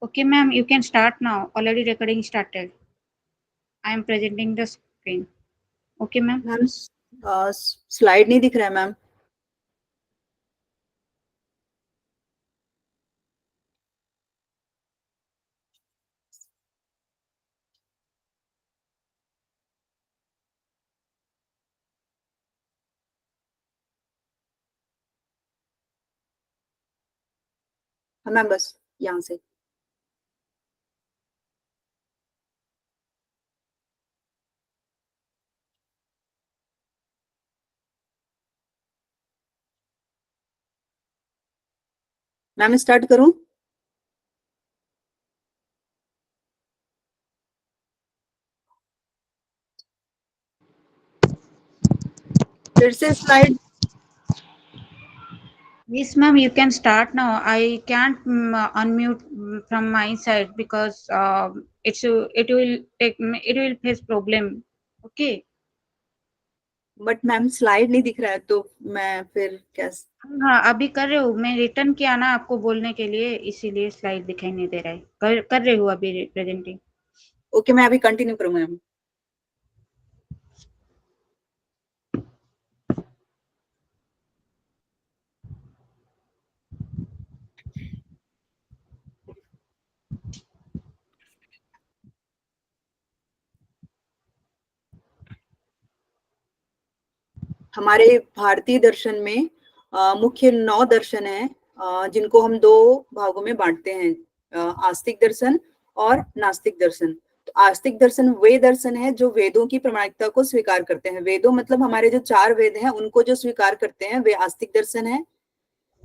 Okay, ma'am, you can start now. Already recording started. I am presenting the screen. Okay, ma'am. Ma'am slide नहीं दिख रहा है ma'am. हाँ ma'am, बस यहाँ से। मैम स्टार्ट करूं? फिर से slide? Yes, ma'am, you can start now. I can't unmute from my side because it will face problem. Okay. But ma'am slide नहीं दिख रहा है, तो मैं फिर कैसे? हाँ, अभी कर रहे हूँ मैं, रिटर्न किया ना आपको बोलने के लिए, इसीलिए स्लाइड दिखाई नहीं दे रहा है। कर रही हूँ अभी प्रेजेंटिंग। ओके, मैं अभी कंटिन्यू करूँ मैम। हमारे भारतीय दर्शन में मुख्य 9 दर्शन हैं, जिनको हम 2 भागों में बांटते हैं, आस्तिक दर्शन और नास्तिक दर्शन। तो आस्तिक दर्शन वे दर्शन है जो वेदों की प्रामाणिकता को स्वीकार करते हैं। वेदों मतलब हमारे जो 4 वेद हैं उनको जो स्वीकार करते हैं वे आस्तिक दर्शन है।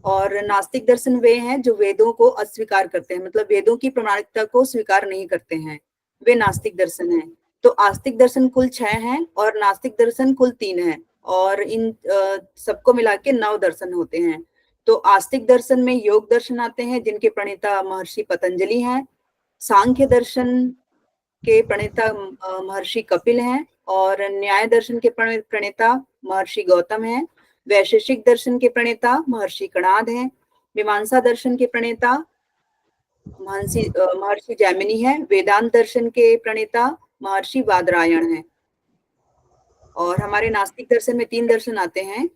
और नास्तिक दर्शन वे हैं जो वेदों को अस्वीकार करते हैं, मतलब वेदों की प्रामाणिकता को स्वीकार नहीं करते हैं, वे नास्तिक दर्शन हैं। तो आस्तिक दर्शन कुल 6 हैं और नास्तिक दर्शन कुल 3 हैं, और इन सबको मिला के 9 दर्शन होते हैं। तो आस्तिक दर्शन में योग दर्शन आते हैं जिनके प्रणेता महर्षि पतंजलि हैं। सांख्य दर्शन के प्रणेता महर्षि कपिल हैं, और न्याय दर्शन के प्रणेता महर्षि गौतम हैं। वैशेषिक दर्शन के प्रणेता महर्षि कणाद हैं। मीमांसा दर्शन के प्रणेता महर्षि जैमिनी हैं। वेदांत दर्शन के प्रणेता महर्षि बादरायण हैं। और हमारे नास्तिक दर्शन में 3 दर्शन आते हैं,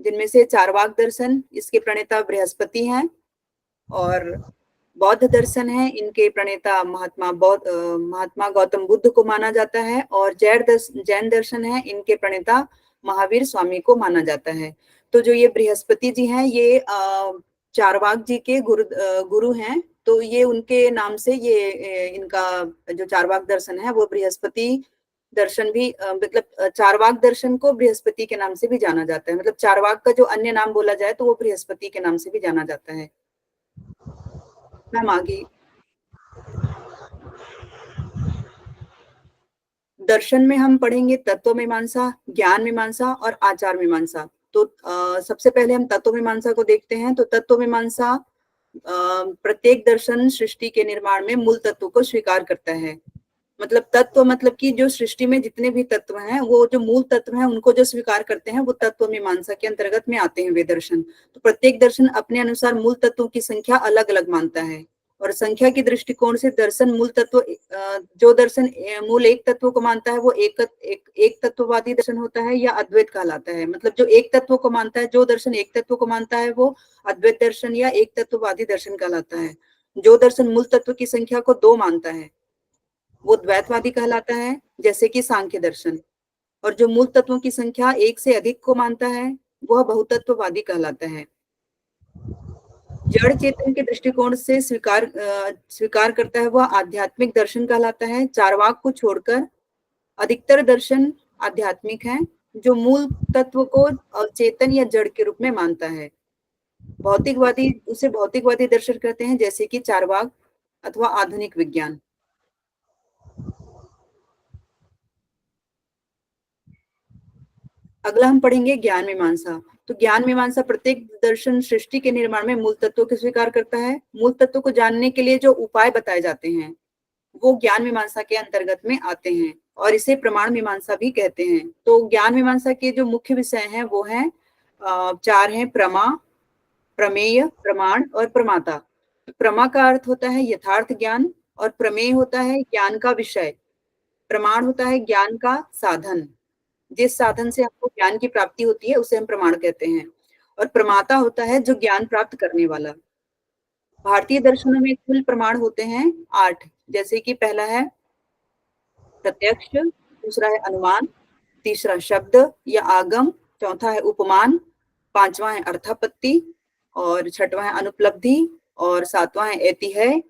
जिनमें से चारवाक दर्शन, इसके प्रणेता बृहस्पति हैं। और बौद्ध दर्शन है, इनके प्रणेता महात्मा गौतम बुद्ध को माना जाता है। और जैन दर्शन है, इनके प्रणेता महावीर स्वामी को माना जाता है। तो जो ये बृहस्पति जी हैं, ये चारवाक जी के गुरु हैं। तो ये उनके नाम से ये इनका जो चारवाक दर्शन है वो बृहस्पति दर्शन भी, मतलब चारवाक दर्शन को बृहस्पति के नाम से भी जाना जाता है। मतलब चारवाक का जो अन्य नाम बोला जाए तो वो बृहस्पति के नाम से भी जाना जाता है। मैम आगे दर्शन में हम पढ़ेंगे तत्व मीमांसा, ज्ञान मीमांसा और आचार मीमांसा। तो सबसे पहले हम तत्व मीमांसा को देखते हैं। तो तत्व मीमांसा प्रत्येक दर्शन सृष्टि के निर्माण में मूल तत्व को स्वीकार करता है। मतलब तत्व मतलब कि जो सृष्टि में जितने भी तत्व हैं, वो जो मूल तत्व हैं उनको जो स्वीकार करते हैं वो तत्व मीमांसा के अंतर्गत में आते हैं वे दर्शन। तो प्रत्येक दर्शन अपने अनुसार मूल तत्वों की संख्या अलग अलग मानता है। और संख्या के दृष्टिकोण से दर्शन मूल तत्व, जो दर्शन मूल एक तत्व को मानता है वो एक तत्ववादी दर्शन होता है या अद्वैत कहलाता है। मतलब जो एक तत्व को मानता है, जो दर्शन एक तत्व को मानता है वो अद्वैत दर्शन या एक तत्ववादी दर्शन कहलाता है। जो दर्शन मूल तत्व की संख्या को 2 मानता है वो द्वैतवादी कहलाता है, जैसे कि सांख्य दर्शन। और जो मूल तत्वों की संख्या 1 से अधिक को मानता है वह बहुतत्ववादी कहलाता है। जड़ चेतन के दृष्टिकोण से स्वीकार करता है वह आध्यात्मिक दर्शन कहलाता है। चारवाक को छोड़कर अधिकतर दर्शन आध्यात्मिक हैं, जो मूल तत्व को चेतन या जड़ के रूप में मानता है। भौतिकवादी उसे भौतिकवादी दर्शन कहते हैं, जैसे कि चारवाक अथवा आधुनिक विज्ञान। अगला हम पढ़ेंगे ज्ञान मीमांसा। तो ज्ञान मीमांसा प्रत्येक दर्शन सृष्टि के निर्माण में मूल तत्वों को स्वीकार करता है। मूल तत्व को जानने के लिए जो उपाय बताए जाते हैं वो ज्ञान मीमांसा के अंतर्गत में आते हैं, और इसे प्रमाण मीमांसा भी कहते हैं। तो ज्ञान मीमांसा के जो मुख्य विषय हैं वो हैं 4 हैं: प्रमा, प्रमेय, प्रमाण और प्रमाता। प्रमा का अर्थ होता है यथार्थ ज्ञान, और प्रमेय होता है ज्ञान का विषय। प्रमाण होता है ज्ञान का साधन, जिस साधन से हमको ज्ञान की प्राप्ति होती है उसे हम प्रमाण कहते हैं। और प्रमाता होता है जो ज्ञान प्राप्त करने वाला। भारतीय दर्शनों में कुल प्रमाण होते हैं 8, जैसे कि पहला है प्रत्यक्ष, दूसरा है अनुमान, तीसरा शब्द या आगम, चौथा है उपमान, पांचवा है अर्थापत्ति, और छठवां है अनुपलब्धि, और सातवां है ऐतिह्य,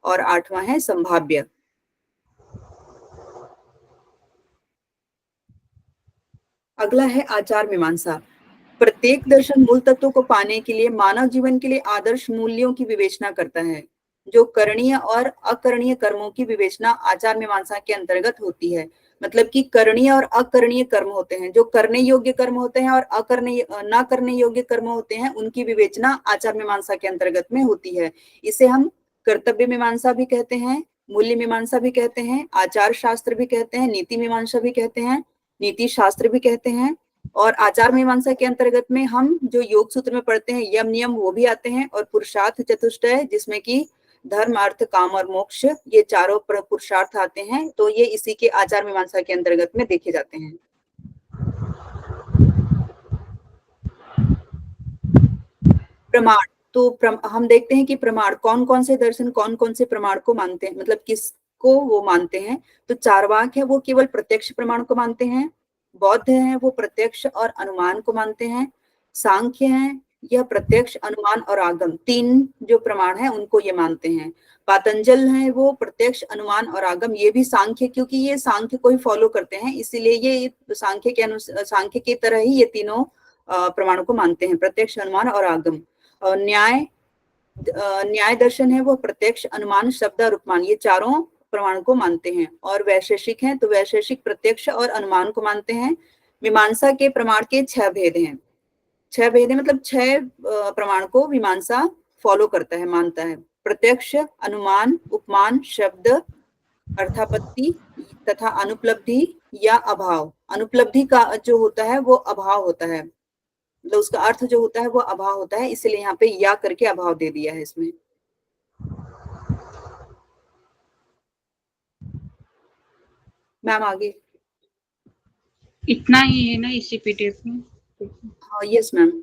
और आठवां है संभाव्य। अगला है आचार मीमांसा। प्रत्येक दर्शन मूल तत्वों को पाने के लिए मानव जीवन के लिए आदर्श मूल्यों की विवेचना करता है। जो करणीय और अकरणीय कर्मों की विवेचना आचार मीमांसा के अंतर्गत होती है। मतलब कि करणीय और अकरणीय कर्म होते हैं, जो करने योग्य कर्म होते हैं और अकरणे ना करने योग्य कर्म होते हैं, उनकी विवेचना आचार मीमांसा के अंतर्गत में होती है। इसे हम कर्तव्य मीमांसा भी कहते हैं, मूल्य मीमांसा भी कहते हैं, आचार शास्त्र भी कहते हैं, नीति मीमांसा भी कहते हैं, नीति शास्त्र भी कहते हैं। और आचार मीमांसा के अंतर्गत में हम जो योग सूत्र में पढ़ते हैं यम नियम वो भी आते हैं, और पुरुषार्थ चतुष्टय जिसमें कि धर्म अर्थ काम और मोक्ष ये चारों पुरुषार्थ आते हैं, तो ये इसी के आचार मीमांसा के अंतर्गत में देखे जाते हैं। प्रमाण, तो हम देखते हैं कि प्रमाण कौन कौन से दर्शन कौन कौन से प्रमाण को मानते हैं, मतलब किसको वो मानते हैं। तो चार्वाक है वो केवल प्रत्यक्ष प्रमाण को मानते हैं, बौद्ध हैं वो प्रत्यक्ष और अनुमान को मानते हैं, सांख्य हैं यह प्रत्यक्ष अनुमान और आगम तीन जो प्रमाण है उनको ये मानते हैं, पातंजल हैं वो प्रत्यक्ष अनुमान और आगम, ये भी सांख्य, क्योंकि ये सांख्य को ही फॉलो करते हैं इसीलिए ये सांख्य की तरह ही ये तीनों प्रमाणों को मानते हैं, प्रत्यक्ष अनुमान और आगम। न्याय दर्शन है वो प्रत्यक्ष अनुमान शब्द और उपमान ये चारों प्रमाण को मानते हैं। और वैशेषिक हैं तो वैशेषिक प्रत्यक्ष और अनुमान को मानते हैं। मीमांसा के प्रमाण के 6 भेद हैं, 6 भेद है मतलब 6 प्रमाण को मीमांसा फॉलो करता है, मानता है। प्रत्यक्ष, अनुमान, उपमान, शब्द, अर्थापत्ति तथा अनुपलब्धि या अभाव। अनुपलब्धि का जो होता है वो अभाव होता है, मतलब उसका अर्थ जो होता है वो अभाव होता है, इसलिए यहाँ पे या करके अभाव दे दिया है इसमें। मैम आगे। इतना ही है ना इसी पीडीएफ में? हाँ यस मैम।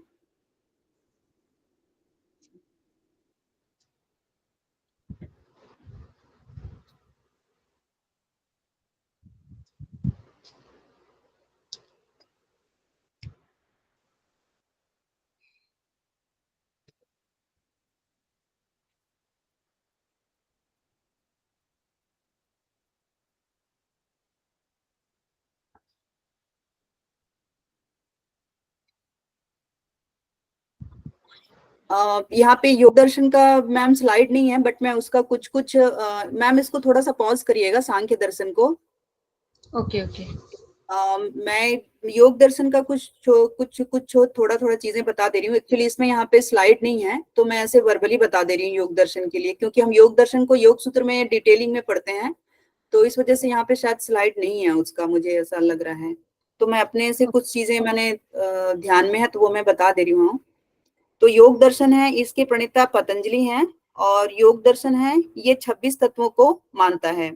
यहाँ पे योग दर्शन का मैम स्लाइड नहीं है, बट मैं उसका कुछ कुछ मैम इसको थोड़ा सा पॉज करिएगा सांख्य दर्शन को। Okay okay. मैं योग दर्शन का कुछ थोड़ा थोड़ा चीजें बता दे रही हूँ। एक्चुअली इसमें यहाँ पे स्लाइड नहीं है तो मैं ऐसे वर्बली बता दे रही हूँ योग दर्शन के लिए, क्योंकि हम योग दर्शन को योग सूत्र में डिटेलिंग में पढ़ते हैं, तो इस वजह से यहाँ पे शायद स्लाइड नहीं है उसका, मुझे ऐसा लग रहा है। तो मैं अपने से कुछ चीजें मैंने ध्यान में है तो वो मैं बता दे रही हूँ। तो योग दर्शन है इसके प्रणेता पतंजलि हैं, और योग दर्शन है ये 26 तत्वों को मानता है।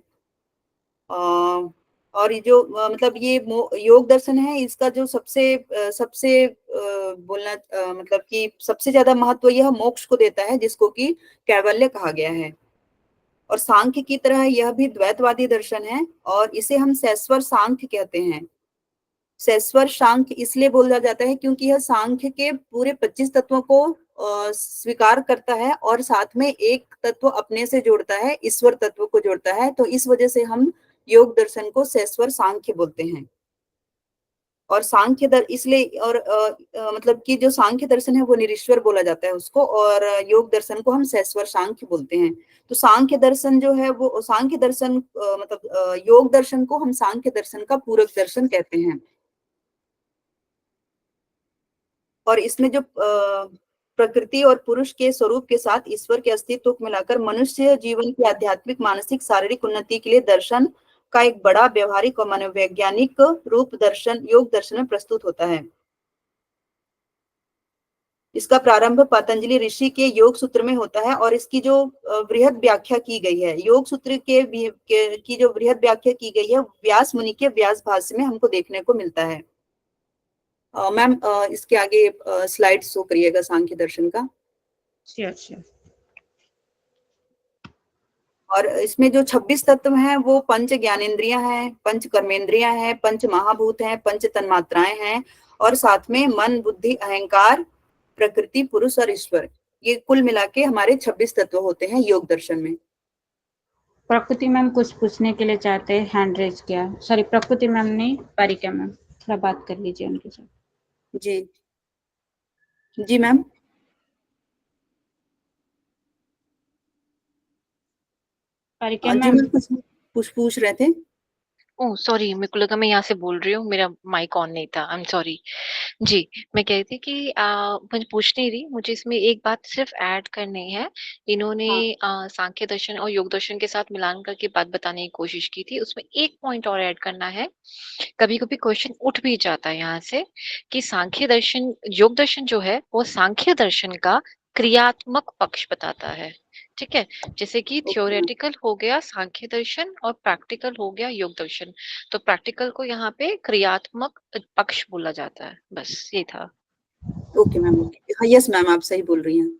और ये जो मतलब ये योग दर्शन है इसका जो सबसे बोलना मतलब कि सबसे ज्यादा महत्व यह मोक्ष को देता है, जिसको कि कैवल्य कहा गया है। और सांख्य की तरह यह भी द्वैतवादी दर्शन है, और इसे हम सैस्वर सांख्य कहते हैं। सैस्वर सांख्य इसलिए बोला जाता है क्योंकि यह सांख्य के पूरे 25 तत्वों को स्वीकार करता है, और साथ में एक तत्व अपने से जोड़ता है, ईश्वर तत्व को जोड़ता है, तो इस वजह से हम योग दर्शन को सैस्वर सांख्य बोलते हैं। और सांख्य दर इसलिए और मतलब कि जो सांख्य दर्शन है वो निरीश्वर बोला जाता है उसको, और योग दर्शन को हम सैस्वर सांख्य बोलते हैं। तो सांख्य दर्शन जो है वो सांख्य दर्शन मतलब योग दर्शन को हम सांख्य दर्शन का पूरक दर्शन कहते हैं। और इसमें जो प्रकृति और पुरुष के स्वरूप के साथ ईश्वर के अस्तित्व को मिलाकर मनुष्य जीवन की आध्यात्मिक मानसिक शारीरिक उन्नति के लिए दर्शन का एक बड़ा व्यवहारिक और मनोवैज्ञानिक रूप दर्शन योग दर्शन में प्रस्तुत होता है। इसका प्रारंभ पतंजलि ऋषि के योग सूत्र में होता है और इसकी जो बृहद व्याख्या की गई है, योग सूत्र की जो बृहद व्याख्या की गई है, व्यास मुनि के व्यास भाष्य में हमको देखने को मिलता है। मैम इसके आगे स्लाइड शो करिएगा सांख्य दर्शन का। श्योर। और इसमें जो 26 तत्व हैं वो पंच ज्ञानेंद्रियां हैं, पंच कर्मेंद्रियां हैं, पंच महाभूत हैं, पंच तन्मात्राएं हैं और साथ में मन, बुद्धि, अहंकार, प्रकृति, पुरुष और ईश्वर, ये कुल मिला के हमारे 26 तत्व होते हैं योग दर्शन में। प्रकृति मैम कुछ पूछने के लिए चाहते हैं, हैंड रेज किया। सॉरी, प्रकृति मैम नहीं, पारिका मैम, थोड़ा बात कर लीजिए उनके साथ। जी जी मैम। पारिका जी मैम। मैम कुछ पूछ रहे थे। ओह सॉरी, मेरे को लगा मैं यहाँ से बोल रही हूँ, मेरा माइक ऑन नहीं था, आई एम सॉरी। जी, मैं कह रही थी कि मुझे पूछ नहीं रही, मुझे इसमें एक बात सिर्फ ऐड करनी है। इन्होंने हाँ। सांख्य दर्शन और योग दर्शन के साथ मिलान करके बात बताने की कोशिश की थी, उसमें एक पॉइंट और ऐड करना है। कभी कभी क्वेश्चन उठ भी जाता है यहाँ से कि सांख्य दर्शन, योग दर्शन जो है वो सांख्य दर्शन का क्रियात्मक पक्ष बताता है। ठीक है, जैसे कि थियोरेटिकल हो गया सांख्य दर्शन और प्रैक्टिकल हो गया योग दर्शन। तो प्रैक्टिकल को यहाँ पे क्रियात्मक पक्ष बोला जाता है, बस ये था। Okay ma'am, okay. हाँ यस मैम, आप सही बोल रही हैं।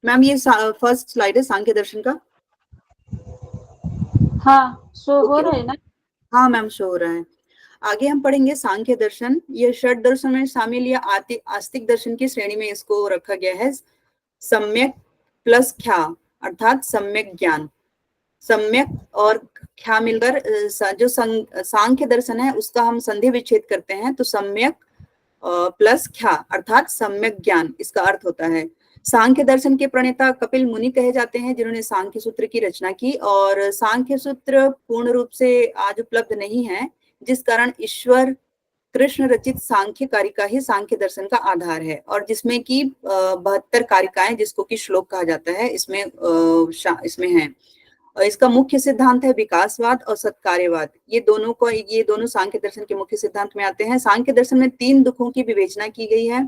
मैम ये फर्स्ट स्लाइड है सांख्य दर्शन का। हाँ, शो हो रहा है ना? हाँ मैम, शो हो रहा है। आगे हम पढ़ेंगे सांख्य दर्शन। ये षट दर्शन में शामिल या आस्तिक दर्शन की श्रेणी में इसको रखा गया है। सम्यक प्लस ख्या अर्थात सम्यक ज्ञान। सम्यक और ख्या मिलकर जो सांख्य दर्शन है उसका हम संधि विच्छेद करते हैं, तो सम्यक प्लस ख्या अर्थात सम्यक ज्ञान इसका अर्थ होता है। सांख्य दर्शन के प्रणेता कपिल मुनि कहे जाते हैं, जिन्होंने सांख्य सूत्र की रचना की। और सांख्य सूत्र पूर्ण रूप से आज उपलब्ध नहीं है, जिस कारण ईश्वर कृष्ण रचित सांख्य कारिका ही सांख्य दर्शन का आधार है, और जिसमें कि 72 कारिकाएं, जिसको कि श्लोक कहा जाता है, इसमें है। और इसका मुख्य सिद्धांत है विकासवाद और सत्कार्यवाद। ये दोनों सांख्य दर्शन के मुख्य सिद्धांत में आते हैं। सांख्य दर्शन में 3 दुखों की विवेचना की गई है।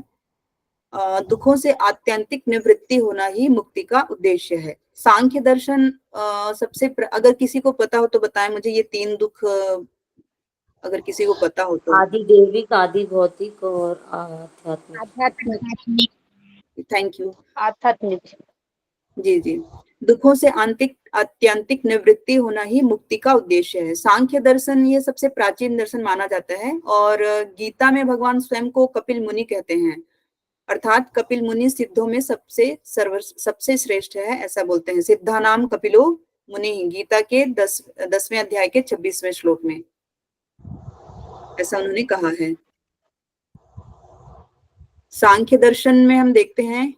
दुखों से आत्यंतिक निवृत्ति होना ही मुक्ति का उद्देश्य है। सांख्य दर्शन अगर किसी को पता हो तो बताएं मुझे, ये 3 दुख अगर किसी को पता हो तो। आदि दैविक, आदि भौतिक और आध्यात्मिक। Thank you. आध्यात्मिक। जी जी। दुखों से आत्यंतिक निवृत्ति होना ही मुक्ति का उद्देश्य है। सांख्य दर्शन ये सबसे प्राचीन दर्शन माना जाता है, और गीता में भगवान स्वयं को कपिल मुनि कहते हैं, अर्थात कपिल मुनि सिद्धों में सबसे श्रेष्ठ है, ऐसा बोलते हैं। सिद्धा नाम कपिलो मुनि, गीता के 10वें अध्याय के 26वें श्लोक में ऐसा उन्होंने कहा है। सांख्य दर्शन में हम देखते हैं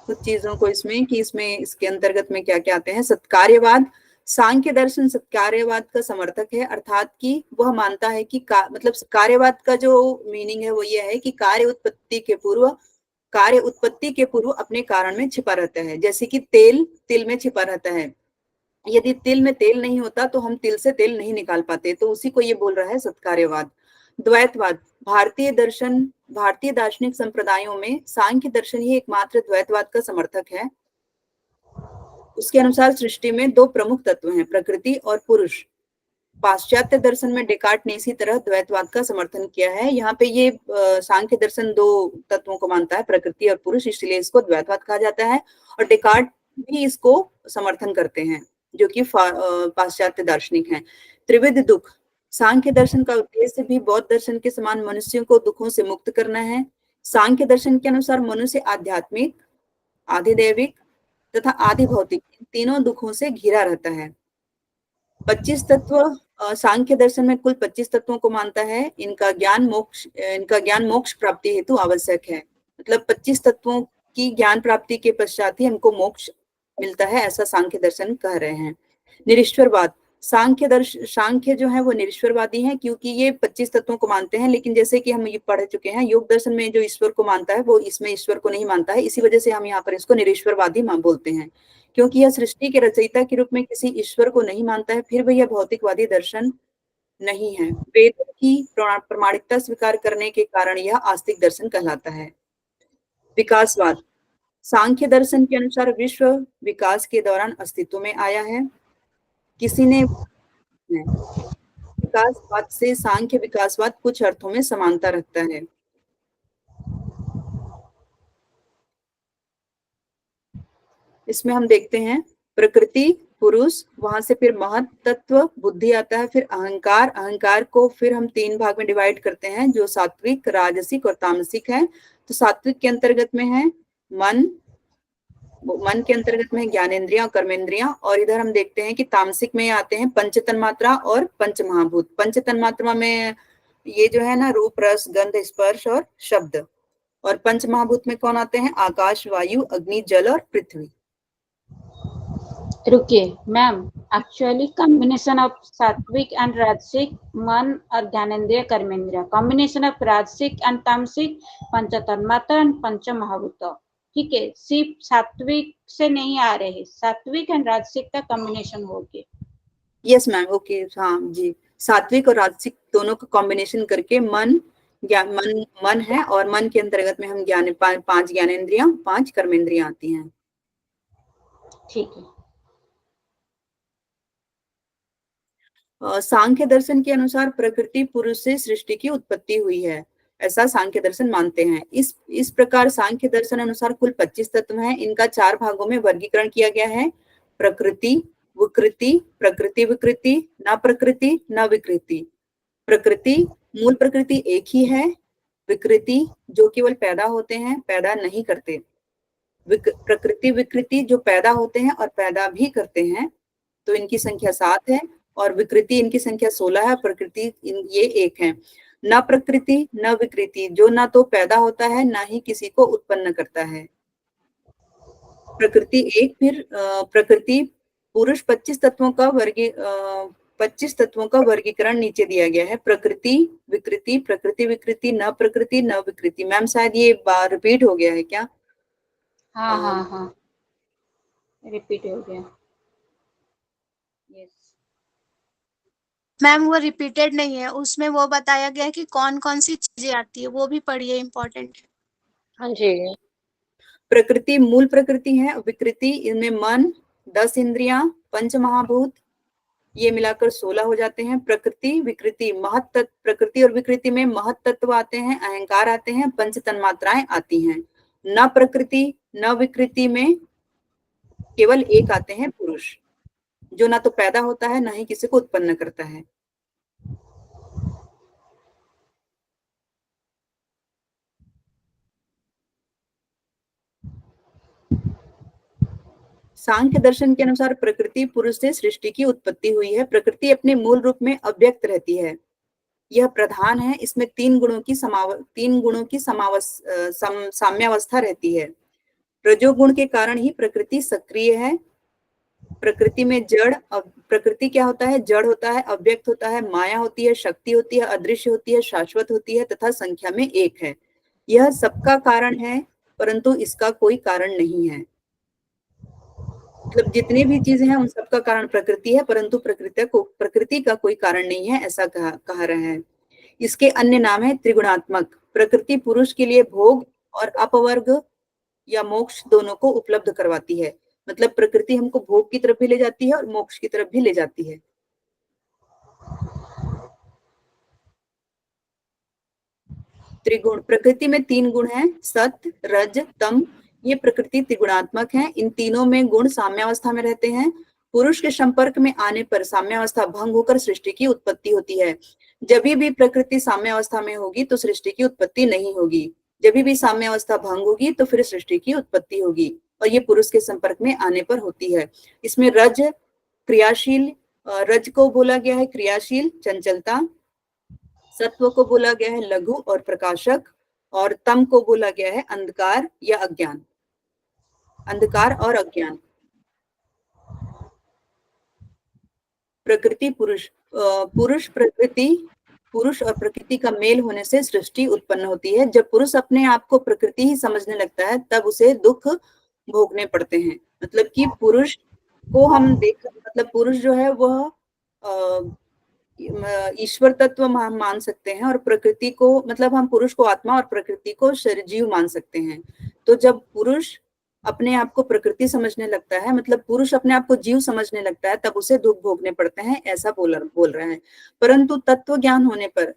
कुछ चीजों को इसमें, कि इसके अंतर्गत में क्या क्या आते हैं। सत्कार्यवाद। सांख्य दर्शन सत्कार्यवाद का समर्थक है, अर्थात कि वह मानता है कि मतलब कार्यवाद का जो मीनिंग है वो ये है कि कार्य उत्पत्ति के पूर्व अपने कारण में छिपा रहता है। जैसे कि तिल में छिपा रहता है, यदि तिल में तेल नहीं होता तो हम तिल से तेल नहीं निकाल पाते, तो उसी को ये बोल रहा है सत्कार्यवाद। द्वैतवाद। भारतीय दार्शनिक संप्रदायों में सांख्य दर्शन ही एकमात्र द्वैतवाद का समर्थक है। उसके अनुसार सृष्टि में 2 प्रमुख तत्व हैं, प्रकृति और पुरुष। पाश्चात्य दर्शन में डेकार्ट ने इसी तरह द्वैतवाद का समर्थन किया है। यहाँ पे ये सांख्य दर्शन 2 तत्वों को मानता है, प्रकृति और पुरुष, इसलिए इसको द्वैतवाद कहा जाता है। और डेकार्ट भी इसको समर्थन करते हैं, जो कि पाश्चात्य दार्शनिक हैं। त्रिविध दुख। सांख्य दर्शन का उद्देश्य भी बौद्ध दर्शन के समान मनुष्यों को दुखों से मुक्त करना है। सांख्य दर्शन के अनुसार मनुष्य आध्यात्मिक, आधिदैविक तथा आदि भौतिक तीनों दुखों से घिरा रहता है। 25 तत्व सांख्य दर्शन में कुल 25 तत्वों को मानता है। इनका ज्ञान मोक्ष प्राप्ति हेतु आवश्यक है। मतलब 25 तत्वों की ज्ञान प्राप्ति के पश्चात ही हमको मोक्ष मिलता है, ऐसा सांख्य दर्शन कह रहे हैं। निरीश्वरवाद। सांख्य जो है वो निरीश्वरवादी हैं, क्योंकि ये 25 तत्वों को मानते हैं, लेकिन जैसे कि हम ये पढ़ चुके हैं, योग दर्शन में जो ईश्वर को मानता है वो इसमें ईश्वर को नहीं मानता है। इसी वजह से हम यहाँ पर इसको निरीश्वरवादी बोलते हैं, क्योंकि यह सृष्टि के रचयिता के रूप में किसी ईश्वर को नहीं मानता है। फिर भी यह भौतिकवादी दर्शन नहीं है। वेदों की प्रामाणिकता स्वीकार करने के कारण यह आस्तिक दर्शन कहलाता है। विकासवाद, सांख्य दर्शन के अनुसार विश्व विकास के दौरान अस्तित्व में आया है। किसी ने विकासवाद से सांख्य विकासवाद कुछ अर्थों में समानता रखता है। इसमें हम देखते हैं प्रकृति, पुरुष, वहां से फिर महत तत्व, बुद्धि आता है, फिर अहंकार। अहंकार को फिर हम 3 भाग में डिवाइड करते हैं जो सात्विक, राजसिक और तामसिक है। तो सात्विक के अंतर्गत में है मन, मन के अंतर्गत में ज्ञानेंद्रियां, कर्मेंद्रियां, और इधर हम देखते हैं कि तामसिक में आते हैं पंच तन्मात्रा और पंच महाभूत। पंच तन्मात्रा में ये जो है ना रूप, रस, गंध, स्पर्श और शब्द, और पंच महाभूत में कौन आते हैं? आकाश, वायु, अग्नि, जल और पृथ्वी। रुकिए मैम, एक्चुअली कॉम्बिनेशन ऑफ सात्विक एंड राजसिक, मन और ज्ञानेंद्रिय, कर्मेंद्रिय, कॉम्बिनेशन ऑफ राजसिक एंड तामसिक, पंच तन्मात्रा एंड पंच महाभूत। ठीक है, सिर्फ सात्विक से नहीं आ रहे, सात्विक एंड राजसिक का कॉम्बिनेशन हो गया। यस मैम, ओके, हाँ जी, सात्विक और राजसिक दोनों का कॉम्बिनेशन करके मन मन है, और मन के अंतर्गत में हम 5 ज्ञानेंद्रियां, 5 कर्मेंद्रियां आती हैं। ठीक है। सांख्य दर्शन के अनुसार प्रकृति पुरुष से सृष्टि की उत्पत्ति हुई है, ऐसा सांख्य दर्शन मानते हैं। इस प्रकार सांख्य दर्शन अनुसार कुल 25 तत्व हैं। इनका 4 भागों में वर्गीकरण किया गया है: प्रकृति, विकृति, प्रकृति विकृति, न प्रकृति, न विकृति। प्रकृति, मूल प्रकृति एक ही है। विकृति जो केवल पैदा होते हैं, पैदा नहीं करते। प्रकृति विकृति जो पैदा होते हैं और पैदा भी करते हैं, तो इनकी संख्या 7 है, और विकृति इनकी संख्या 16 है। प्रकृति ये 1 है। न प्रकृति न विकृति, जो ना तो पैदा होता है ना ही किसी को उत्पन्न करता है। प्रकृति एक, फिर प्रकृति पुरुष 25 तत्वों का वर्गीकरण नीचे दिया गया है: प्रकृति विकृति, प्रकृति विकृति, न प्रकृति न विकृति। मैम शायद ये बार रिपीट हो गया है क्या? हाँ हाँ हाँ, रिपीट हो गया। यस मैम, वो रिपीटेड नहीं है, उसमें वो बताया गया है कि कौन कौन सी चीजें आती है, वो भी पढ़िए, इम्पोर्टेंट है। हाँ जी। प्रकृति मूल प्रकृति है। विकृति, इनमें मन, 10 इंद्रियां, पंच महाभूत, ये मिलाकर 16 हो जाते हैं। प्रकृति विकृति, महत तत्व, प्रकृति और विकृति में महत तत्व आते हैं, अहंकार आते हैं, पंच तन्मात्राएं आती हैं। न प्रकृति न विकृति में केवल एक आते हैं पुरुष, जो ना तो पैदा होता है ना ही किसी को उत्पन्न करता है। सांख्य दर्शन के अनुसार प्रकृति पुरुष से सृष्टि की उत्पत्ति हुई है। प्रकृति अपने मूल रूप में अव्यक्त रहती है, यह प्रधान है। इसमें 3 गुणों की साम्यावस्था रहती है। रजोगुण के कारण ही प्रकृति सक्रिय है। प्रकृति में प्रकृति क्या होता है? जड़ होता है, अव्यक्त होता है, माया होती है, शक्ति होती है, अदृश्य होती है, शाश्वत होती है तथा संख्या में 1 है। यह सबका कारण है, परंतु इसका कोई कारण नहीं है। मतलब जितनी भी चीजें हैं उन सबका कारण प्रकृति है, परंतु प्रकृति का कोई कारण नहीं है, ऐसा कहा रहा है। इसके अन्य नाम है त्रिगुणात्मक। प्रकृति पुरुष के लिए भोग और अपवर्ग या मोक्ष दोनों को उपलब्ध करवाती है। मतलब प्रकृति हमको भोग की तरफ भी ले जाती है और मोक्ष की तरफ भी ले जाती है। त्रिगुण, प्रकृति में 3 गुण हैं: सत्व, रज, तम। ये प्रकृति त्रिगुणात्मक है। इन तीनों में गुण साम्यावस्था में रहते हैं। पुरुष के संपर्क में आने पर साम्यावस्था भंग होकर सृष्टि की उत्पत्ति होती है। जब भी प्रकृति साम्यावस्था में होगी तो सृष्टि की उत्पत्ति नहीं होगी। जब भी साम्यावस्था भंग होगी तो फिर सृष्टि की उत्पत्ति होगी, और ये पुरुष के संपर्क में आने पर होती है। इसमें रज क्रियाशील, रज को बोला गया है क्रियाशील, चंचलता। सत्व को बोला गया है लघु और प्रकाशक, और तम को बोला गया है अंधकार या अज्ञान, अंधकार और अज्ञान। प्रकृति पुरुष और प्रकृति का मेल होने से सृष्टि उत्पन्न होती है। जब पुरुष अपने आप को प्रकृति ही समझने लगता है तब उसे दुख भोगने पड़ते हैं। मतलब कि पुरुष को हम मतलब पुरुष जो है वह ईश्वर तत्व हम मान सकते हैं, और प्रकृति को मतलब हम पुरुष को आत्मा और प्रकृति को शरीर जीव मान सकते हैं। तो जब पुरुष अपने आप को प्रकृति समझने लगता है, मतलब पुरुष अपने आप को जीव समझने लगता है, तब उसे दुख भोगने पड़ते हैं, ऐसा बोल रहा है। परंतु तत्व ज्ञान होने पर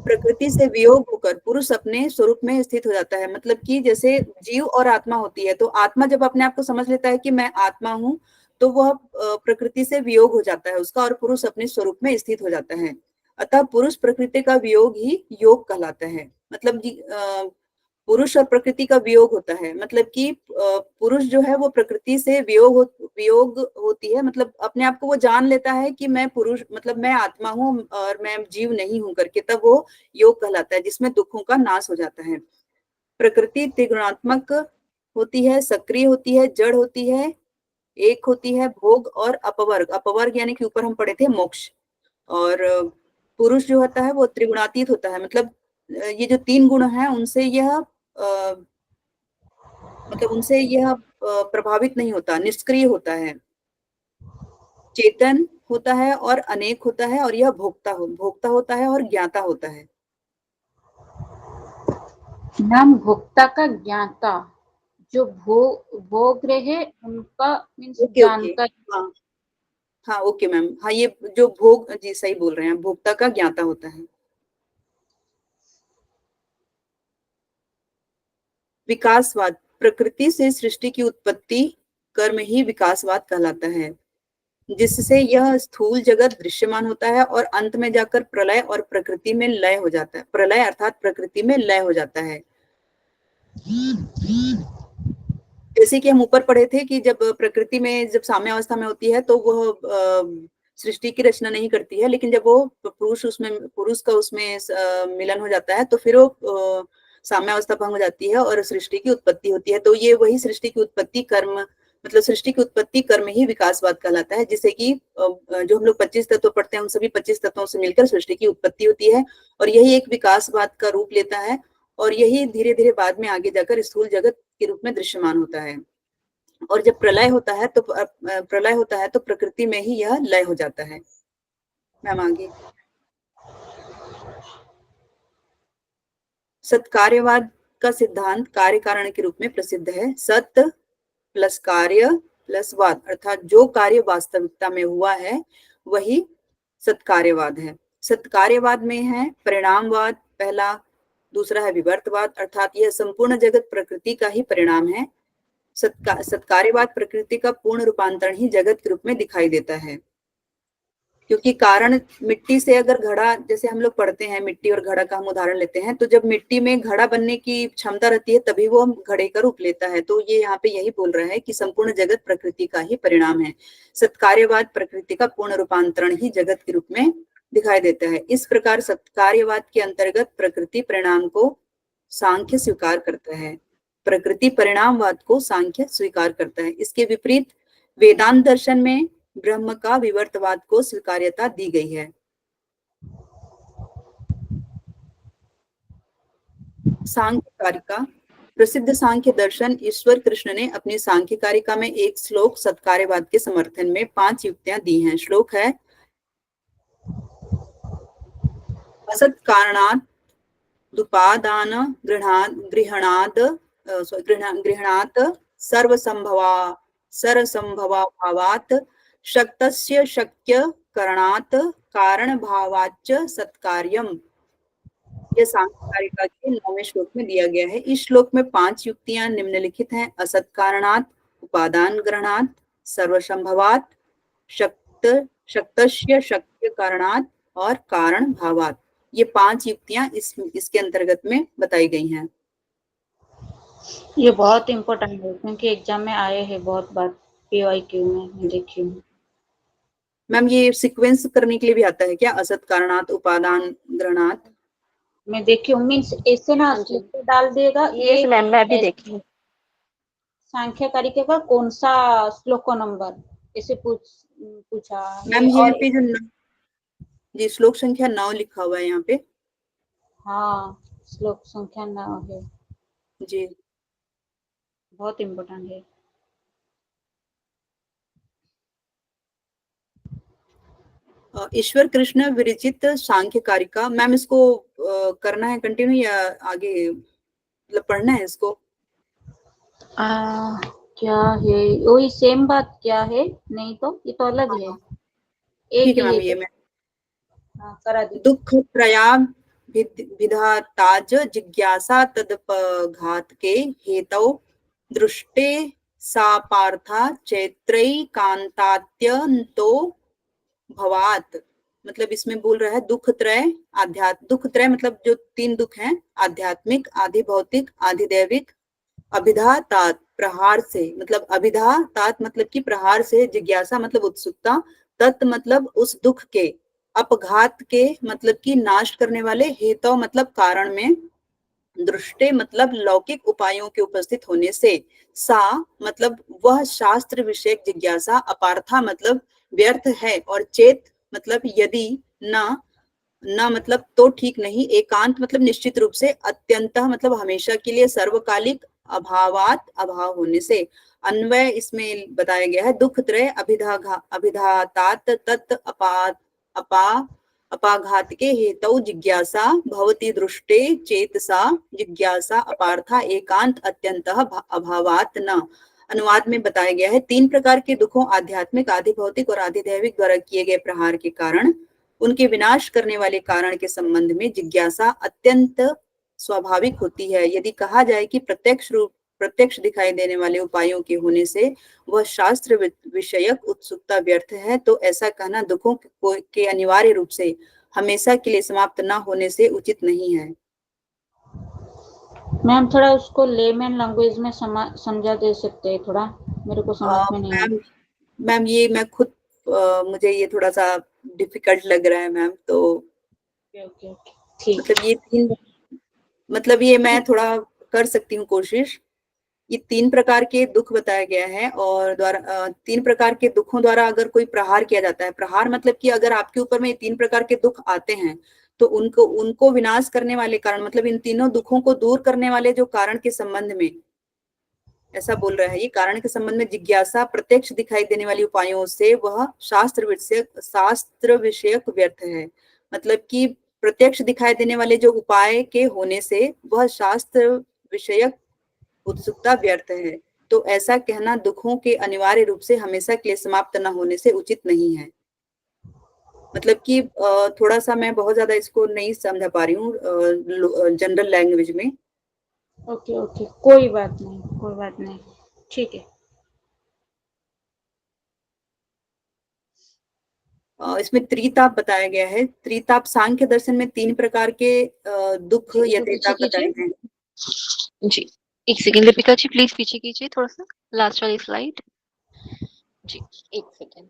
प्रकृति से वियोग होकर पुरुष अपने स्वरूप में स्थित हो जाता है। मतलब कि जैसे जीव और आत्मा होती है, तो आत्मा जब अपने आप को समझ लेता है कि मैं आत्मा हूं, तो वह प्रकृति से वियोग हो जाता है उसका, और पुरुष अपने स्वरूप में स्थित हो जाता है। अतः पुरुष प्रकृति का वियोग ही योग कहलाता है। मतलब पुरुष और प्रकृति का वियोग होता है, मतलब कि पुरुष जो है वो प्रकृति से वियोग होती है, मतलब अपने आप को वो जान लेता है कि मैं पुरुष, मतलब मैं आत्मा हूँ और मैं जीव नहीं हूं करके, तब वो योग कहलाता है, जिसमें दुखों का नाश हो जाता है। प्रकृति त्रिगुणात्मक होती है, सक्रिय होती है, जड़ होती है, एक होती है, भोग और अपवर्ग। अपवर्ग यानी कि ऊपर हम पढ़े थे मोक्ष। और पुरुष जो होता है वो त्रिगुणातीत होता है, मतलब ये जो तीन गुण हैं उनसे यह मतलब उनसे यह प्रभावित नहीं होता, निष्क्रिय होता है, चेतन होता है और अनेक होता है, और यह भोक्ता होता है और ज्ञाता होता है। नाम भोक्ता का ज्ञाता, जो भोग रहे उनका मीन्स ओके ओके, जानकर। हाँ हाँ ओके मैम, हाँ ये जो भोग, जी सही बोल रहे हैं, भोक्ता का ज्ञाता होता है। विकासवाद, प्रकृति से सृष्टि की उत्पत्ति कर्म ही विकासवाद कहलाता है, जिससे यह स्थूल जगत दृश्यमान होता है और अंत में जाकर प्रलय और प्रकृति में लय हो जाता है। प्रलय अर्थात प्रकृति में लय हो जाता है। जैसे कि हम ऊपर पढ़े थे कि जब प्रकृति में जब साम्य अवस्था में होती है तो वह सृष्टि की रचना नहीं करती है, लेकिन जब वो पुरुष का उसमें मिलन हो जाता है, तो फिर वो साम्य अवस्था भंग हो जाती है और सृष्टि की उत्पत्ति होती है। तो ये वही सृष्टि की उत्पत्ति कर्म, मतलब सृष्टि की उत्पत्ति कर्म ही विकासवाद कहलाता है, जिससे कि जो हम लोग 25 तत्व पढ़ते हैं उन सभी 25 तत्वों से मिलकर सृष्टि की उत्पत्ति होती है, और यही एक विकासवाद का रूप लेता है, और यही धीरे धीरे बाद में आगे जाकर स्थूल जगत के रूप में दृश्यमान होता है। और जब प्रलय होता है तो प्रकृति में ही यह लय हो जाता है। मैम आगे। सत्कार्यवाद का सिद्धांत कार्य कारण के रूप में प्रसिद्ध है। सत्य प्लस कार्य प्लस वाद, अर्थात जो कार्य वास्तविकता में हुआ है वही सत्कार्यवाद है। सत्कार्यवाद में है परिणामवाद पहला, दूसरा है विवर्तवाद, अर्थात यह संपूर्ण जगत प्रकृति का ही परिणाम है। सत्कार्यवाद प्रकृति का पूर्ण रूपांतरण ही जगत के रूप में दिखाई देता है, क्योंकि कारण मिट्टी से अगर घड़ा, जैसे हम लोग पढ़ते हैं मिट्टी और घड़ा का हम उदाहरण लेते हैं, तो जब मिट्टी में घड़ा बनने की क्षमता रहती है तभी वो घड़े का रूप लेता है। तो ये यहाँ पे यही बोल रहा है कि संपूर्ण जगत प्रकृति का ही परिणाम है। सत्कार्यवाद प्रकृति का पूर्ण रूपांतरण ही जगत के रूप में दिखाई देता है। इस प्रकार सत्कार्यवाद के अंतर्गत प्रकृति परिणाम को सांख्य स्वीकार करता है। प्रकृति परिणामवाद को सांख्य स्वीकार करता है। इसके विपरीत वेदांत दर्शन में ब्रह्म का विवर्तवाद को स्वीकार्यता दी गई है। सांख्य कारिका, प्रसिद्ध सांख्य दर्शन ईश्वर कृष्ण ने अपनी सांख्य कारिका में एक श्लोक सत्कार्यवाद के समर्थन में 5 युक्तियां दी हैं। श्लोक है, असत कारणात् दुपादान गृहणात् सर्वसंभवाभावात् शक्तस्य शक्य करणात् कारण भावाच्च सत्कार्यम। यह सांख्य कारिका के 9वें श्लोक में दिया गया है। इस श्लोक में 5 युक्तियां निम्नलिखित हैं। असत कारणात्, उपादान ग्रहणात्, सर्वसंभवात्, शक्तस्य शक्य करणात् और कारण भावात्। ये 5 युक्तियां इसके अंतर्गत में बताई गई हैं। ये बहुत इम्पोर्टेंट है क्योंकि एग्जाम में आए हैं बहुत बार, PYQ में देखी हूँ। मैम ये सीक्वेंस करने के लिए भी आता है क्या? असत कारणात्, उपादान ग्रहणात्। मैं देखी हूँ, मीन्स ऐसे ना स्लिप डाल देगा। यस मैम, मैं भी देखी हूँ। सांख्य कारिका का कौन सा श्लोक का नंबर, ऐसे पूछा है। मैम यहाँ और पे जो जी श्लोक संख्या 9 लिखा हुआ है यहाँ पे। हाँ, श्लोक संख्या 9 है, जी बहुत इम्पोर्टेंट है। ईश्वर कृष्ण विरचित सांख्य कारिका। मैम इसको करना है कंटिन्यू या आगे मतलब पढ़ना है इसको? क्या है वही सेम बात क्या है? नहीं तो ये तो अलग है, एक ठीक है ही मैम, है ये क्या? मैं हाँ, करा दीजिए। दुख त्रया विधाताज जिज्ञासा तदपघात के हेतौ दृष्टे सा पार्था चैत्रैकान्तात्यन्तो भवात। मतलब इसमें बोल रहा है दुख त्रय, दुख त्रय मतलब जो 3 दुख हैं, आध्यात्मिक, आधि भौतिक, आधि दैविक, अभिधा तात प्रहार से, मतलब अभिधा तात मतलब कि प्रहार से, जिज्ञासा मतलब उत्सुकता, तत् मतलब उस दुख के, अपघात के मतलब कि नाश करने वाले, हेतु मतलब कारण में, दृष्टे मतलब लौकिक उपायों के उपस्थित होने से, सा मतलब वह शास्त्र विषयक जिज्ञासा, अपार्था मतलब व्यर्थ है, और चेत मतलब यदि, न न मतलब तो ठीक नहीं, एकांत मतलब निश्चित रूप से, अत्यंत मतलब हमेशा के लिए, सर्वकालिक, अभावात अभाव होने से। अन्वय इसमें बताया गया है दुख त्रय अभिधातात तत् अपा अपाघात के हेतु जिज्ञासा भवति दृष्टे चेतसा जिज्ञासा अपार्था एकांत अत्यंत अभावात न। अनुवाद में बताया गया है 3 प्रकार के दुखों, आध्यात्मिक, आधि भौतिक और आधि दैविक द्वारा किए गए प्रहार के कारण उनके विनाश करने वाले कारण के संबंध में जिज्ञासा अत्यंत स्वाभाविक होती है। यदि कहा जाए कि प्रत्यक्ष दिखाई देने वाले उपायों के होने से वह शास्त्र विषयक उत्सुकता व्यर्थ है, तो ऐसा कहना दुखों के अनिवार्य रूप से हमेशा के लिए समाप्त न होने से उचित नहीं है। मैम थोड़ा उसको लेमैन लैंग्वेज में समझा दे सकते हैं थोड़ा, मेरे को समझ में नहीं मैम मैम ये मैं खुद मुझे ये थोड़ा सा डिफिकल्ट लग रहा है मैम, तो आया। ओके ओके ठीक मतलब ये 3 मतलब ये मैं थोड़ा कर सकती हूँ कोशिश। ये 3 प्रकार के दुख बताया गया है, और 3 प्रकार के दुखों द्वारा अगर कोई प्रहार किया जाता है, प्रहार मतलब कि अगर आपके ऊपर में ये 3 प्रकार के दुख आते हैं, तो उनको उनको विनाश करने वाले कारण, मतलब इन तीनों दुखों को दूर करने वाले जो कारण के संबंध में, ऐसा बोल रहा है ये, कारण के संबंध में जिज्ञासा प्रत्यक्ष दिखाई देने वाली उपायों से वह शास्त्र विषयक व्यर्थ है। मतलब कि प्रत्यक्ष दिखाई देने वाले जो उपाय के होने से वह शास्त्र विषयक उत्सुकता व्यर्थ है, तो ऐसा कहना दुखों के अनिवार्य रूप से हमेशा के लिए समाप्त न होने से उचित नहीं है। मतलब कि थोड़ा सा मैं बहुत ज्यादा इसको नहीं समझा पा रही हूँ जनरल लैंग्वेज में। ओके ओके कोई बात नहीं, कोई बात नहीं, ठीक है। इसमें त्रिताप बताया गया है। त्रिताप सांख्य दर्शन में 3 प्रकार के दुख जी, या तो पीछे त्रिताप बताए कीजिए। गए हैं। जी, 1 सेकंड लिपिका जी प्लीज पीछे कीजिए थोड़ा सा, लास्ट वाली स्लाइड। जी, 1 सेकंड।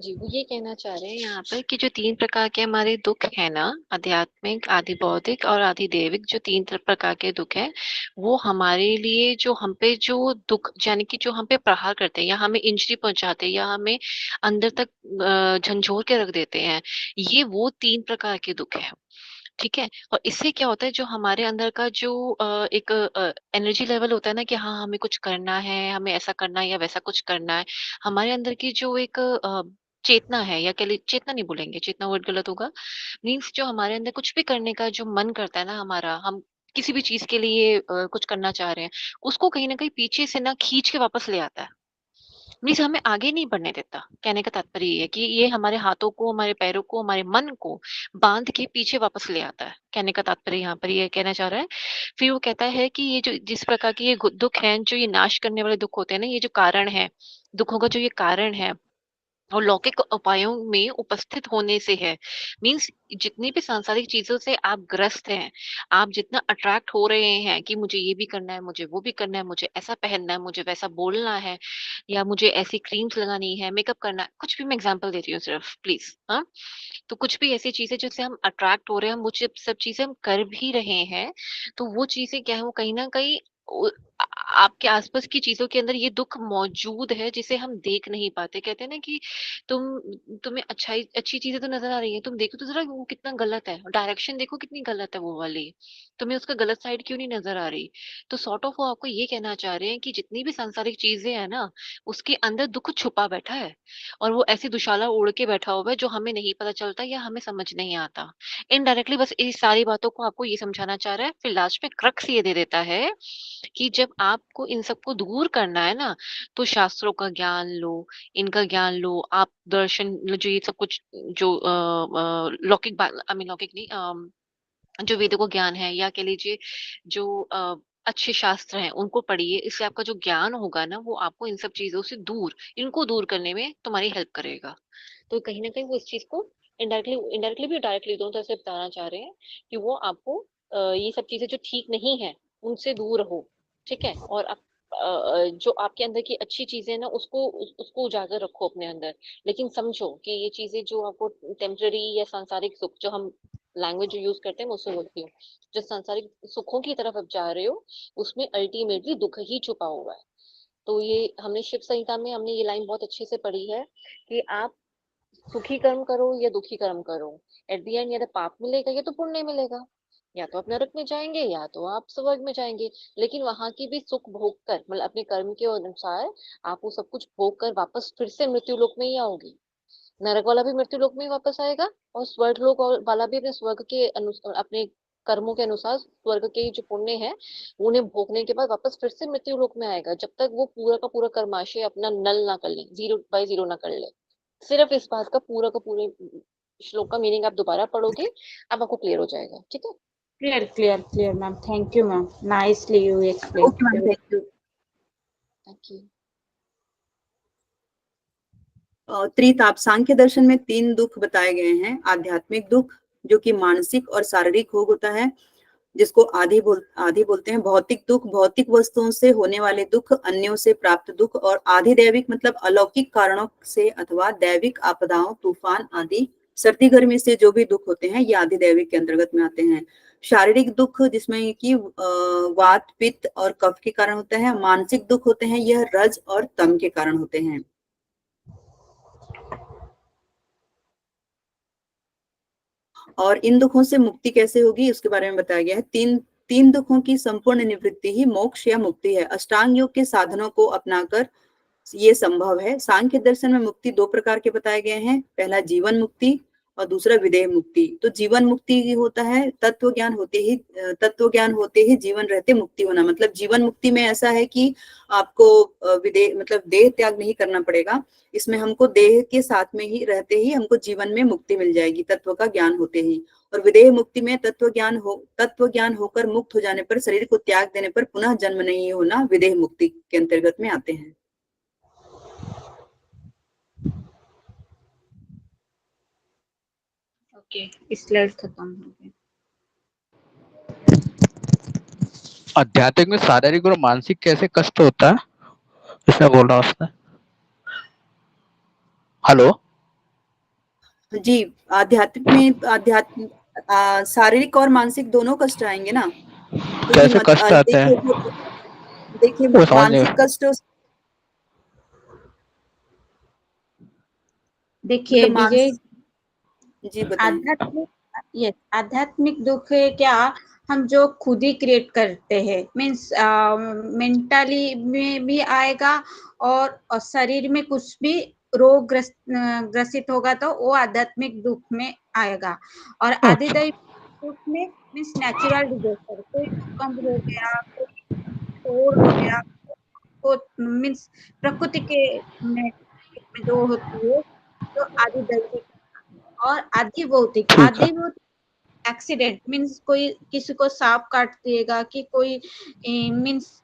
जी, वो ये कहना चाह रहे हैं यहाँ पर कि जो 3 प्रकार के हमारे दुख हैं ना, आध्यात्मिक, आधि भौतिक और आधि दैविक, जो 3 प्रकार के दुख हैं, वो हमारे लिए जो हम पे जो दुख यानी कि जो हम पे प्रहार करते हैं या हमें इंजरी पहुंचाते हैं या हमें अंदर तक झंझोर के रख देते हैं, ये वो 3 प्रकार के दुख हैं। ठीक है? और इससे क्या होता है, जो हमारे अंदर का जो एक एनर्जी लेवल होता है ना कि हाँ, हमें कुछ करना है, हमें ऐसा करना है या वैसा कुछ करना है। हमारे अंदर की जो एक चेतना है, या कह ली चेतना नहीं बोलेंगे, चेतना वर्ड गलत होगा। मीन्स जो हमारे अंदर कुछ भी करने का जो मन करता है ना हमारा, हम किसी भी चीज़ के लिए कुछ करना चाह रहे हैं, उसको कहीं न कहीं पीछे से ना खींच के वापस ले आता है। मीन्स हमें आगे नहीं बढ़ने देता। कहने का तात्पर्य ये है कि ये हमारे हाथों को, हमारे पैरों को, हमारे मन को बांध के पीछे वापस ले आता है। कहने का तात्पर्य यहाँ पर ये कहना चाह रहा है। फिर वो कहता है कि ये जो जिस प्रकार के ये दुख हैं, जो ये नाश करने वाले दुख होते हैं ना, ये जो कारण है, दुखों का जो ये कारण है, और लौकिक उपायों में उपस्थित होने से है। मीन्स जितनी भी सांसारिक चीजों से आप ग्रस्त हैं, आप जितना अट्रैक्ट हो रहे हैं कि मुझे ये भी करना है, मुझे वो भी करना है, मुझे ऐसा पहनना है, मुझे वैसा बोलना है, या मुझे ऐसी क्रीम्स लगानी है, मेकअप करना है, कुछ भी मैं एग्जांपल दे रही हूँ सिर्फ, प्लीज। हाँ, तो कुछ भी ऐसी चीजें जिससे हम अट्रैक्ट हो रहे हैं, हम वो सब चीजें हम कर भी रहे हैं, तो वो चीजें क्या है, वो कहीं ना कहीं आपके आसपास की चीजों के अंदर ये दुख मौजूद है जिसे हम देख नहीं पाते। कहते हैं ना कि तुम्हें अच्छी चीजें तो नजर आ रही है, तुम देखो तो जरा वो कितना गलत है, डायरेक्शन देखो कितनी गलत है वो वाली, तुम्हें उसका गलत साइड क्यों नहीं नजर आ रही। तो सॉर्ट ऑफ वो आपको ये कहना चाह रहे हैं कि जितनी भी सांसारिक चीजें हैं ना, उसके अंदर दुख छुपा बैठा है, और वो ऐसी दुशाला ओढ़ के बैठा हुआ है जो हमें नहीं पता चलता या हमें समझ नहीं आता। इनडायरेक्टली बस इस सारी बातों को आपको ये समझाना चाह रहा है। फिर लास्ट में क्रक्स ये दे देता है कि जब आपको इन सबको दूर करना है ना, तो शास्त्रों का ज्ञान लो, इनका ज्ञान लो, आप दर्शन जो ये सब कुछ जो लौकिक आई मीन लौकिक नहीं, जो वेदों का ज्ञान है, या कह लीजिए जो अच्छे शास्त्र हैं उनको पढ़िए। इससे आपका जो ज्ञान होगा ना, वो आपको इन सब चीजों से दूर, इनको दूर करने में तुम्हारी हेल्प करेगा। तो कहीं ना कहीं वो इस चीज को इनडायरेक्टली इनडायरेक्टली भी डायरेक्टली दोनों तरह से बताना चाह रहे हैं कि वो आपको ये सब चीजें जो ठीक नहीं है उनसे दूर रहो, ठीक है। और आप जो आपके अंदर की अच्छी चीजें ना, उसको उजागर रखो अपने अंदर। लेकिन समझो कि ये चीजें जो आपको टेम्पररी या सांसारिक सुख, जो हम लैंग्वेज जो यूज करते हैं, मैं उससे बोलती हूँ, जो सांसारिक सुखों की तरफ आप जा रहे हो, उसमें अल्टीमेटली दुख ही छुपा हुआ है। तो ये हमने शिव संहिता में हमने ये लाइन बहुत अच्छे से पढ़ी है कि आप सुखी कर्म करो या दुखी कर्म करो, एट द एंड या तो पाप मिलेगा या तो पुण्य मिलेगा। या तो आप नरक में जाएंगे या तो आप स्वर्ग में जाएंगे। लेकिन वहां की भी सुख भोग कर, मतलब अपने कर्म के अनुसार आप वो सब कुछ भोग कर वापस फिर से मृत्यु लोक में ही आओगे। नरक वाला भी मृत्यु लोक में ही वापस आएगा, और स्वर्ग लोक वाला भी अपने स्वर्ग के अपने कर्मों के अनुसार स्वर्ग के जो पुण्य है उन्हें भोगने के बाद वापस फिर से मृत्यु लोक में आएगा, जब तक वो पूरा का पूरा कर्माशय अपना नल ना कर ले, 0/0 ना कर ले। सिर्फ इस बात का पूरे श्लोक का मीनिंग आप दोबारा पढ़ोगे, अब आपको क्लियर हो जाएगा, ठीक है। Clear, ma'am. Thank you, ma'am. Nicely you explained. Okay ma'am, thank you. Thank you. त्रिताप सांख्य दर्शन में 3 दुख बताए गए हैं। आध्यात्मिक दुख जो कि मानसिक और शारीरिक भोग होता है, जिसको आदि बोलते हैं। भौतिक दुख भौतिक वस्तुओं से होने वाले दुख, अन्यों से प्राप्त दुख। और आधिदैविक मतलब अलौकिक कारणों से अथवा दैविक आपदाओं, तूफान आदि, सर्दी गर्मी से जो भी दुख होते हैं, ये आधिदैविक के अंतर्गत में आते हैं। शारीरिक दुख जिसमें कि वात पित्त और कफ के कारण होते हैं। मानसिक दुख होते हैं, यह रज और तम के कारण होते हैं। और इन दुखों से मुक्ति कैसे होगी उसके बारे में बताया गया है। तीन दुखों की संपूर्ण निवृत्ति ही मोक्ष या मुक्ति है। अष्टांग योग के साधनों को अपनाकर ये संभव है। सांख्य दर्शन में मुक्ति 2 प्रकार के बताए गए हैं। पहला जीवन मुक्ति और दूसरा विदेह मुक्ति। तो जीवन मुक्ति होता है तत्व ज्ञान होते ही जीवन रहते मुक्ति होना। मतलब जीवन मुक्ति में ऐसा है कि आपको विदेह मतलब देह त्याग नहीं करना पड़ेगा। इसमें हमको देह के साथ में ही रहते ही हमको जीवन में मुक्ति मिल जाएगी, तत्व का ज्ञान होते ही। और विदेह मुक्ति में तत्व ज्ञान होकर मुक्त हो जाने पर, शरीर को त्याग देने पर पुनः जन्म नहीं होना, विदेह मुक्ति के अंतर्गत में आते हैं। ओके, स्लाइड खत्म हो गया। आध्यात्मिक में शारीरिक और मानसिक कैसे कष्ट होता है, इसमें बोल रहा हूँ उसने। हेलो जी, आध्यात्म शारीरिक और मानसिक दोनों कष्ट आएंगे ना। तो ये कैसे कष्ट आते हैं देखिए वो समझ नहीं। मानसिक कष्ट देखिए मतलब विजय, जी बताएं। आध्यात्मिक दुख है क्या, हम जो खुद ही क्रिएट करते हैं। मीन्स मेंटली में भी आएगा, और शरीर में कुछ भी रोग ग्रसित होगा तो वो आध्यात्मिक दुख में आएगा। और आधिदैविक दुख में मीन्स नेचुरल डिजास्टर, कोई भूकंप हो गया, कोई तोड़ हो गया, तो मीन्स प्रकृति के में जो होती है, तो आधिदैविक। और आधिभौतिक एक्सीडेंट मीन्स कोई किसी को सांप काट देगा, कि कोई मीन्स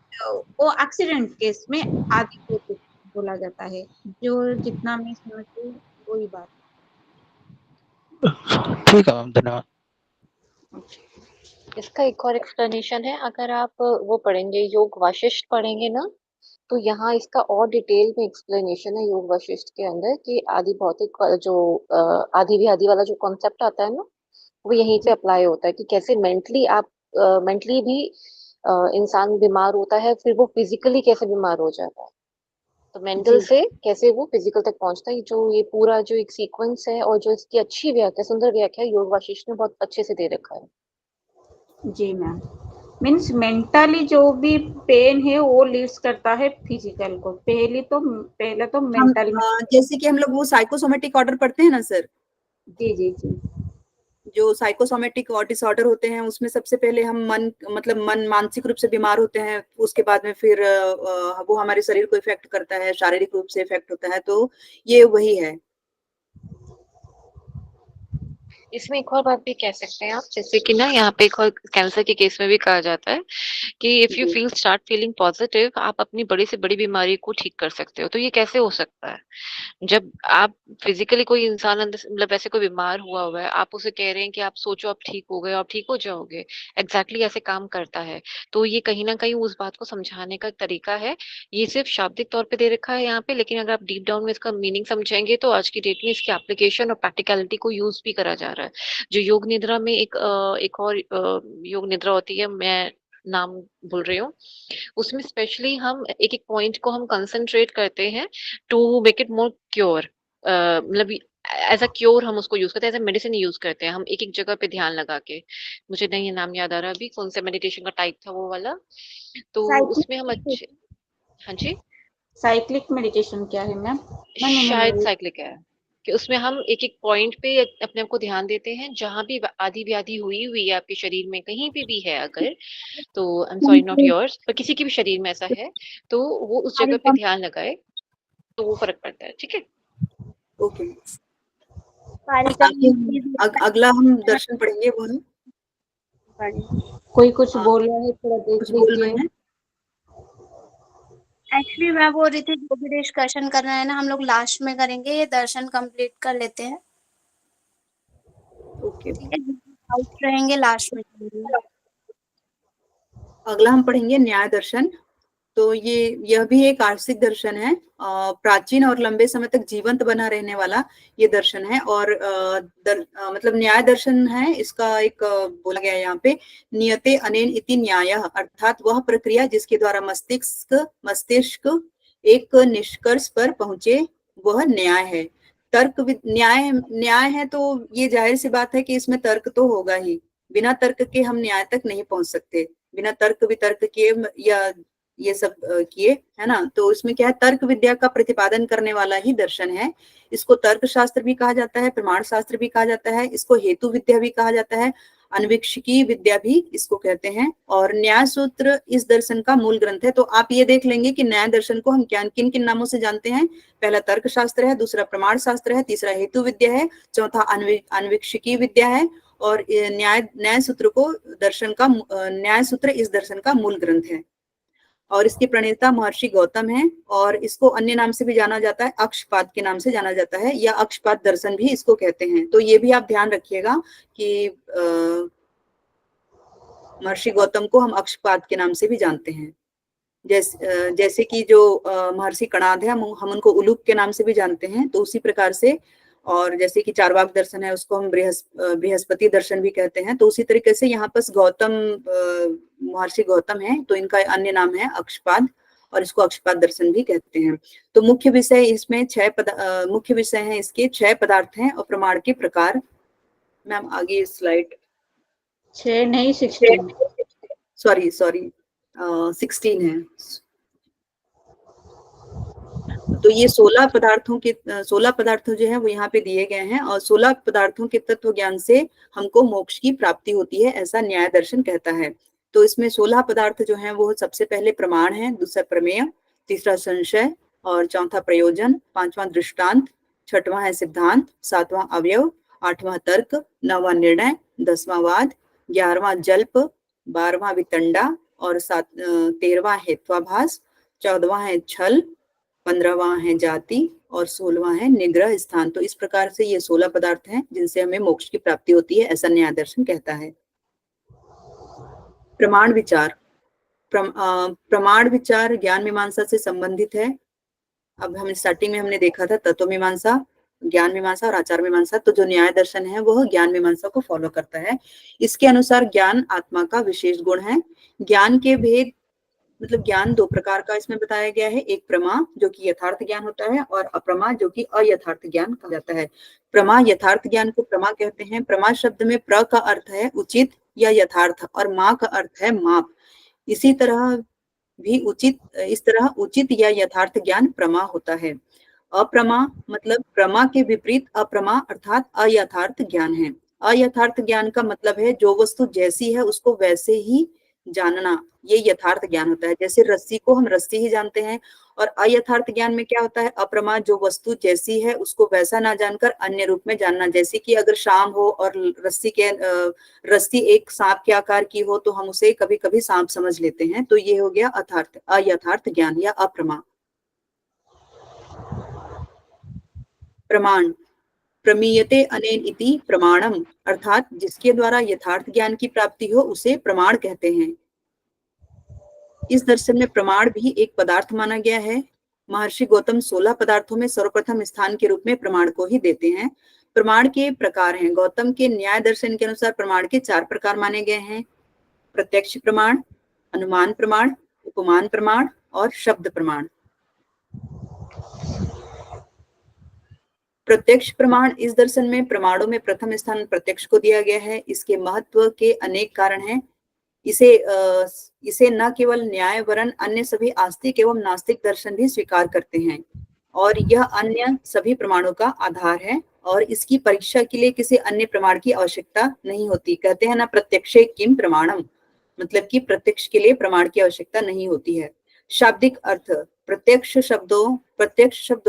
वो एक्सीडेंट केस में आधिभौतिक बोला जाता है। जो जितना मैं समझती हूँ वही बात। ठीक है मैम, धन्यवाद। इसका एक और एक्सप्लेनेशन है, अगर आप वो पढ़ेंगे, योग वाशिष्ठ पढ़ेंगे ना, तो यहाँ इसका और डिटेल में एक्सप्लेनेशन है योग वशिष्ठ के अंदर, कि आदि भौतिक जो आदि व्याधि वाला जो कॉन्सेप्ट आता है ना, वो यहीं से अप्लाई होता है कि कैसे मेंटली भी इंसान बीमार होता है फिर वो फिजिकली कैसे बीमार हो जाता है, तो मेंटल जी से कैसे वो फिजिकल तक पहुंचता है, जो ये पूरा जो एक सीक्वेंस है और जो इसकी अच्छी व्याख्या, सुंदर व्याख्या योग वाशिष्ठ ने बहुत अच्छे से दे रखा है। जी मैम, मीन्स मेंटली जो भी पेन है वो लीड्स करता है फिजिकल को, पहले तो हम मेंटल में। जैसे कि हम लोग वो साइकोसोमेटिक ऑर्डर पढ़ते हैं ना सर, जी जी जी जो साइकोसोमेटिक और डिसऑर्डर होते हैं उसमें सबसे पहले हम मन मानसिक रूप से बीमार होते हैं, उसके बाद में फिर वो हमारे शरीर को इफेक्ट करता है, शारीरिक रूप से इफेक्ट होता है, तो ये वही है। इसमें एक और बात भी कह सकते हैं आप, जैसे कि ना यहाँ पे एक और कैंसर के केस में भी कहा जाता है कि इफ यू जी स्टार्ट फीलिंग पॉजिटिव, आप अपनी बड़ी से बड़ी बीमारी को ठीक कर सकते हो। तो ये कैसे हो सकता है? जब आप फिजिकली कोई इंसान अंदर मतलब ऐसे कोई बीमार हुआ है, आप उसे कह रहे हैं कि आप सोचो आप ठीक हो गए, आप ठीक हो जाओगे, एग्जैक्टली ऐसे काम करता है। तो ये कहीं ना कहीं उस बात को समझाने का तरीका है। ये सिर्फ शाब्दिक तौर पे दे रखा है यहाँ पे, लेकिन अगर आप डीप डाउन में इसका मीनिंग समझेंगे तो आज की डेट में इसकी एप्लीकेशन और प्रैक्टिकलिटी को यूज भी करा जा रहा है। जो योग निद्रा में एक और योग निद्रा होती है, मैं नाम भूल रही हूँ, उसमें स्पेशली हम एक एक पॉइंट को हम कंसंट्रेट करते हैं to make it more cure, मतलब एज अ क्योर हम उसको यूज करते हैं, एज अ मेडिसिन यूज करते हैं हम, एक एक जगह पे ध्यान लगा के। मुझे नहीं नाम याद आ रहा अभी कौन सा मेडिटेशन का टाइप था वो वाला, तो उसमें हम साइक्लिक, अच्छे। हाँ जी, साइक्लिक मेडिटेशन क्या है मैम? मैंने शायद मेमोराइज। साइक्लिक है, कि उसमें हम एक एक पॉइंट पे अपने आप को ध्यान देते हैं, जहां भी आदि व्याधि हुई हुई है आपके शरीर में कहीं भी है अगर, तो I am sorry not yours, पर किसी के भी शरीर में ऐसा है, तो वो उस जगह पे ध्यान लगाए तो वो फर्क पड़ता है। ठीक है, ओके, अगला हम दर्शन पढ़ेंगे, वो है कोई कुछ हाँ, बोल रहा है, थोड़ा देख कुछ बोल लीजिए। रहे हैं। एक्चुअली मैं बोल रही थी जो भी डिस्कशन करना है ना हम लोग लास्ट में करेंगे, ये दर्शन कंप्लीट कर लेते हैं, ओके, ठीक है? डाउट रहेंगे लास्ट में करेंगे। अगला हम पढ़ेंगे न्याय दर्शन। तो यह भी एक आर्षिक दर्शन है, प्राचीन और लंबे समय तक जीवंत बना रहने वाला ये दर्शन है। और मतलब न्याय दर्शन है, इसका एक बोला गया है यहाँ पे, नियते अनेन इति न्यायः, अर्थात वह प्रक्रिया जिसके द्वारा मस्तिष्क एक निष्कर्ष पर पहुंचे वह न्याय है। न्याय है, तो ये जाहिर सी बात है कि इसमें तर्क तो होगा ही, बिना तर्क के हम न्याय तक नहीं पहुंच सकते, बिना तर्क वितर्क किए या ये सब किए, है ना। तो इसमें क्या है, तर्क विद्या का प्रतिपादन करने वाला ही दर्शन है। इसको तर्क शास्त्र भी कहा जाता है, प्रमाण शास्त्र भी कहा जाता है, इसको हेतु विद्या भी कहा जाता है, अन्वीक्षिकी विद्या भी इसको कहते हैं। और न्याय सूत्र इस दर्शन का मूल ग्रंथ है। तो आप ये देख लेंगे कि न्याय दर्शन को हम किन किन नामों से जानते हैं। पहला तर्क शास्त्र है, दूसरा प्रमाण शास्त्र है, तीसरा हेतु विद्या है, चौथा अन्वीक्षिकी विद्या है, और न्याय सूत्र को न्याय सूत्र इस दर्शन का मूल ग्रंथ है। और इसके प्रणेता महर्षि गौतम हैं, और इसको अन्य नाम से भी जाना जाता है, अक्षपाद के नाम से जाना जाता है, या अक्षपाद दर्शन भी इसको कहते हैं। तो ये भी आप ध्यान रखिएगा कि महर्षि गौतम को हम अक्षपाद के नाम से भी जानते हैं। जैसे कि जो महर्षि कणाद है हम उनको उलूक के नाम से भी जानते हैं, तो उसी प्रकार से। और जैसे कि चारवाक दर्शन है उसको हम बृहस्पति दर्शन भी कहते हैं, तो उसी तरीके से यहाँ पर महर्षि गौतम है, तो इनका अन्य नाम है अक्षपाद, और इसको अक्षपाद दर्शन भी कहते हैं। तो मुख्य विषय इसमें मुख्य विषय है इसके 6 पदार्थ हैं और प्रमाण के प्रकार। मैम आगे स्लाइड, 6 नहीं 16। सॉरी 16 है। तो ये 16 पदार्थ जो है वो यहाँ पे दिए गए हैं, और 16 पदार्थों के तत्व ज्ञान से हमको मोक्ष की प्राप्ति होती है, ऐसा न्याय दर्शन कहता है। तो इसमें 16 पदार्थ जो हैं वो सबसे पहले प्रमाण है, दूसरा प्रमेय, तीसरा संशय, और चौथा प्रयोजन, पांचवा दृष्टांत, छठवां है सिद्धांत, सातवां अवयव, आठवां तर्क, नौवां निर्णय, 10वां वाद, 11वां जल्प, 12वां वितंडा, और 13वां हेत्वाभास, 14वां है छल, 15वां है जाति, और 16वां है निग्रह स्थान। तो इस प्रकार से ये 16 पदार्थ हैं जिनसे हमें मोक्ष की प्राप्ति होती है, ऐसा न्याय दर्शन कहता है। प्रमाण विचार, प्रमाण विचार ज्ञान मीमांसा से संबंधित है। अब हम स्टार्टिंग में हमने देखा था तत्व मीमांसा, ज्ञान मीमांसा और आचार मीमांसा। तो जो न्याय दर्शन है वह ज्ञान मीमांसा को फॉलो करता है। इसके अनुसार ज्ञान आत्मा का विशेष गुण है। ज्ञान के भेद मतलब ज्ञान दो प्रकार का इसमें बताया गया है, एक प्रमा जो कि यथार्थ ज्ञान होता है और अप्रमा जो कि अयथार्थ ज्ञान कहा जाता है। प्रमा यथार्थ ज्ञान को प्रमा कहते हैं। प्रमा शब्द में प्र का अर्थ है उचित या यथार्थ और मा का अर्थ है माप। इसी तरह भी इस तरह उचित या यथार्थ ज्ञान प्रमा होता है। अप्रमा मतलब प्रमा के विपरीत अप्रमा अर्थात अयथार्थ ज्ञान है। अयथार्थ ज्ञान का मतलब है जो वस्तु जैसी है उसको वैसे ही जानना, ये यथार्थ ज्ञान होता है। जैसे रस्सी को हम रस्सी ही जानते हैं। और अयथार्थ ज्ञान में क्या होता है, अप्रमा जो वस्तु जैसी है उसको वैसा ना जानकर अन्य रूप में जानना। जैसे कि अगर शाम हो और रस्सी एक सांप के आकार की हो तो हम उसे कभी कभी सांप समझ लेते हैं, तो ये हो गया अयथार्थ ज्ञान या अप्रमा। प्रमाण प्रमीयते अनेन इति प्रमाणम अर्थात जिसके द्वारा यथार्थ ज्ञान की प्राप्ति हो उसे प्रमाण कहते हैं। इस दर्शन में प्रमाण भी एक पदार्थ माना गया है। महर्षि गौतम 16 पदार्थों में सर्वप्रथम स्थान के रूप में प्रमाण को ही देते हैं। प्रमाण के प्रकार हैं। गौतम के न्याय दर्शन के अनुसार प्रमाण के 4 प्रकार माने गए हैं, प्रत्यक्ष प्रमाण, अनुमान प्रमाण, उपमान प्रमाण और शब्द प्रमाण। प्रत्यक्ष प्रमाण इस दर्शन में प्रमाणों में प्रथम स्थान प्रत्यक्ष को दिया गया है। इसके महत्व के अनेक कारण हैं। इसे न केवल न्याय वरन अन्य सभी आस्तिक एवं नास्तिक दर्शन भी स्वीकार करते हैं और यह अन्य सभी प्रमाणों का आधार है और इसकी परीक्षा के लिए किसी अन्य प्रमाण की आवश्यकता नहीं होती। कहते हैं ना प्रत्यक्षे किम प्रमाणम, मतलब कि प्रत्यक्ष के लिए प्रमाण की आवश्यकता नहीं होती है। शाब्दिक अर्थ प्रत्यक्ष शब्द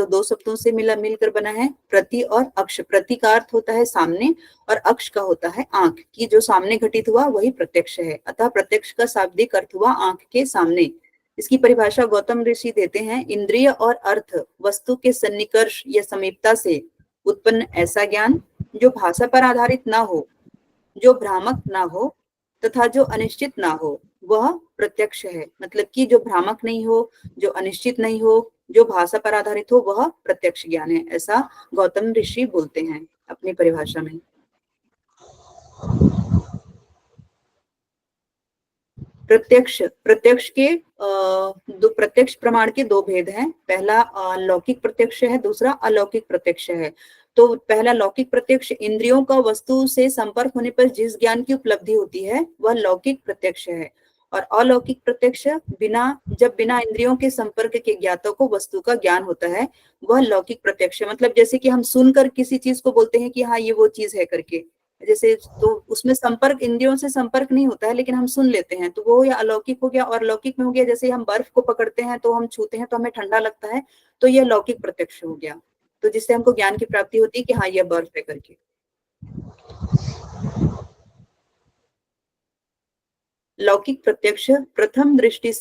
2 शब्दों से मिलकर बना है, प्रति और अक्ष। प्रति का अर्थ होता है सामने और अक्ष का होता है आंख, की जो सामने घटित हुआ वही प्रत्यक्ष है। अतः प्रत्यक्ष का शाब्दिक अर्थ हुआ आंख के सामने। इसकी परिभाषा गौतम ऋषि देते हैं, इंद्रिय और अर्थ वस्तु के सन्निकर्ष या समीपता से उत्पन्न ऐसा ज्ञान जो भाषा पर आधारित ना हो, जो भ्रामक ना हो तथा जो अनिश्चित ना हो, वह प्रत्यक्ष है। मतलब कि जो भ्रामक नहीं हो, जो अनिश्चित नहीं हो, जो भाषा पर आधारित हो, वह प्रत्यक्ष ज्ञान है। ऐसा गौतम ऋषि बोलते हैं अपनी परिभाषा में। प्रत्यक्ष प्रमाण के 2 भेद हैं। पहला लौकिक प्रत्यक्ष है, दूसरा अलौकिक प्रत्यक्ष है। तो पहला लौकिक प्रत्यक्ष इंद्रियों का वस्तु से संपर्क होने पर जिस ज्ञान की उपलब्धि होती है वह लौकिक प्रत्यक्ष है। और अलौकिक प्रत्यक्ष जब बिना इंद्रियों के संपर्क के ज्ञाता को वस्तु का ज्ञान होता है वह लौकिक प्रत्यक्ष है। मतलब जैसे कि हम सुनकर किसी चीज को बोलते हैं कि हाँ ये वो चीज है करके, जैसे तो उसमें संपर्क इंद्रियों से संपर्क नहीं होता है लेकिन हम सुन लेते हैं, तो वो या अलौकिक हो गया। और लौकिक में हो गया जैसे हम बर्फ को पकड़ते हैं तो हम छूते हैं तो हमें ठंडा लगता है, तो यह लौकिक प्रत्यक्ष हो गया। तो जिससे हमको ज्ञान की प्राप्ति होती है कि हाँ यह बर्फ है करके। लौकिक प्रत्यक्ष प्रथम दृष्टि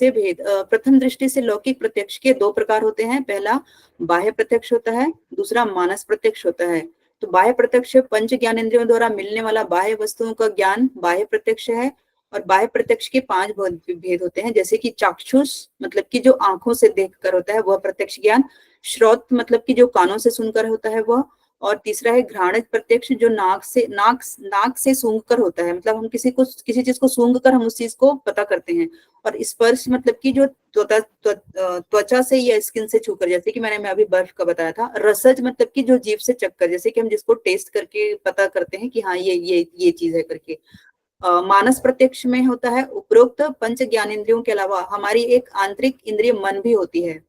से लौकिक प्रत्यक्ष के 2 प्रकार होते हैं। पहला बाह्य प्रत्यक्ष होता है, दूसरा मानस प्रत्यक्ष होता है। तो बाह्य प्रत्यक्ष पंच ज्ञानेंद्रियों द्वारा मिलने वाला बाह्य वस्तुओं का ज्ञान बाह्य प्रत्यक्ष है। और बाह्य प्रत्यक्ष के 5 भेद होते हैं, जैसे कि चाक्षुष मतलब कि जो आंखों से देखकर होता है वह प्रत्यक्ष ज्ञान, श्रोत मतलब कि जो कानों से सुनकर होता है वह, और तीसरा है घ्राणज प्रत्यक्ष जो नाक से सूंघ कर होता है। मतलब हम किसी चीज को सूंघ कर हम उस चीज को पता करते हैं। और स्पर्श मतलब कि जो त्वचा से या स्किन से छूकर, जैसे कि मैं अभी बर्फ का बताया था। रसज मतलब कि जो जीभ से चखकर, जैसे कि हम जिसको टेस्ट करके पता करते हैं कि हाँ ये चीज है करके। मानस प्रत्यक्ष में होता है उपरोक्त पंच ज्ञानेंद्रियों के अलावा हमारी एक आंतरिक इंद्रिय मन भी होती है।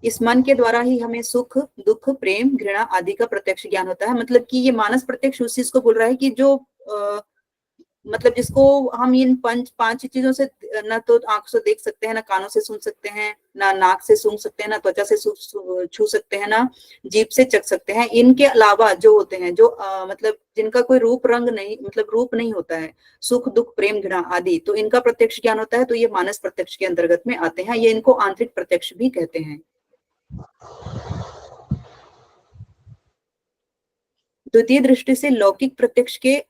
इस मन के द्वारा ही हमें सुख दुख प्रेम घृणा आदि का प्रत्यक्ष ज्ञान होता है। मतलब कि ये मानस प्रत्यक्ष उस चीज को बोल रहा है कि जो मतलब जिसको हम इन 5 चीजों से ना तो आंख से देख सकते हैं, ना कानों से सुन सकते हैं, ना नाक से सूंघ सकते हैं, ना त्वचा से छू सकते हैं, ना जीभ से चख सकते हैं। इनके अलावा जो होते हैं जो मतलब जिनका कोई रूप रंग नहीं, मतलब रूप नहीं होता है, सुख दुख प्रेम घृणा आदि, तो इनका प्रत्यक्ष ज्ञान होता है। तो ये मानस प्रत्यक्ष के अंतर्गत में आते हैं। ये इनको आंतरिक प्रत्यक्ष भी कहते हैं। द्वितीय दृष्टि से लौकिक प्रत्यक्ष के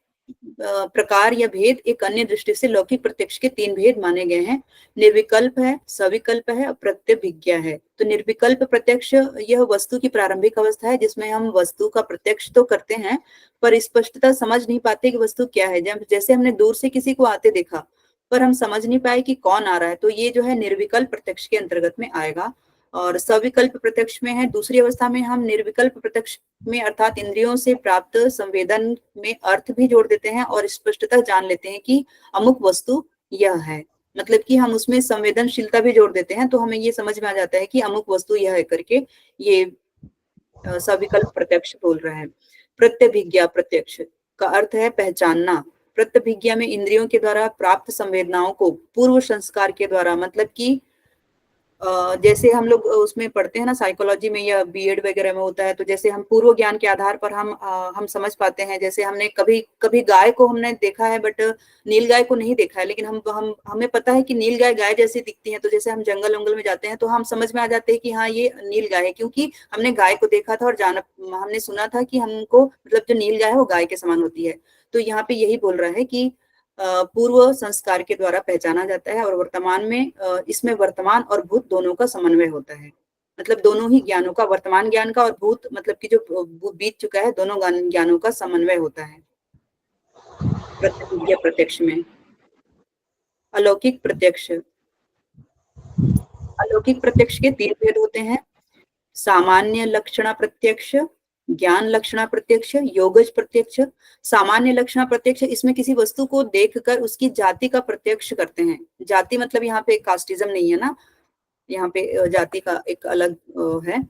प्रकार या भेद, एक अन्य दृष्टि से लौकिक प्रत्यक्ष के 3 भेद माने गए हैं। निर्विकल्प है, सविकल्प है और प्रत्यभिज्ञा है। तो निर्विकल्प प्रत्यक्ष यह वस्तु की प्रारंभिक अवस्था है जिसमें हम वस्तु का प्रत्यक्ष तो करते हैं पर स्पष्टता समझ नहीं पाते कि वस्तु क्या है। जैसे हमने दूर से किसी को आते देखा पर हम समझ नहीं पाए कि कौन आ रहा है, तो ये जो है निर्विकल्प प्रत्यक्ष के अंतर्गत में आएगा। और सविकल्प प्रत्यक्ष में है, दूसरी अवस्था में हम निर्विकल्प प्रत्यक्ष में अर्थात इंद्रियों से प्राप्त संवेदन में अर्थ भी जोड़ देते हैं और स्पष्टतः जान लेते हैं कि अमुक वस्तु यह है, मतलब कि हम उसमें संवेदनशीलता भी जोड़ देते हैं, तो हमें ये समझ में आ जाता है कि अमुक वस्तु यह है करके। ये सविकल्प प्रत्यक्ष बोल रहा है। प्रत्यभिज्ञा प्रत्यक्ष का अर्थ है पहचानना। प्रत्यभिज्ञा में इंद्रियों के द्वारा प्राप्त संवेदनाओं को पूर्व संस्कार के द्वारा, मतलब कि जैसे हम लोग उसमें पढ़ते हैं ना साइकोलॉजी में या बीएड वगैरह में होता है, तो जैसे हम पूर्व ज्ञान के आधार पर हम समझ पाते हैं। जैसे हमने कभी कभी गाय को हमने देखा है बट नील गाय को नहीं देखा है, लेकिन हमें पता है कि नील गाय गाय जैसी दिखती है, तो जैसे हम जंगल वंगल में जाते हैं तो हम समझ में आ जाते हैं कि हाँ ये नील गाय है, क्योंकि हमने गाय को देखा था और हमने सुना था कि हमको मतलब जो नील गाय है वो गाय के समान होती है। तो यहाँ पे यही बोल रहा है कि पूर्व संस्कार के द्वारा पहचाना जाता है और वर्तमान में इसमें वर्तमान और भूत दोनों का समन्वय होता है। मतलब दोनों ही ज्ञानों का, वर्तमान ज्ञान का और भूत मतलब कि जो बीत चुका है, दोनों ज्ञानों का समन्वय होता है प्रत्यभिज्ञा प्रत्यक्ष में। अलौकिक प्रत्यक्ष, अलौकिक प्रत्यक्ष के 3 भेद होते हैं। सामान्य लक्षणा प्रत्यक्ष, ज्ञान लक्षणा प्रत्यक्ष, योगज प्रत्यक्ष। सामान्य लक्षणा प्रत्यक्ष, इसमें किसी वस्तु को देखकर उसकी जाति का प्रत्यक्ष करते हैं। जाति मतलब यहाँ पे कास्टिज्म नहीं है ना, यहाँ पे जाति का एक अलग है।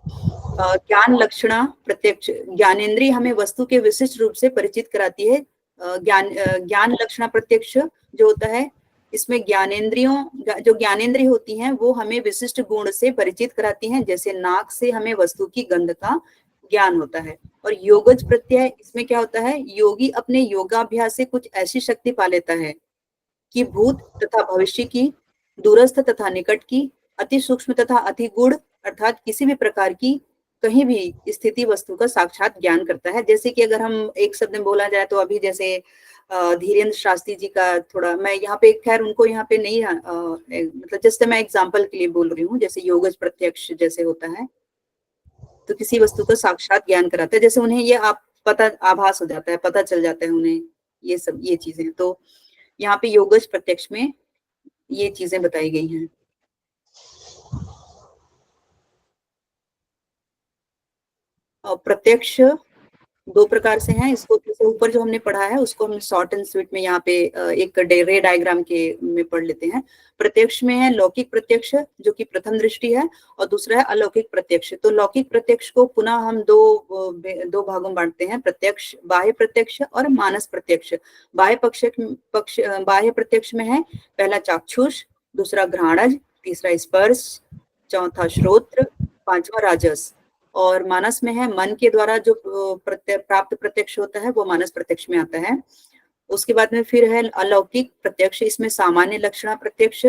ज्ञान लक्षणा प्रत्यक्ष, ज्ञानेंद्रिय हमें वस्तु के विशिष्ट रूप से परिचित कराती है। ज्ञान लक्षणा प्रत्यक्ष जो होता है, इसमें ज्ञानेंद्रियों जो ज्ञानेंद्रिय होती हैं वो हमें विशिष्ट गुण से परिचित कराती हैं। जैसे नाक से हमें वस्तु की गंध का ज्ञान होता है। और योगज प्रत्यय, इसमें क्या होता है, योगी अपने योगाभ्यास से कुछ ऐसी शक्ति पा लेता है कि भूत तथा भविष्य की, दूरस्थ तथा निकट की, अति सूक्ष्म तथा अति गूढ़ अर्थात किसी भी प्रकार की कहीं भी स्थिति वस्तु का साक्षात ज्ञान करता है। जैसे कि अगर हम एक शब्द में बोला जाए तो अभी जैसे धीरेन्द्र शास्त्री जी का थोड़ा, मैं यहाँ पे खैर उनको यहाँ पे नहीं मतलब जैसे मैं एग्जाम्पल के लिए बोल रही हूँ, जैसे योगज प्रत्यक्ष जैसे होता है तो किसी वस्तु का साक्षात ज्ञान कराता है, जैसे उन्हें ये पता आभास हो जाता है, पता चल जाता है उन्हें ये सब ये चीजें। तो यहाँ पे योगज प्रत्यक्ष में ये चीजें बताई गई हैं। प्रत्यक्ष 2 प्रकार से हैं। इसको जैसे ऊपर जो हमने पढ़ा है उसको हम शॉर्ट एंड स्वीट में यहाँ पे एक रे डायग्राम के में पढ़ लेते हैं। प्रत्यक्ष में है लौकिक प्रत्यक्ष जो कि प्रथम दृष्टि है, और दूसरा है अलौकिक प्रत्यक्ष। तो लौकिक प्रत्यक्ष को पुनः हम दो भागों में बांटते हैं, प्रत्यक्ष बाह्य प्रत्यक्ष और मानस प्रत्यक्ष। बाह्य प्रत्यक्ष में है पहला चाक्षुष, दूसरा घ्राणज, तीसरा स्पर्श, चौथा श्रोत्र, पांचवा राजस। और मानस में है मन के द्वारा जो प्राप्त प्रत्यक्ष होता है वो मानस प्रत्यक्ष में आता है। उसके बाद में फिर है अलौकिक प्रत्यक्ष, इसमें सामान्य लक्षणा प्रत्यक्ष,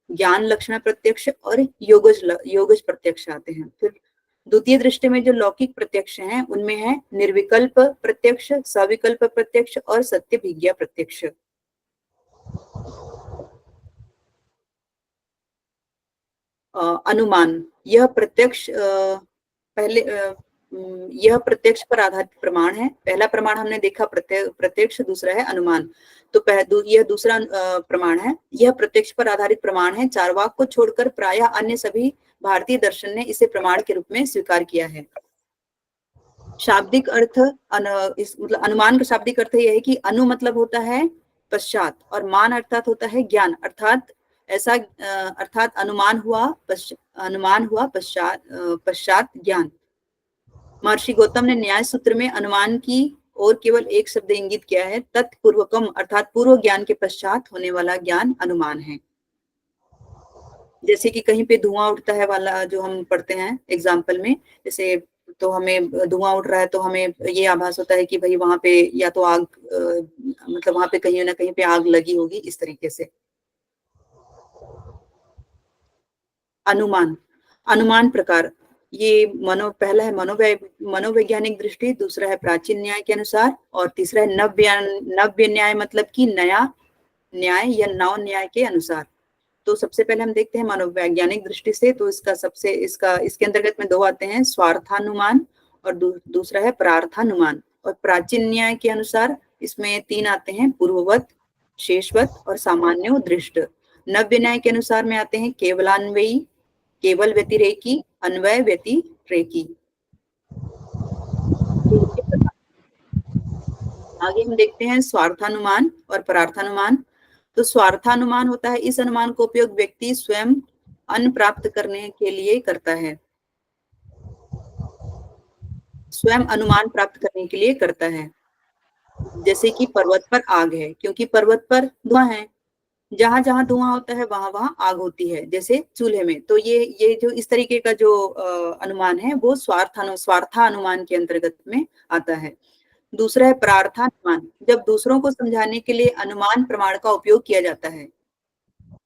ज्ञान लक्षणा प्रत्यक्ष और योगज प्रत्यक्ष आते हैं। फिर द्वितीय दृष्टि में जो लौकिक प्रत्यक्ष हैं उनमें है निर्विकल्प प्रत्यक्ष, सविकल्प प्रत्यक्ष और सत्यभिज्ञा प्रत्यक्ष। अनुमान, यह प्रत्यक्ष पहले यह प्रत्यक्ष पर आधारित प्रमाण है। पहला प्रमाण हमने देखा प्रत्यक्ष, दूसरा है अनुमान। तो यह दूसरा प्रमाण है, यह प्रत्यक्ष पर आधारित प्रमाण है। चार्वाक को छोड़कर प्रायः अन्य सभी भारतीय दर्शन ने इसे प्रमाण के रूप में स्वीकार किया है। शाब्दिक अर्थ मतलब अनुमान का शाब्दिक अर्थ यह है कि अनु मतलब होता है पश्चात और मान अर्थात होता है ज्ञान, अर्थात ऐसा अर्थात अनुमान हुआ पश्चात ज्ञान। महर्षि गौतम ने न्याय सूत्र में अनुमान की और केवल एक शब्द इंगित किया है, तत्पूर्वकम अर्थात पूर्व ज्ञान के पश्चात होने वाला ज्ञान अनुमान है। जैसे कि कहीं पे धुआं उठता है वाला जो हम पढ़ते हैं एग्जाम्पल में, जैसे तो हमें धुआं उठ रहा है तो हमें ये आभास होता है कि भाई वहां पे या तो आग मतलब वहां पे कहीं ना कहीं पे आग लगी होगी, इस तरीके से। अनुमान प्रकार, ये पहला है मनोवैज्ञानिक दृष्टि, दूसरा है प्राचीन न्याय के अनुसार और तीसरा है नव्य न्याय मतलब कि नया न्याय या नव न्याय के अनुसार। तो सबसे पहले हम देखते हैं मनोवैज्ञानिक दृष्टि से। तो इसके अंतर्गत में 2 आते हैं, स्वार्थानुमान और दूसरा है प्रार्थानुमान। और प्राचीन न्याय के अनुसार इसमें 3 आते हैं, पूर्ववत, शेषवत और सामान्यो दृष्ट। नव्य न्याय के अनुसार में आते हैं केवलान्वयी, केवल व्यतिरेकी, अन्वय व्यतिरेकी। आगे हम देखते हैं स्वार्थानुमान और परार्थानुमान। तो स्वार्थानुमान होता है, इस अनुमान का उपयोग व्यक्ति स्वयं अन्न प्राप्त करने के लिए करता है, स्वयं अनुमान प्राप्त करने के लिए करता है। जैसे कि पर्वत पर आग है, क्योंकि पर्वत पर धुआं है, जहां जहां धुआं होता है वहां वहां आग होती है, जैसे चूल्हे में। तो ये जो इस तरीके का जो अनुमान है वो स्वार्थानुमान के अंतर्गत में आता है। दूसरा है परार्थानुमान, जब दूसरों को समझाने के लिए अनुमान प्रमाण का उपयोग किया जाता है।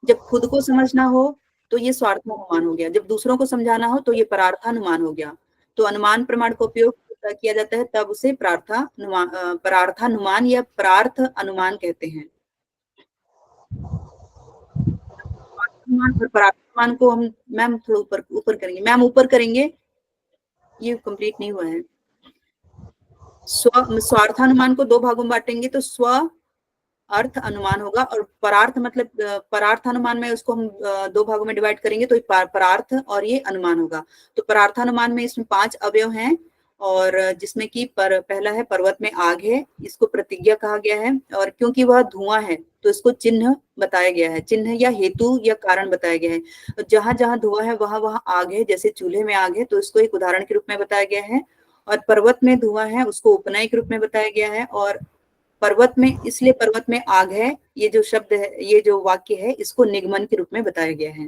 जब खुद को समझना हो तो ये स्वार्थानुमान हो गया, जब दूसरों को समझाना हो तो ये परार्थानुमान हो गया। तो अनुमान प्रमाण का उपयोग किया जाता है तब उसे परार्थानुमान या परार्थ अनुमान कहते हैं। और परार्थानुमान को हम मैम थोड़ा ऊपर करेंगे, मैम ऊपर करेंगे, ये कंप्लीट नहीं हुआ है। स्वार्थानुमान को दो भागों में बांटेंगे, तो स्व अर्थ अनुमान होगा, और परार्थ मतलब परार्थ अनुमान में उसको हम दो भागों में डिवाइड करेंगे, तो परार्थ और ये अनुमान होगा। तो परार्थानुमान में इसमें 5 अवयव हैं, और जिसमें कि पहला है पर्वत में आग है, इसको प्रतिज्ञा कहा गया है, और क्योंकि वह धुआं है तो इसको चिन्ह बताया गया है, चिन्ह या हेतु या कारण बताया गया है। जहां जहां धुआं है वहां वहां आग है, जैसे चूल्हे में आग है तो इसको एक उदाहरण के रूप में बताया गया है। और पर्वत में धुआं है उसको उपनय के रूप में बताया गया है। और पर्वत में, इसलिए पर्वत में आग है, ये जो शब्द है, ये जो वाक्य है, इसको निगमन के रूप में बताया गया है।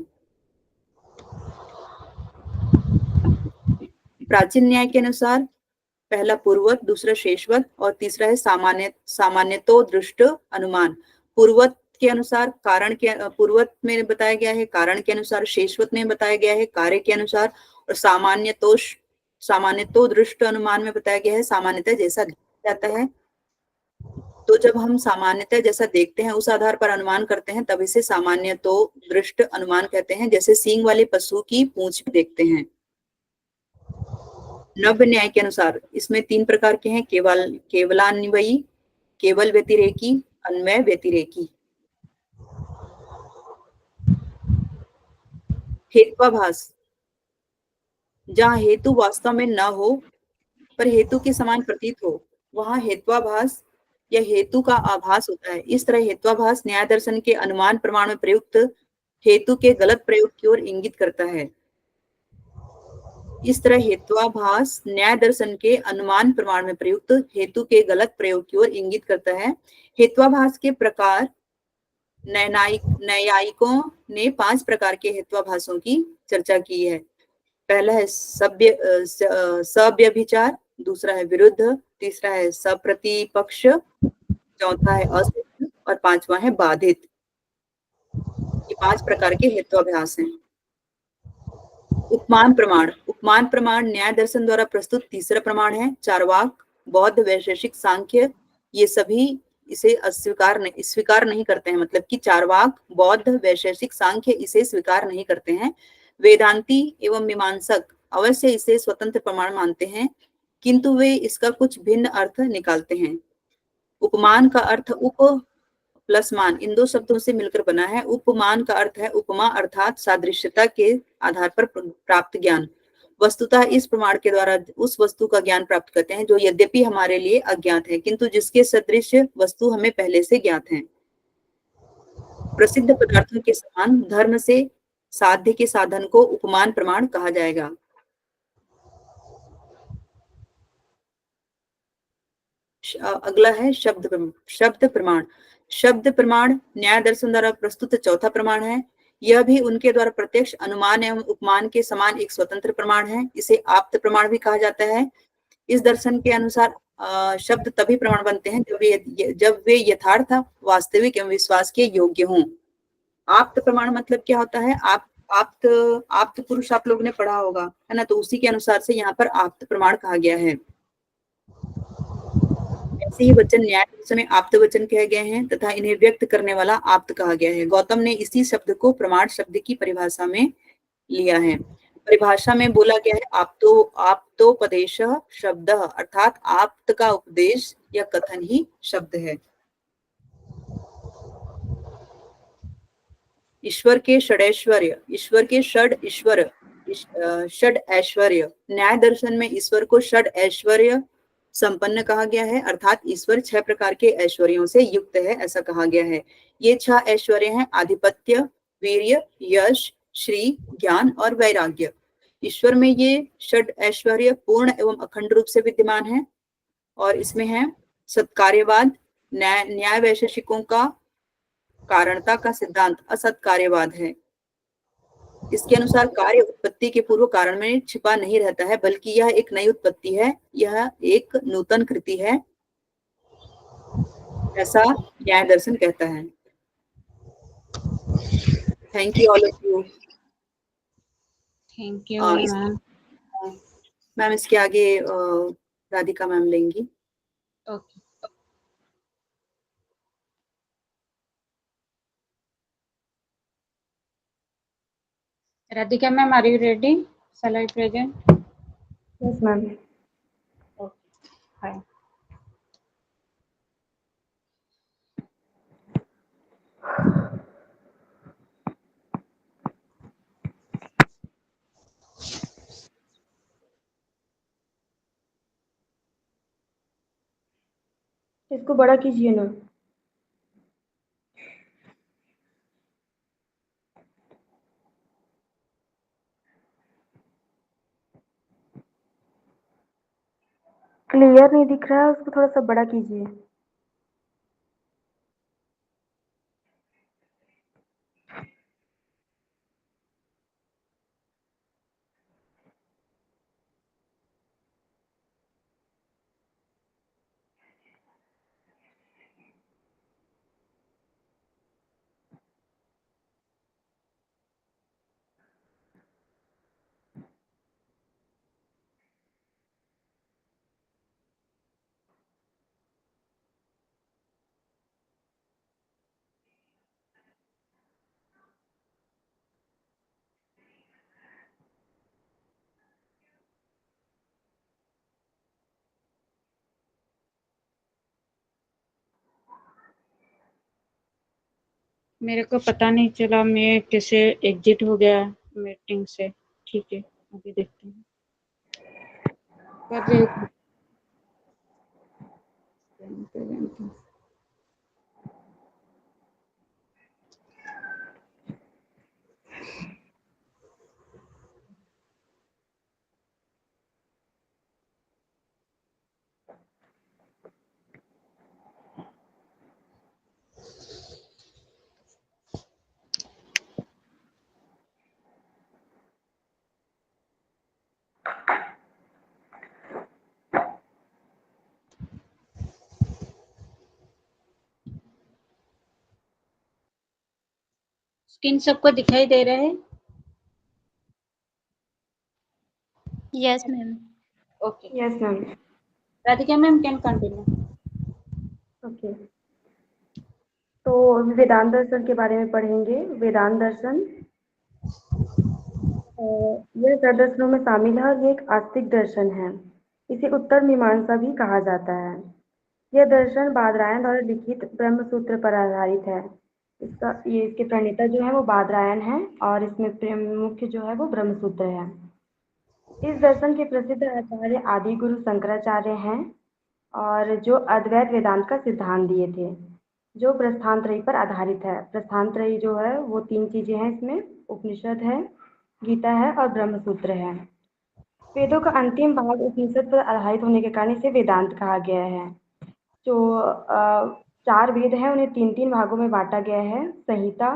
प्राचीन न्याय के अनुसार पहला पूर्वत, दूसरा शेषवत और तीसरा है सामान्यतो दृष्ट अनुमान। पूर्वत के अनुसार कारण के, पूर्वत में बताया गया है कारण के अनुसार, शेषवत में बताया गया है कार्य के अनुसार, और सामान्यतो दृष्ट अनुमान में बताया गया है सामान्यतः जैसा जाता है। तो जब हम सामान्यतः जैसा देखते हैं उस आधार पर अनुमान करते हैं, तब इसे सामान्यतो दृष्ट अनुमान कहते हैं। जैसे सींग वाले पशु की पूंछ देखते हैं। नव्य न्याय के अनुसार इसमें 3 प्रकार के हैं, केवलान्वयी, केवल व्यतिरेकी, अन्वय व्यतिरेकी। हेत्वाभास, जहां हेतु वास्तव में न हो पर हेतु के समान प्रतीत हो, वहां हेत्वाभास या हेतु का आभास होता है। इस तरह हेत्वाभास न्याय दर्शन के अनुमान प्रमाण में प्रयुक्त हेतु के गलत प्रयोग की ओर इंगित करता है। इस तरह हेत्वाभास न्याय दर्शन के अनुमान प्रमाण में प्रयुक्त हेतु के गलत प्रयोग की ओर इंगित करता है। हेत्वाभास के प्रकार न्यायिकों ने 5 प्रकार के हेत्वाभासों की चर्चा की है। पहला है सव्यभिचार, दूसरा है विरुद्ध, तीसरा है सप्रतिपक्ष, चौथा है असिद्ध और 5वां है बाधित। ये 5 प्रकार के हेत्वाभास हैं। उपमान प्रमाण, उपमान प्रमाण न्याय दर्शन द्वारा प्रस्तुत तीसरा प्रमाण है। चार्वाक, बौद्ध, वैशेषिक, सांख्य ये सभी इसे स्वीकार नहीं करते हैं। मतलब कि चार्वाक, बौद्ध, वैशेषिक, सांख्य इसे स्वीकार नहीं करते हैं। वेदांती एवं मीमांसक अवश्य इसे स्वतंत्र प्रमाण मानते हैं, किंतु वे इसका कुछ भिन्न अर्थ निकालते हैं। उपमान का अर्थ उप प्लस मान, इन 2 शब्दों से मिलकर बना है। उपमान का अर्थ है उपमा, अर्थात सादृश्यता के आधार पर प्राप्त ज्ञान। वस्तुतः इस प्रमाण के द्वारा उस वस्तु का ज्ञान प्राप्त करते हैं जो यद्यपि हमारे लिए अज्ञात है, किंतु जिसके सदृश वस्तु हमें पहले से ज्ञात है। प्रसिद्ध पदार्थों के समान धर्म से साध्य के साधन को उपमान प्रमाण कहा जाएगा। अगला है शब्द प्रमाण। शब्द प्रमाण न्याय दर्शन द्वारा प्रस्तुत चौथा प्रमाण है। यह भी उनके द्वारा प्रत्यक्ष अनुमान एवं उपमान के समान एक स्वतंत्र प्रमाण है। इसे आप्त प्रमाण भी कहा जाता है। इस दर्शन के अनुसार शब्द तभी प्रमाण बनते हैं जब वे यथार्थ, वास्तविक एवं विश्वास के योग्य हों। आप्त प्रमाण मतलब क्या होता है? आप्त पुरुष आप लोग ने पढ़ा होगा, है ना? तो उसी के अनुसार से यहाँ पर आप्त प्रमाण कहा गया है। ऐसे ही वचन न्याय दर्शन में आप्त वचन कहे गए हैं तथा इन्हें व्यक्त करने वाला आप्त कहा गया है। गौतम ने इसी शब्द को प्रमाण शब्द की परिभाषा में लिया है। परिभाषा में बोला गया है आप्तोपदेश शब्द, अर्थात आप्त का उपदेश या कथन ही शब्द है। ईश्वर के षडैश्वर्य, ईश्वर के षड ईश्वर, षड ऐश्वर्य। न्याय दर्शन में ईश्वर को षड ऐश्वर्य संपन्न कहा गया है, अर्थात ईश्वर 6 प्रकार के ऐश्वर्यों से युक्त है, ऐसा कहा गया है। ये 6 ऐश्वर्य हैं आधिपत्य, वीर्य, यश, श्री, ज्ञान और वैराग्य। ईश्वर में ये षड ऐश्वर्य पूर्ण एवं अखंड रूप से विद्यमान है और इसमें है सत्कार्यवाद, न्याय वैशेषिकों का कारणता का सिद्धांत असत्कार्यवाद है। इसके अनुसार कार्य उत्पत्ति के पूर्व कारण में छिपा नहीं रहता है, बल्कि यह एक नई उत्पत्ति है, यह एक नूतन कृति है, ऐसा न्याय दर्शन कहता है। Thank you all of you. Thank you ma'am. Ma'am इसके आगे राधिका मैम लेंगी। Okay, Radhika ma'am, are you ready? Shall I present? Yes, ma'am. Okay, fine. इसको बड़ा कीजिए ना। क्लियर नहीं दिख रहा है, उसको थोड़ा सा बड़ा कीजिए। मेरे को पता नहीं चला मैं कैसे एग्जिट हो गया मीटिंग से। ठीक है, अभी देखते हैं। कर रही हूँ। स्क्रीन सबको दिखाई दे रहा है? Yes ma'am. Okay, yes ma'am. Radhika ma'am can continue. Okay, तो वेदांत दर्शन के बारे में पढ़ेंगे। वेदांत दर्शन यह षड दर्शनों में शामिल है और ये एक आस्तिक दर्शन है। इसे उत्तर मीमांसा भी कहा जाता है। यह दर्शन बादरायण द्वारा लिखित ब्रह्म सूत्र पर आधारित है। इसके प्रणेता जो है वो बादरायण है और इसमें मुख्य जो है वो ब्रह्म सूत्र है। इस दर्शन के प्रसिद्ध आचार्य आदि गुरु शंकराचार्य हैं और जो अद्वैत वेदांत का सिद्धांत दिए थे, जो प्रस्थानत्रयी पर आधारित है। प्रस्थानत्रयी जो है वो 3 चीजें हैं इसमें, उपनिषद है, गीता है और ब्रह्म सूत्र है। वेदों का अंतिम भाग उपनिषद पर आधारित होने के कारण इसे वेदांत कहा गया है। जो 4 वेद हैं उन्हें 3-3 भागों में बांटा गया है, संहिता,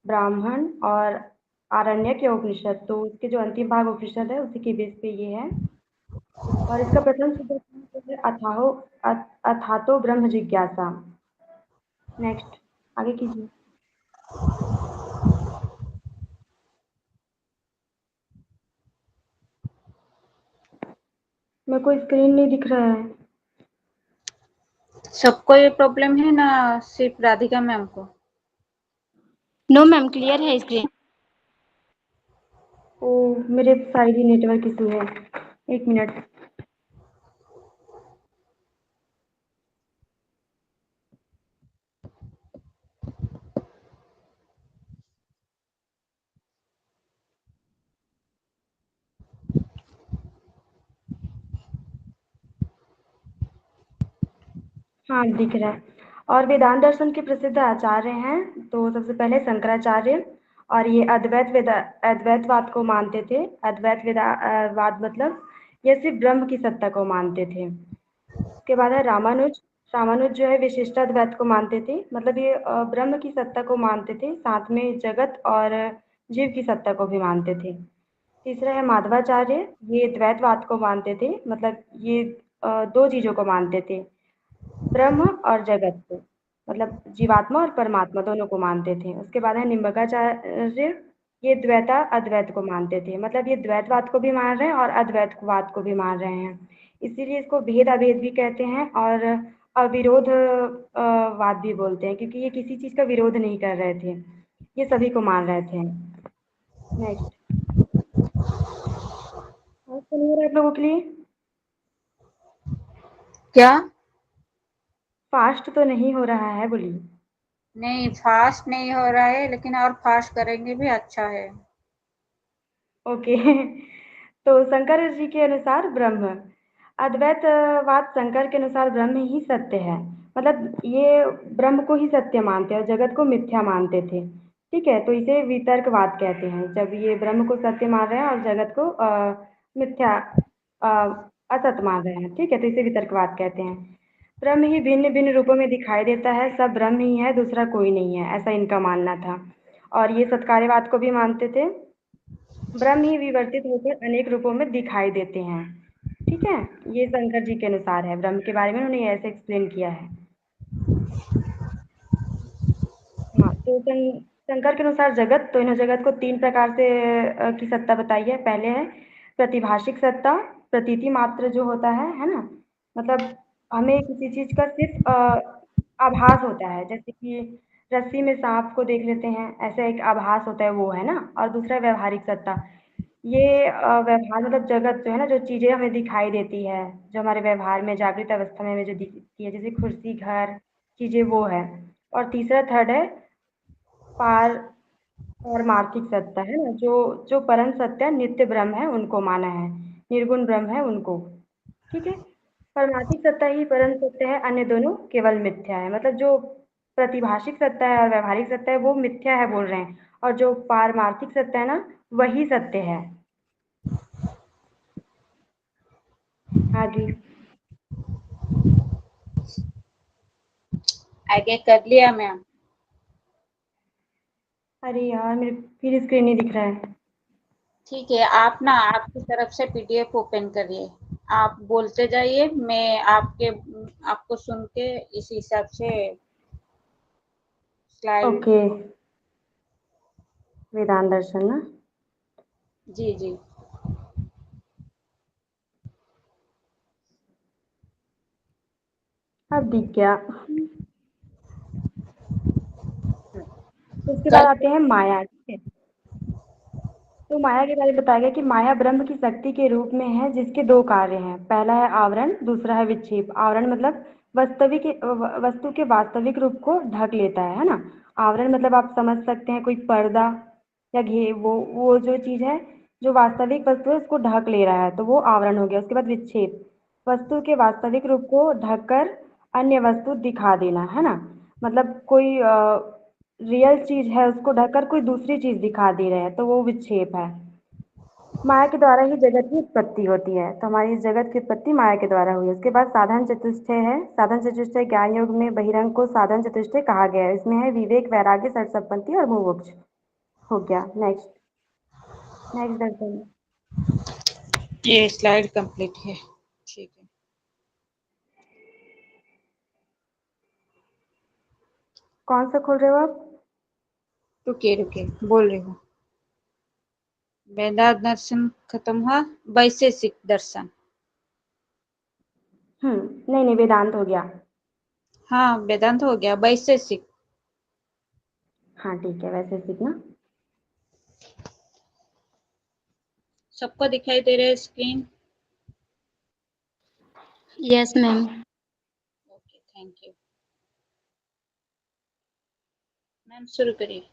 ब्राह्मण और आरण्यक या उपनिषद। तो उसके जो अंतिम भाग उपनिषद है उसी के बेस पे ये है। और इसका प्रथम सूत्र है अथातो ब्रह्म जिज्ञासा। नेक्स्ट, आगे कीजिए। मेरे को स्क्रीन नहीं दिख रहा है। सबको ये प्रॉब्लम है ना, सिर्फ राधिका मैम को? नो मैम, क्लियर है स्क्रीन। ओ, मेरे साइड ही नेटवर्क इशू है। 1 मिनट। हाँ दिख रहा है। और वेदांत दर्शन के प्रसिद्ध आचार्य हैं, तो सबसे पहले शंकराचार्य, और ये अद्वैतवाद को मानते थे। वाद मतलब ये सिर्फ ब्रह्म की सत्ता को मानते थे। उसके बाद है रामानुज। रामानुज जो है विशिष्टाद्वैत को मानते थे, मतलब ये ब्रह्म की सत्ता को मानते थे, साथ में जगत और जीव की सत्ता को भी मानते थे। तीसरा है माधवाचार्य, ये द्वैतवाद को मानते थे, मतलब ये दो चीजों को मानते थे, ब्रह्म और जगत को, मतलब जीवात्मा और परमात्मा दोनों को मानते थे। उसके बाद है निम्बकाचार्य, ये द्वैता अद्वैत को मानते थे, मतलब ये द्वैतवाद को भी मान रहे हैं और अद्वैतवाद को भी मान रहे हैं, इसीलिए इसको भेद अभेद भी कहते हैं और अविरोध वाद भी बोलते हैं, क्योंकि ये किसी चीज का विरोध नहीं कर रहे थे, ये सभी को मान रहे थे। नेक्स्ट, और सुनिए आप लोगों के लिए क्या? फास्ट तो नहीं हो रहा है, बोलिए। नहीं, फास्ट नहीं हो रहा है, लेकिन और फास्ट करेंगे भी अच्छा है। ओके तो शंकर जी के अनुसार ब्रह्म, अद्वैतवाद शंकर के अनुसार ब्रह्म ही सत्य है, मतलब ये ब्रह्म को ही सत्य मानते हैं और जगत को मिथ्या मानते थे। ठीक है, तो इसे वितर्कवाद कहते हैं, जब ये ब्रह्म को सत्य मान रहे हैं और जगत को मिथ्या अ, असत मान रहे हैं। ठीक है, तो इसे वितर्कवाद कहते हैं। ब्रह्म ही भिन्न भिन्न रूपों में दिखाई देता है, सब ब्रह्म ही है, दूसरा कोई नहीं है, ऐसा इनका मानना था। और ये सत्कार्यवाद को भी मानते थे, ब्रह्म ही विवर्तित होकर अनेक रूपों में दिखाई देते हैं। ठीक है, ये शंकर जी के अनुसार है, ब्रह्म के बारे में उन्होंने ऐसे एक्सप्लेन किया है। हाँ, तो शंकर के अनुसार जगत, तो इन्होंने जगत को तीन प्रकार से की सत्ता बताई है। पहले है प्रतिभाषिक सत्ता, प्रतीति मात्र जो होता है ना, मतलब हमें किसी चीज का सिर्फ आभास होता है, जैसे कि रस्सी में सांप को देख लेते हैं, ऐसा एक आभास होता है, वो है ना। और दूसरा व्यवहारिक सत्ता, ये व्यवहार मतलब जगत जो है ना, जो चीजें हमें दिखाई देती है, जो हमारे व्यवहार में जागृत अवस्था में हमें जो दिखती है, जैसे कुर्सी, घर, चीजें, वो है। और तीसरा थर्ड है पार पारमार्थिक सत्ता, है ना, जो जो परम सत्य नित्य ब्रह्म है उनको माना है, निर्गुण ब्रह्म है उनको। ठीक है, परमार्थिक सत्ता ही परम सत्य है, अन्य दोनों केवल मिथ्या है, मतलब जो प्रतिभाषिक सत्ता है और व्यवहारिक सत्ता है वो मिथ्या है बोल रहे हैं, और जो पारमार्थिक सत्ता है ना, वही सत्य है। आगे, आगे कर लिया मैम। अरे यार मेरे फिर स्क्रीन नहीं दिख रहा है। ठीक है, आप ना आपकी तरफ से पीडीएफ ओपन करिए, आप बोलते जाइए, मैं आपको सुन के इस हिसाब से स्लाइड। ओके, वेदांत दर्शन ना। जी जी। अब दिख गया। उसके बाद कल आते हैं माया। ठीक है, तो माया के बारे में बताया गया कि माया ब्रह्म की शक्ति के रूप में है, जिसके दो कार्य हैं, पहला है आवरण, दूसरा है विक्षेप। आवरण मतलब वस्तु के वास्तविक रूप को ढक लेता है ना। आवरण मतलब आप समझ सकते हैं कोई पर्दा या घे वो जो चीज है, जो वास्तविक वस्तु है उसको ढक ले रहा है, तो वो आवरण हो गया। उसके बाद विक्षेप, वस्तु के वास्तविक रूप को ढककर अन्य वस्तु दिखा देना, है ना, मतलब कोई रियल चीज है उसको ढककर कोई दूसरी चीज दिखा दे रहे हैं, तो वो विक्षेप है। माया के द्वारा ही जगत की उत्पत्ति होती है, तो हमारी इस जगत की उत्पत्ति माया के द्वारा हुई है। उसके बाद साधन चतुष्टय है। साधन चतुष्टय ज्ञान योग में बहिरंग को साधन चतुष्टय कहा गया है। इसमें है विवेक, वैराग्य, षट्संपत्ति और मुमुक्ष। हो गया। नेक्स्ट, नेक्स्ट दर्शन। ये स्लाइड कंप्लीट है। ठीक है, कौन सा खोल रहे हो आप? रुकिए रुकिए, बोल रही हूँ। वेदांत दर्शन खत्म हुआ, वैशेषिक दर्शन। नहीं नहीं, वेदांत हो गया। हाँ, वेदांत हो गया, वैशेषिक। हाँ ठीक है, वैसे सीखना। सबको दिखाई दे रहा है screen? Yes ma'am. Okay, thank you ma'am, शुरू करिए।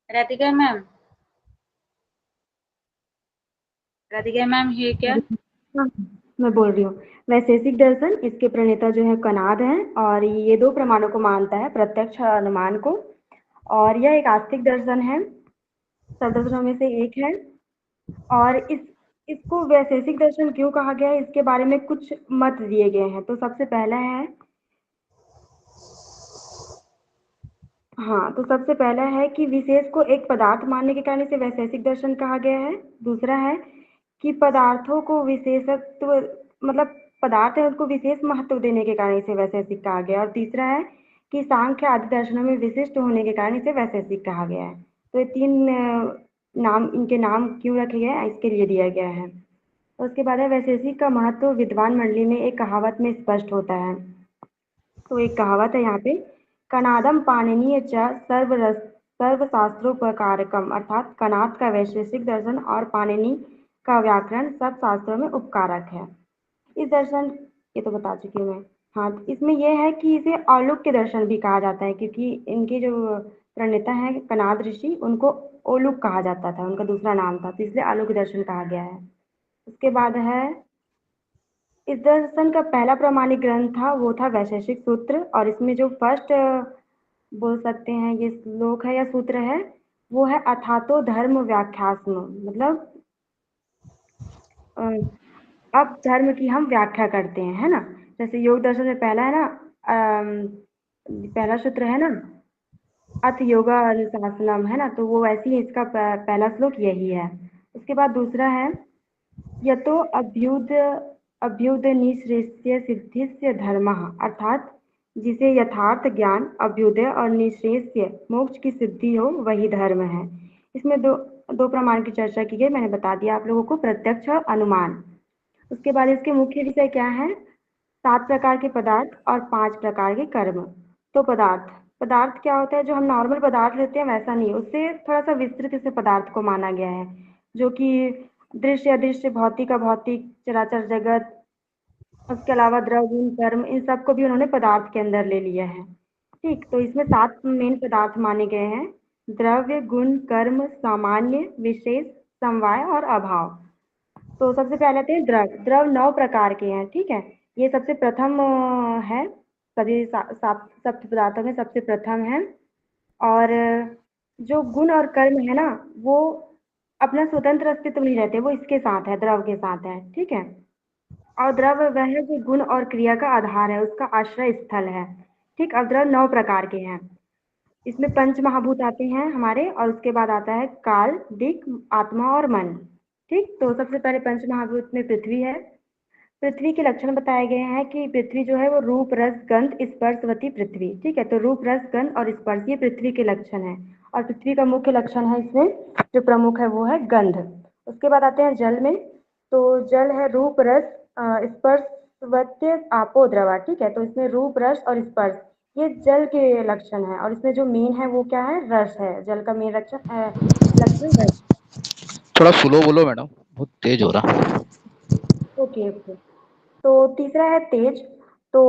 राधिका मैम। राधिका मैम ये क्या? हाँ, मैं बोल रही हूँ। वैशेषिक दर्शन, इसके प्रणेता जो है कणाद हैं और ये दो प्रमाणों को मानता है, प्रत्यक्ष और अनुमान को। और यह एक आस्तिक दर्शन है, सब दर्शनों में से एक है। और इसको वैशेषिक दर्शन क्यों कहा गया है, इसके बारे में कुछ मत दिए गए हैं। तो सबसे पहला है, हाँ, तो सबसे पहला है कि विशेष को एक पदार्थ मानने के कारण इसे वैशेषिक दर्शन कहा गया है। दूसरा है कि पदार्थों को विशेषत्व, मतलब पदार्थ है उसको विशेष महत्व देने के कारण इसे वैशेषिक कहा गया है। और तीसरा है कि सांख्य आदि दर्शनों में विशिष्ट होने के कारण इसे वैशेषिक कहा गया है। तो ये तीन नाम, इनके नाम क्यों रखे गए हैं इसके लिए दिया गया है। उसके बाद है वैशेषिक का महत्व विद्वान मंडली में एक कहावत में स्पष्ट होता है। तो एक कहावत है यहाँ पे, कनादम पाणिनीय च सर्वशास्त्रोपकारकम, अर्थात कनाद का वैशेषिक दर्शन और पाणिनि का व्याकरण सब शास्त्रों में उपकारक है। इस दर्शन, ये तो बता चुकी हूँ मैं। हाँ, तो इसमें यह है कि इसे औलुक्य दर्शन भी कहा जाता है, क्योंकि इनके जो प्रणेता हैं कनाद ऋषि, उनको औलुक कहा जाता था, उनका दूसरा नाम था, तो इसलिए औलुक दर्शन कहा गया है। उसके बाद है, इस दर्शन का पहला प्रामाणिक ग्रंथ था वो था वैशेषिक सूत्र। और इसमें जो फर्स्ट बोल सकते हैं ये श्लोक है या सूत्र है, वो है अथातो धर्म व्याख्यास्म, मतलब अ, अब धर्म की हम व्याख्या करते हैं, है ना। जैसे योग दर्शन में पहला है ना, पहला सूत्र है ना, अथ योगा अनुशासनम, है ना, तो वो वैसे ही इसका पहला श्लोक यही है। उसके बाद दूसरा है, यतो अभ्युदयनिश्रेष्य सिद्धिस्य धर्मः, अर्थात जिसे यथार्थ ज्ञान, अभ्युदय और निश्रेष्य मोक्ष की सिद्धि हो वही धर्म है। इसमें दो प्रमाण की चर्चा की गई, मैंने बता दिया आप लोगों को, प्रत्यक्ष और अनुमान। उसके बाद इसके मुख्य विषय क्या है, 7 प्रकार के पदार्थ और 5 प्रकार के कर्म। तो पदार्थ क्या होता है, जो हम नॉर्मल पदार्थ लेते हैं वैसा नहीं, उससे थोड़ा सा विस्तृत इसे पदार्थ को माना गया है, जो कि दृश्य अदृश्य, भौतिक अभौतिक, चराचर जगत, उसके अलावा द्रव्य गुण कर्म, इन सबको भी उन्होंने पदार्थ के अंदर ले लिया है। ठीक, तो इसमें 7 मेन पदार्थ माने गए हैं, द्रव्य गुण कर्म सामान्य विशेष समवाय और अभाव। तो सबसे पहले आते हैं द्रव 9 प्रकार के हैं, ठीक है। ये सबसे प्रथम है, सभी सप्त पदार्थों में सबसे प्रथम है। और जो गुण और कर्म है ना, वो अपना स्वतंत्र अस्तित्व नहीं रहते, वो इसके साथ है, द्रव के साथ है, ठीक है। और द्रव वह है जो गुण और क्रिया का आधार है, उसका आश्रय स्थल है। ठीक, अब द्रव 9 प्रकार के हैं। इसमें पंच महाभूत आते हैं हमारे, और उसके बाद आता है काल, दिक्, आत्मा और मन। ठीक, तो सबसे पहले पंच महाभूत में पृथ्वी है। पृथ्वी के लक्षण बताए गए हैं कि पृथ्वी जो है वो रूप रस गंध स्पर्शवती पृथ्वी, ठीक है। तो रूप रस गंध और स्पर्श, ये पृथ्वी के लक्षण है। और पृथ्वी का मुख्य लक्षण है इसमें जो प्रमुख है वो है गंध। उसके बाद आते हैं जल में। तो जल है रूप रस स्पर्शवत्य आपो द्रवा, ठीक है। तो इसमें रूप रस और स्पर्श, ये जल के लक्षण है। और इसमें जो मेन है वो क्या है, रस है, जल का मेन लक्षण रस। थोड़ा स्लो बोलो मैडम, बहुत तेज हो रहा। Okay okay. तो तीसरा है तेज। तो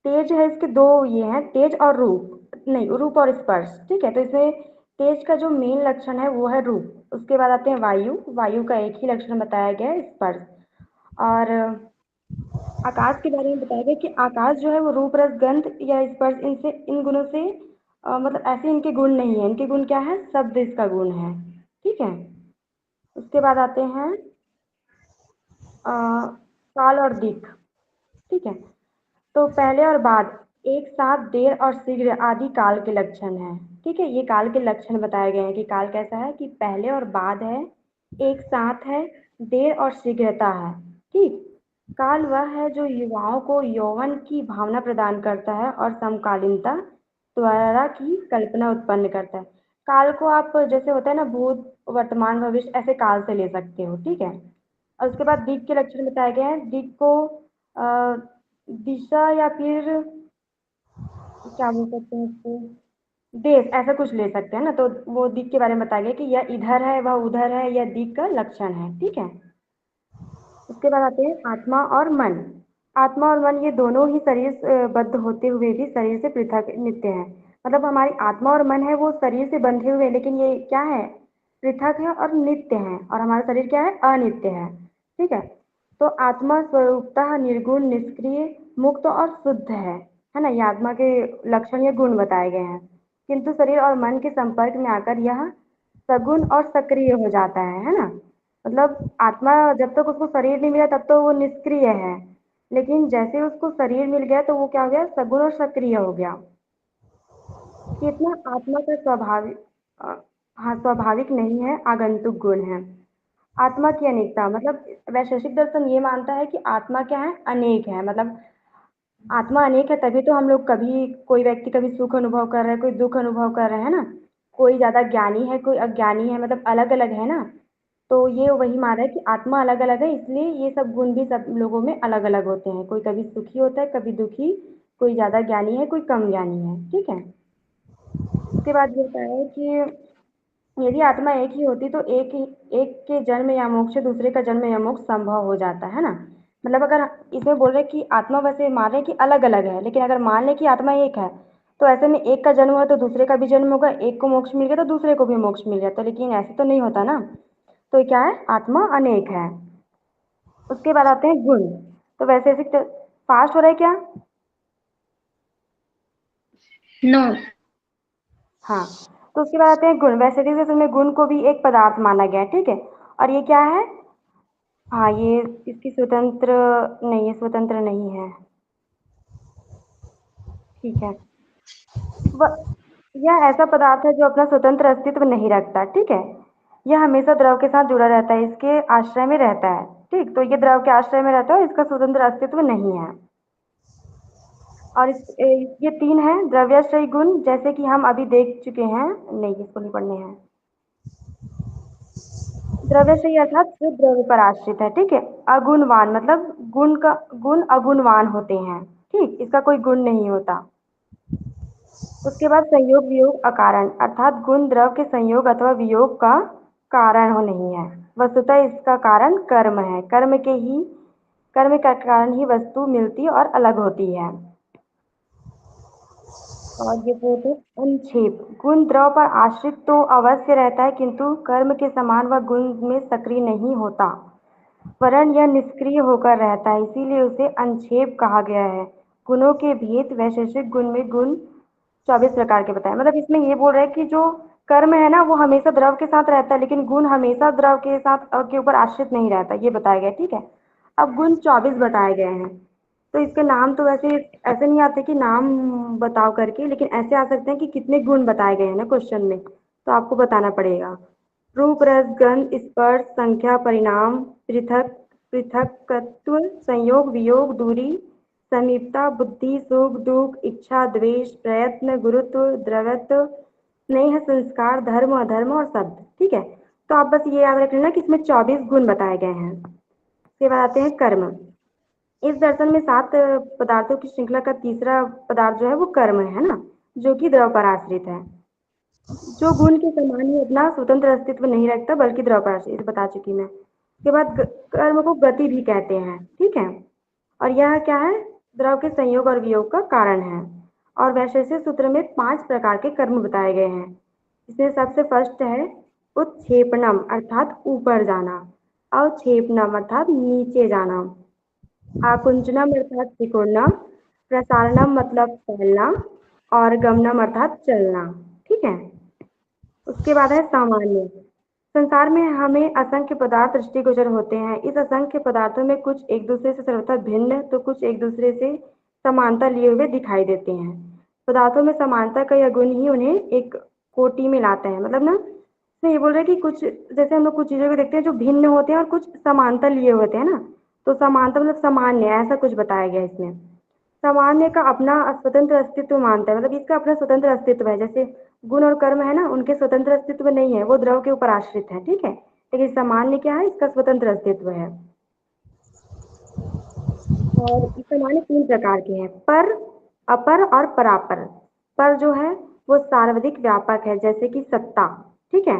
तेज है, इसके दो ये हैं, तेज और रूप, नहीं रूप और स्पर्श, ठीक है। तो इसमें तेज का जो मेन लक्षण है वो है रूप। उसके बाद आते हैं वायु। वायु का एक ही लक्षण बताया गया है, स्पर्श। और आकाश के बारे में बताया गया कि आकाश जो है वो रूप रस गंध या स्पर्श, इनसे, इन गुणों से मतलब ऐसे इनके गुण नहीं है। इनके गुण क्या है, शब्द इसका गुण है, ठीक है। उसके बाद आते हैं काल और दिक्, ठीक है। तो पहले और बाद, एक साथ, देर और शीघ्र आदि काल के लक्षण हैं, ठीक है। ये काल के लक्षण बताए गए हैं कि काल कैसा है, कि पहले और बाद है, एक साथ है, देर और शीघ्रता है, ठीक। काल वह है जो युवाओं को यौवन की भावना प्रदान करता है और समकालीनता त्वरा की कल्पना उत्पन्न करता है। काल को आप, जैसे होता है ना भूत वर्तमान भविष्य, ऐसे काल से ले सकते हो, ठीक है। और उसके बाद दिक् के लक्षण बताए गए हैं। दिक् को दिशा या फिर क्या बोल सकते हैं इसको, देश, ऐसा कुछ ले सकते हैं ना। तो वो दिक् के बारे में बताया गया कि यह इधर है वह उधर है, यह दिक् का लक्षण है, ठीक है। उसके बाद आते हैं आत्मा और मन। आत्मा और मन ये दोनों ही शरीर से बद्ध होते हुए भी शरीर से पृथक नित्य है। मतलब हमारी आत्मा और मन है वो शरीर से बंधे हुए, लेकिन ये क्या है, पृथक है और नित्य है, और हमारा शरीर क्या है, अनित्य है। ठीक है, तो आत्मा स्वरूपतः निर्गुण, निष्क्रिय, मुक्त और शुद्ध है ना। ये आत्मा के लक्षण या गुण बताए गए हैं। किंतु शरीर और मन के संपर्क में आकर यह सगुण और सक्रिय हो जाता है ना। मतलब आत्मा जब तक उसको शरीर नहीं मिला तब तो वो निष्क्रिय है, लेकिन जैसे उसको शरीर मिल गया तो वो क्या हो गया, सगुण और सक्रिय हो गया। चेतना आत्मा का स्वाभाविक नहीं है, आगंतुक गुण है। आत्मा की अनेकता, मतलब वैशेषिक दर्शन ये मानता है कि आत्मा क्या है, अनेक है। मतलब आत्मा अनेक है, तभी तो हम लोग कभी, कोई व्यक्ति कभी सुख अनुभव कर रहा है, कोई दुख अनुभव कर रहे हैं ना। कोई ज्यादा ज्ञानी है, कोई अज्ञानी है, मतलब अलग अलग है ना। तो ये वही मान रहा है कि आत्मा अलग अलग है, इसलिए ये सब गुण भी सब लोगों में अलग अलग होते हैं। कोई कभी सुखी होता है, कभी दुखी, कोई ज्यादा ज्ञानी है, कोई कम ज्ञानी है। ठीक है, उसके बाद ये होता है कि यदि आत्मा एक ही होती तो एक के जन्म या मोक्ष, दूसरे का जन्म या मोक्ष संभव हो जाता है ना। मतलब अगर इसमें बोल रहे कि आत्मा, वैसे मान रहे कि अलग अलग है, लेकिन अगर मान ले कि आत्मा एक है तो ऐसे में एक का जन्म हुआ तो दूसरे का भी जन्म होगा, एक को मोक्ष मिल गया तो दूसरे को भी मोक्ष मिल गया, तो लेकिन ऐसे तो नहीं होता ना। तो ये क्या है, आत्मा अनेक है। उसके बाद आते हैं गुण। तो वैसे ऐसे फास्ट हो रहा है क्या? नो। हाँ, तो उसके बाद आते हैं गुण। वैसे में गुण को भी एक पदार्थ माना गया है। ठीक है, और ये क्या है, हाँ ये इसकी स्वतंत्र नहीं है, स्वतंत्र नहीं है। ठीक है, यह ऐसा पदार्थ है जो अपना स्वतंत्र अस्तित्व नहीं रखता। ठीक है, यह हमेशा द्रव के साथ जुड़ा रहता है, इसके आश्रय में रहता है। ठीक, तो ये द्रव के आश्रय में रहता है, इसका स्वतंत्र अस्तित्व नहीं है। और ये तीन है द्रव्याश्रयी गुण, जैसे कि हम अभी देख चुके हैं। नहीं, इसको नहीं पढ़ने हैं। द्रव्याश्रयी अर्थात जो द्रव्य पर आश्रित है। ठीक है, अगुणवान मतलब गुण अगुणवान होते हैं। ठीक, इसका कोई गुण नहीं होता। उसके बाद संयोग वियोग अकारण, अर्थात गुण द्रव के संयोग अथवा वियोग का कारण हो नहीं है। वस्तुतः इसका कारण कर्म है, कर्म का कारण ही वस्तु मिलती और अलग होती है। और ये बोलते हैं अनुच्छेद, गुण द्रव पर आश्रित तो अवश्य रहता है, किंतु कर्म के समान वह गुण में सक्रिय नहीं होता, वरन यह निष्क्रिय होकर रहता है, इसीलिए उसे अनुच्छेद कहा गया है। गुणों के भेद, वैशेषिक गुण में गुण 24 प्रकार के बताए। मतलब इसमें ये बोल रहे हैं कि जो कर्म है ना वो हमेशा द्रव के साथ रहता है, लेकिन गुण हमेशा द्रव के साथ के ऊपर आश्रित नहीं रहता, ये बताया गया। ठीक है, अब गुण 24 बताए गए हैं। तो इसके नाम तो वैसे ऐसे नहीं आते कि नाम बताओ करके, लेकिन ऐसे आ सकते हैं कि कितने गुण बताए गए हैं ना क्वेश्चन में, तो आपको बताना पड़ेगा। रूप, रस, गंध, स्पर्श, संख्या, परिणाम, पृथकत्व, संयोग वियोग, दूरी, समीपता, बुद्धि, सुख दुख, इच्छा द्वेष, प्रयत्न, गुरुत्व, द्रव्यत्व, स्नेह, संस्कार, धर्म अधर्म और शब्द। ठीक है, तो आप बस ये याद रख लेना कि इसमें 24 गुण बताए गए हैं। उसके बाद आते हैं कर्म। इस दर्शन में 7 पदार्थों की श्रृंखला का तीसरा पदार्थ जो है वो कर्म है ना, जो कि द्रव पर आश्रित है, जो गुण के समान ही अपना स्वतंत्र अस्तित्व नहीं रखता बल्कि द्रव पर आश्रित, बता चुकी मैं। उसके बाद कर्म को गति भी कहते हैं। ठीक है, और यह क्या है, द्रव के संयोग और वियोग का कारण है। और वैशेषिक सूत्र में 5 प्रकार के कर्म बताए गए हैं। इसमें सबसे फर्स्ट है उत्क्षेपणम, अर्थात ऊपर जाना, अवक्षेपणम अर्थात नीचे जाना, आकुंचनम अर्थात सिकुड़ना, प्रसारणम मतलब फैलना, और गमनम अर्थात चलना। ठीक है, उसके बाद है सामान्य। संसार में हमें असंख्य पदार्थ दृष्टिगोचर होते हैं। इस असंख्य पदार्थों में कुछ एक दूसरे से सर्वथा भिन्न तो कुछ एक दूसरे से समानता लिए हुए दिखाई देते हैं। पदार्थों में समानता का यह गुण ही उन्हें एक कोटि में लाता है। मतलब ना, तो ये बोल रहे हैं कि कुछ, जैसे हम लोग कुछ चीजों को देखते हैं जो भिन्न होते हैं और कुछ समानता लिए होते हैं ना, तो समानता मतलब सामान्य, ऐसा कुछ बताया गया इसमें। सामान्य का अपना स्वतंत्र अस्तित्व मानता है, मतलब इसका अपना स्वतंत्र अस्तित्व है। जैसे गुण और कर्म है ना, उनके स्वतंत्र अस्तित्व नहीं है, वो द्रव के ऊपर आश्रित है। ठीक है, लेकिन सामान्य क्या है, इसका स्वतंत्र अस्तित्व है। और सामान्य 3 प्रकार के हैं, पर, अपर और परापर। पर जो है वो सर्वाधिक व्यापक है, जैसे कि सत्ता। ठीक है,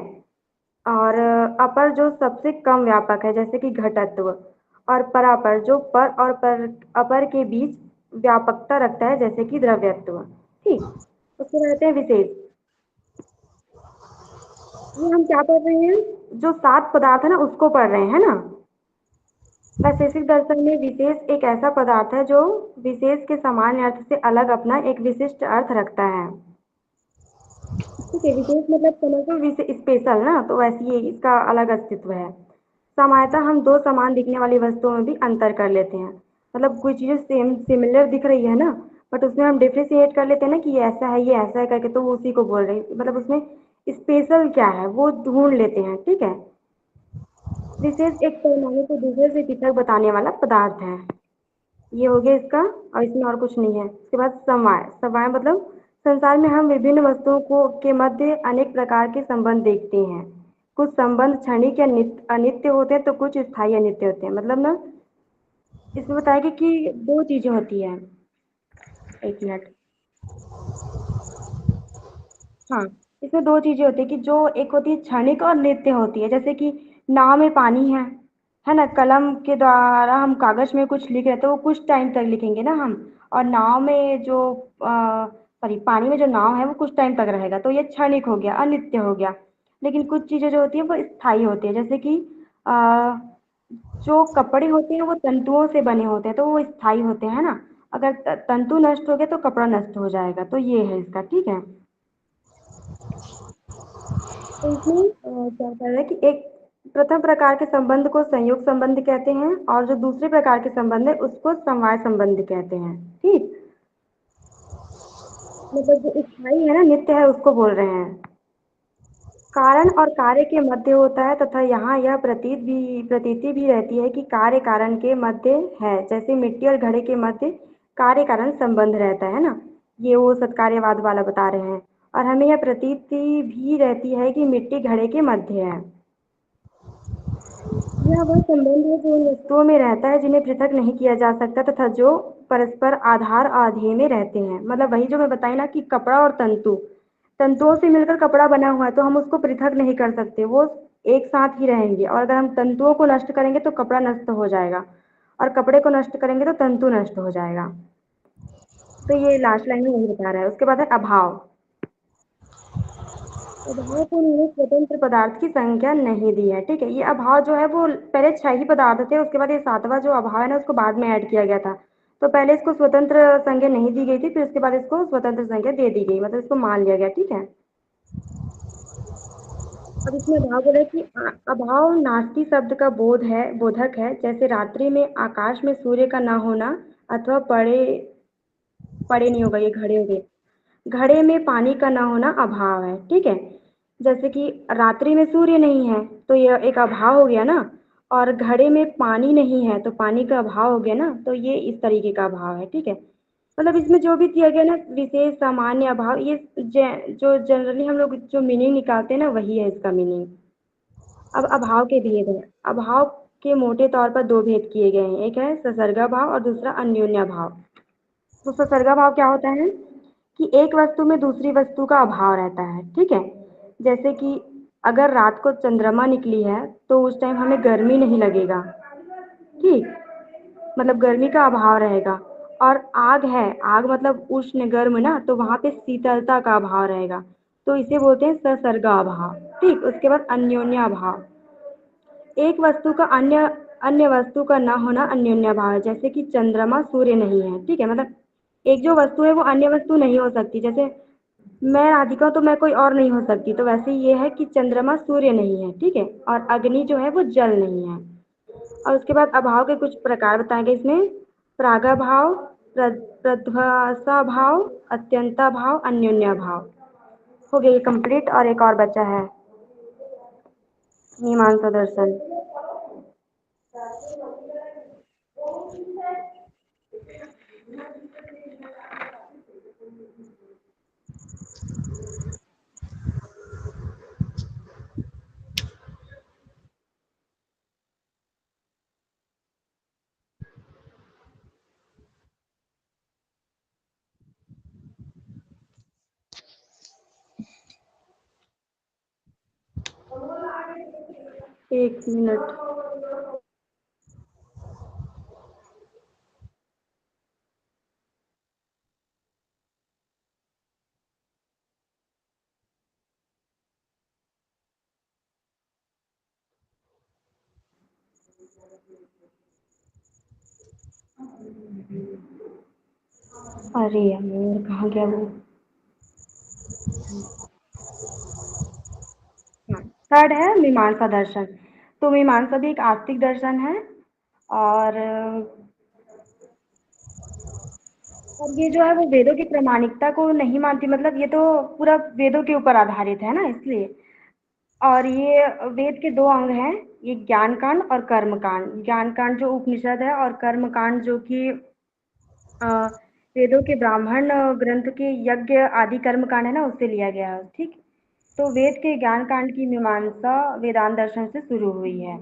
और अपर जो सबसे कम व्यापक है, जैसे कि घटत्व। और परापर जो पर और अपर के बीच व्यापकता रखता है, जैसे कि द्रव्यत्व। ठीक, उसके बाद आते हैं विशेष। ये हम क्या पढ़ रहे हैं? जो 7 पदार्थ है ना उसको पढ़ रहे हैं ना? वैशेषिक दर्शन में विशेष एक ऐसा पदार्थ है जो विशेष के सामान्य अर्थ से अलग अपना एक विशिष्ट अर्थ रखता है। ठीक है, विशेष मतलब समझो स्पेशल ना, तो वैसे ही इसका अलग अस्तित्व है। सामान्यतः हम दो समान दिखने वाली वस्तुओं में भी अंतर कर लेते हैं। मतलब कोई चीज़ें सेम सिमिलर दिख रही है ना, बट उसमें हम डिफ्रेंशिएट कर लेते हैं ना कि ये ऐसा है करके, तो वो उसी को बोल रहे हैं। मतलब उसमें स्पेशल क्या है वो ढूंढ लेते हैं। ठीक है, विशेष एक परमाणु को दूसरे से पृथक बताने वाला पदार्थ है। ये हो गया इसका, और इसमें और कुछ नहीं है। उसके बाद समवाय। समवाय मतलब संसार में हम विभिन्न वस्तुओं को के मध्य अनेक प्रकार के संबंध देखते हैं। कुछ संबंध क्षणिक या अनित्य होते हैं, तो कुछ स्थायी अनित्य होते हैं। मतलब ना, इसमें बताया कि दो चीजें होती है। एक मिनट। हाँ, इसमें दो चीजें होती है कि जो एक होती है क्षणिक और नित्य होती है। जैसे कि नाव में पानी है ना? कलम के द्वारा हम कागज में कुछ लिख रहे हैं तो वो कुछ टाइम तक लिखेंगे ना हम। और नाव में जो सॉरी, पानी में जो नाव है वो कुछ टाइम तक रहेगा, तो ये क्षणिक हो गया, अनित्य हो गया। लेकिन कुछ चीजें जो होती है वो स्थायी होती है। जैसे कि अ, जो कपड़े होते हैं वो तंतुओं से बने होते हैं, तो वो स्थायी होते हैं ना। अगर तंतु नष्ट हो गया तो कपड़ा नष्ट हो जाएगा। तो ये है इसका। ठीक है, तो इसमें क्या होता है कि एक प्रथम प्रकार के संबंध को संयोग संबंध कहते हैं, और जो दूसरे प्रकार के संबंध है उसको समवाय संबंध कहते हैं। ठीक, मतलब जो स्थायी है ना, नित्य है, उसको बोल रहे हैं। कारण और कार्य के मध्य होता है, तथा यहाँ यह प्रतीति भी रहती है कि कार्य कारण के मध्य है। जैसे मिट्टी और घड़े के मध्य कार्य कारण संबंध रहता है ना, ये वो सत्कार्यवाद वाला बता रहे हैं। और हमें यह प्रतीति भी रहती है कि मिट्टी घड़े के मध्य है। यह वह संबंध है जो उन वस्तुओं में रहता है जिन्हें पृथक नहीं किया जा सकता, तथा जो परस्पर आधार आधेय में रहते हैं। मतलब वही जो मैं बताई ना कि कपड़ा और तंतु, तंतुओं से मिलकर कपड़ा बना हुआ है, तो हम उसको पृथक नहीं कर सकते, वो एक साथ ही रहेंगे। और अगर हम तंतुओं को नष्ट करेंगे तो कपड़ा नष्ट हो जाएगा, और कपड़े को नष्ट करेंगे तो तंतु नष्ट हो जाएगा। तो ये लास्ट लाइन में वही बता रहा है। उसके बाद है अभाव। अभाव को उन्होंने स्वतंत्र पदार्थ की संख्या नहीं दी है। ठीक है, ये अभाव जो है वो पहले 6 ही पदार्थ थे, उसके बाद ये 7वां जो अभाव है ना उसको बाद में ऐड किया गया था। तो पहले इसको स्वतंत्र संज्ञा नहीं दी गई थी, फिर उसके बाद इसको स्वतंत्र संज्ञा दे दी गई, मतलब इसको मान लिया गया। ठीक है, अब इसमें अभाव बोला कि अभाव नास्ति शब्द का बोधक है। जैसे रात्रि में आकाश में सूर्य का न होना, अथवा पड़े पड़े नहीं होगा, ये घड़े हो गए। घड़े में पानी का ना होना अभाव है। ठीक है, जैसे कि रात्रि में सूर्य नहीं है तो यह एक अभाव हो गया ना, और घड़े में पानी नहीं है तो पानी का अभाव हो गया ना, तो ये इस तरीके का अभाव है। ठीक है, मतलब इसमें जो भी दिया गया ना, विशेष सामान्य अभाव, ये जो जनरली हम लोग जो मीनिंग निकालते हैं ना, वही है इसका मीनिंग। अब अभाव के भेद हैं। अभाव के मोटे तौर पर दो भेद किए गए हैं, एक है ससर्गा भाव और दूसरा अन्योन्या भाव। तो ससर्गा भाव क्या होता है कि एक वस्तु में दूसरी वस्तु का अभाव रहता है। ठीक है, जैसे कि अगर रात को चंद्रमा निकली है तो उस टाइम हमें गर्मी नहीं लगेगा। ठीक, मतलब गर्मी का अभाव रहेगा। और आग है, आग मतलब उष्ण गर्म ना, तो वहां पे शीतलता का अभाव रहेगा, तो इसे बोलते हैं ससर्गा अभाव। ठीक, उसके बाद अन्योन्या अभाव। एक वस्तु का अन्य अन्य वस्तु का न होना अन्योन्या भाव है। जैसे कि चंद्रमा सूर्य नहीं है। ठीक है, मतलब एक जो वस्तु है वो अन्य वस्तु नहीं हो सकती। जैसे मैं राधिका हूँ तो मैं कोई और नहीं हो सकती, तो वैसे ये है कि चंद्रमा सूर्य नहीं है। ठीक है, और अग्नि जो है वो जल नहीं है। और उसके बाद अभाव के कुछ प्रकार बताए गए इसमें। प्रागाभाव, प्रध्वसा भाव, अत्यंता भाव, अन्योन्या भाव। हो गया ये कंप्लीट, और एक और बचा है, मीमांसा दर्शन। एक मिनट। अरे यार कहाँ गया वो। हाँ, थर्ड है मीमांसा दर्शन। तो मीमांसा भी एक आस्तिक दर्शन है और ये जो है वो वेदों की प्रामाणिकता को नहीं मानती, मतलब ये तो पूरा वेदों के ऊपर आधारित है ना, इसलिए। और ये वेद के दो अंग हैं, ये ज्ञान कांड और कर्म कांड। ज्ञान कांड जो उपनिषद है और कर्म कांड जो कि अ, वेदों के ब्राह्मण ग्रंथ के यज्ञ आदि कर्म कांड है ना, उससे लिया गया है, ठीक। तो वेद के ज्ञान कांड की मीमांसा वेदांत दर्शन से शुरू हुई है।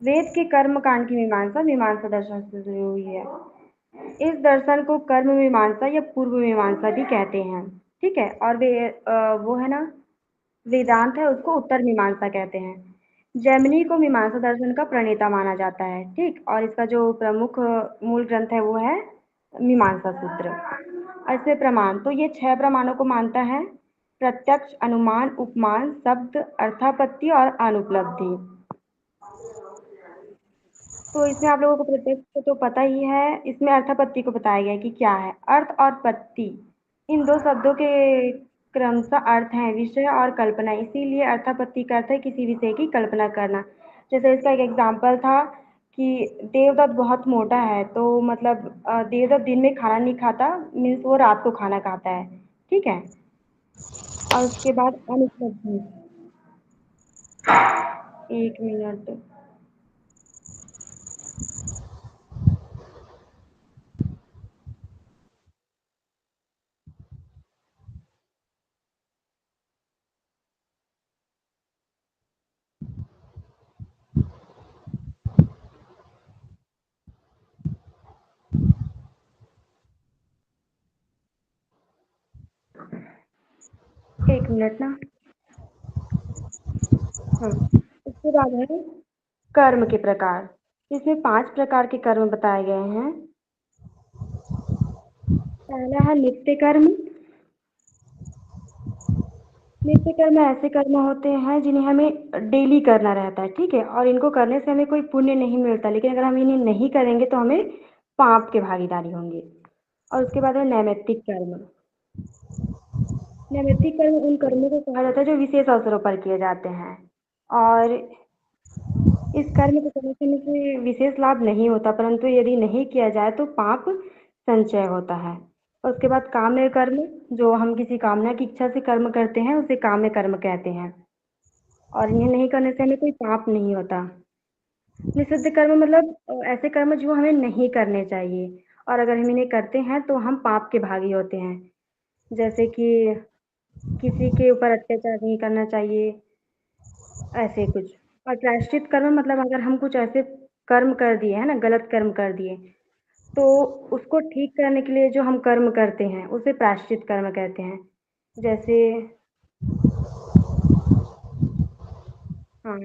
वेद के कर्म कांड की मीमांसा मीमांसा दर्शन से शुरू हुई है। इस दर्शन को कर्म मीमांसा या पूर्व मीमांसा भी कहते हैं, ठीक है। और वो है ना, वेदांत है उसको उत्तर मीमांसा कहते हैं। जैमिनी को मीमांसा दर्शन का प्रणेता माना जाता है, ठीक। और इसका जो प्रमुख मूल ग्रंथ है वो है मीमांसा सूत्र। और इसमें प्रमाण, तो ये 6 प्रमाणों को मानता है: प्रत्यक्ष, अनुमान, उपमान, शब्द, अर्थापत्ति और अनुपलब्धि। तो इसमें आप लोगों को प्रत्यक्ष को तो पता ही है, इसमें अर्थापत्ति को बताया गया है कि क्या है। अर्थ और पत्ति, इन दो शब्दों के क्रमशः अर्थ हैं विषय और कल्पना, इसीलिए अर्थापत्ति का अर्थ है किसी विषय की कल्पना करना। जैसे इसका एक एग्जाम्पल था कि देवदत्त बहुत मोटा है, तो मतलब देवदत्त दिन में खाना नहीं खाता, मीन्स वो रात को खाना खाता है, ठीक है। और उसके बाद अनुपलब्धि, एक मिनट, एक मिनट ना। हाँ, उसके बाद है कर्म के प्रकार। इसमें 5 प्रकार के कर्म बताए गए हैं। पहला है नित्य कर्म। नित्य कर्म ऐसे कर्म होते हैं जिन्हें हमें डेली करना रहता है, ठीक है। और इनको करने से हमें कोई पुण्य नहीं मिलता, लेकिन अगर हम इन्हें नहीं करेंगे तो हमें पाप के भागीदारी होंगे। और उसके बाद है नैमित्तिक कर्म। नैमित्तिक कर्म उन कर्मों को कहा जाता है जो विशेष अवसरों पर किए जाते हैं, और इस कर्म को करने से विशेष लाभ नहीं होता, परंतु यदि नहीं किया जाए तो पाप संचय होता है। और उसके बाद काम्य कर्म, जो हम किसी कामना की इच्छा से कर्म करते हैं उसे काम्य कर्म कहते हैं, और इन्हें नहीं करने से हमें कोई पाप नहीं होता। निषिद्ध कर्म मतलब ऐसे कर्म जो हमें नहीं करने चाहिए, और अगर हम इन्हें करते हैं तो हम पाप के भागी होते हैं। जैसे कि किसी के ऊपर अत्याचार नहीं करना चाहिए, ऐसे कुछ। और प्रायश्चित कर्म मतलब अगर हम कुछ ऐसे कर्म कर दिए है ना, गलत कर्म कर दिए, तो उसको ठीक करने के लिए जो हम कर्म करते हैं उसे प्रायश्चित कर्म कहते हैं। जैसे हाँ,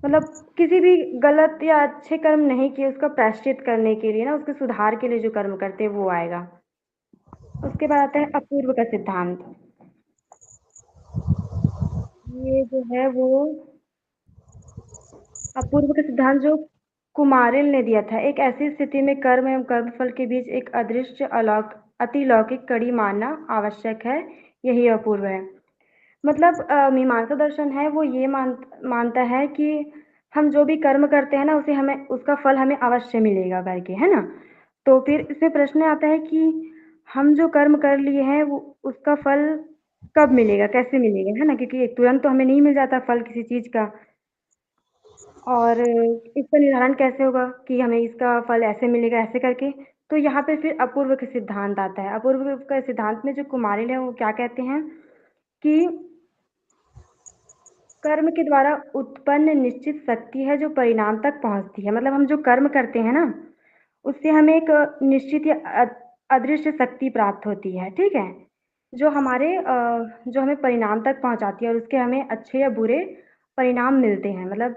मतलब किसी भी गलत या अच्छे कर्म नहीं किए उसका प्रायश्चित करने के लिए ना, उसके सुधार के लिए जो कर्म करते हैं वो आएगा। उसके बाद आता है अपूर्व का सिद्धांत। ये जो है वो अपूर्व का सिद्धांत जो कुमारिल ने दिया था, एक ऐसी स्थिति में कर्म एवं कर्मफल के बीच एक अदृश्य अतिलौकिक कड़ी मानना आवश्यक है, यही अपूर्व है। मतलब मीमांसा दर्शन है वो ये मानता है कि हम जो भी कर्म करते हैं ना उसे हमें उसका फल हमें अवश्य मिलेगा करके, है ना। तो फिर इसमें प्रश्न आता है कि हम जो कर्म कर लिए हैं वो उसका फल कब मिलेगा, कैसे मिलेगा, है ना, क्योंकि तुरंत तो हमें नहीं मिल जाता फल किसी चीज का। और इसका निर्धारण कैसे होगा कि हमें इसका फल ऐसे मिलेगा ऐसे करके। तो यहाँ पे फिर अपूर्व का सिद्धांत आता है। अपूर्व का सिद्धांत में जो कुमारिल है वो क्या कहते हैं कि कर्म के द्वारा उत्पन्न निश्चित शक्ति है जो परिणाम तक पहुंचती है। मतलब हम जो कर्म करते हैं ना उससे हमें एक निश्चित या अदृश्य शक्ति प्राप्त होती है, ठीक है, जो जो हमें परिणाम तक पहुंचाती है, और उसके हमें अच्छे या बुरे परिणाम मिलते हैं। मतलब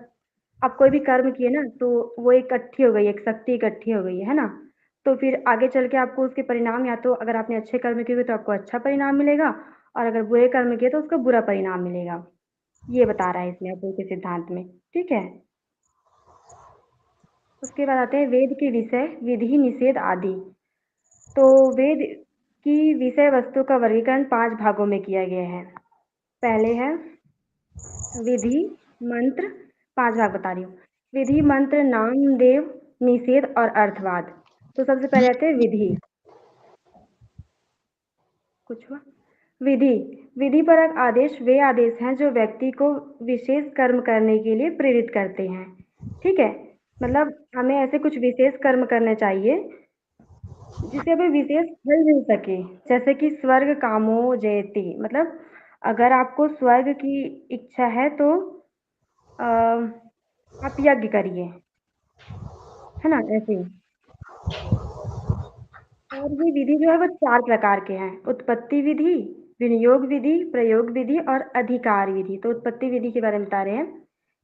आप कोई भी कर्म किए ना तो वो इकट्ठी हो गई, एक शक्ति इकट्ठी हो गई है ना। तो फिर आगे चल के आपको उसके परिणाम, या तो अगर आपने अच्छे कर्म किए तो आपको अच्छा परिणाम मिलेगा, और अगर बुरे कर्म किए तो उसका बुरा परिणाम मिलेगा। ये बता रहा है इसमें अपूर्व के सिद्धांत में, ठीक है। उसके बाद आते हैं वेद के विषय, विधि, निषेध आदि। तो वेद की विषय वस्तु का वर्गीकरण 5 भागों में किया गया है। पहले है विधि, मंत्र, 5 भाग बता रही हूँ। विधि, मंत्र, नाम, देव, निषेध और अर्थवाद। तो सबसे पहले आते हैं विधि। कुछ हुआ? विधि, विधिपरक आदेश वे आदेश हैं जो व्यक्ति को विशेष कर्म करने के लिए प्रेरित करते हैं। ठीक है, मतलब हमें ऐसे कुछ विशेष कर्म करने चाहिए जिससे हमें विशेष फल मिल सके, जैसे कि स्वर्ग कामो जयते, मतलब अगर आपको स्वर्ग की इच्छा है तो आप यज्ञ करिए, है ना, ऐसे ही। और ये विधि जो है वो 4 प्रकार के हैं: उत्पत्ति विधि, विनियोग विधि, प्रयोग विधि और अधिकार विधि। तो उत्पत्ति विधि के बारे में बता रहे हैं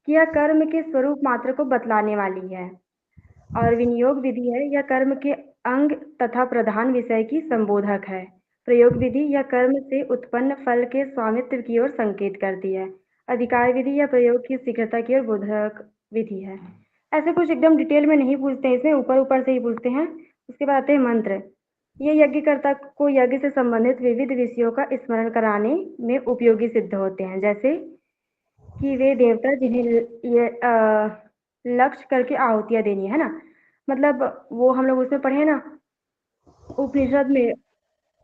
कि यह कर्म के स्वरूप मात्र को बतलाने वाली है। और विनियोग विधि है, यह कर्म के अंग तथा प्रधान विषय की संबोधक है। प्रयोग विधि यह कर्म से उत्पन्न फल के स्वामित्व की ओर संकेत करती है। अधिकार विधि या प्रयोग की शीघ्रता की ओर बोधक विधि है। ऐसे कुछ एकदम डिटेल में नहीं पूछते हैं, इसमें ऊपर ऊपर से ही पूछते हैं। उसके बाद आते हैं मंत्र। ये यज्ञकर्ता को यज्ञ से संबंधित विविध विषयों का स्मरण कराने में उपयोगी सिद्ध होते हैं, जैसे कि वे देवता जिन्हें ये लक्ष्य करके आहुतियां देनी है ना, मतलब वो हम लोग उसमें पढ़े ना, उपनिषद में,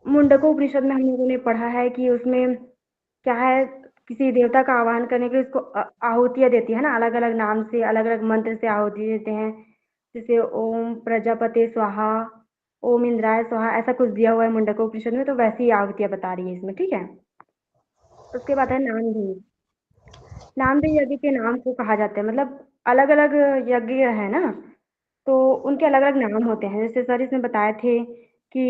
मुंडको उपनिषद में हम लोगों ने पढ़ा है कि उसमें क्या है, किसी देवता का आह्वान करने के लिए उसको आहुतियां देती है ना, अलग अलग नाम से, अलग अलग मंत्र से आहुति देते हैं, जैसे ओम प्रजापते स्वाहा, ओम इंद्राय स्वाहा, ऐसा कुछ दिया हुआ है मुंडको उपनिषद में, तो वैसी ही आहुतियां बता रही है इसमें। ठीक है, उसके बाद है नामधेय। नामधेय यज्ञ के नाम को कहा जाता है, मतलब अलग अलग यज्ञ है ना, तो उनके अलग अलग नाम होते हैं। जैसे सर इसमें बताए थे कि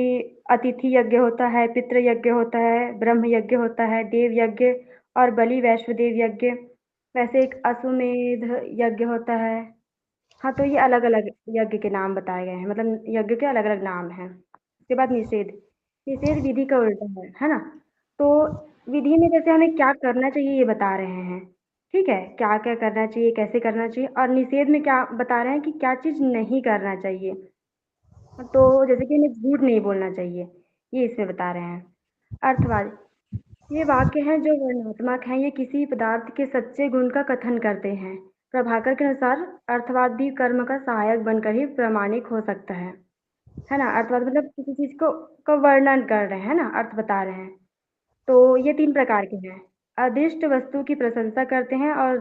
अतिथि यज्ञ होता है, पितृ यज्ञ होता है, ब्रह्म यज्ञ होता है, देव यज्ञ और बलि वैश्वदेव यज्ञ। वैसे एक अश्वमेध यज्ञ होता है। हाँ, तो ये अलग अलग यज्ञ के नाम बताए गए हैं, मतलब यज्ञ के अलग अलग नाम हैं। उसके बाद निषेध। निषेध विधि का उल्टा है ना। तो विधि में जैसे हमें क्या करना चाहिए ये बता रहे हैं, ठीक है, क्या क्या करना चाहिए, कैसे करना चाहिए। और निषेध में क्या बता रहे हैं कि क्या चीज़ नहीं करना चाहिए। तो जैसे कि हमें झूठ नहीं बोलना चाहिए, ये इसमें बता रहे हैं। अर्थवाद। ये वाक्य हैं जो वर्णनात्मक हैं, ये किसी पदार्थ के सच्चे गुण का कथन करते हैं। प्रभाकर के अनुसार अर्थवाद भी कर्म का सहायक बनकर ही प्रामाणिक हो सकता है ना। अर्थवाद मतलब किसी चीज को वर्णन कर रहे हैं ना, अर्थ बता रहे हैं। तो ये 3 प्रकार के हैं: अदृष्ट वस्तु की प्रशंसा करते हैं और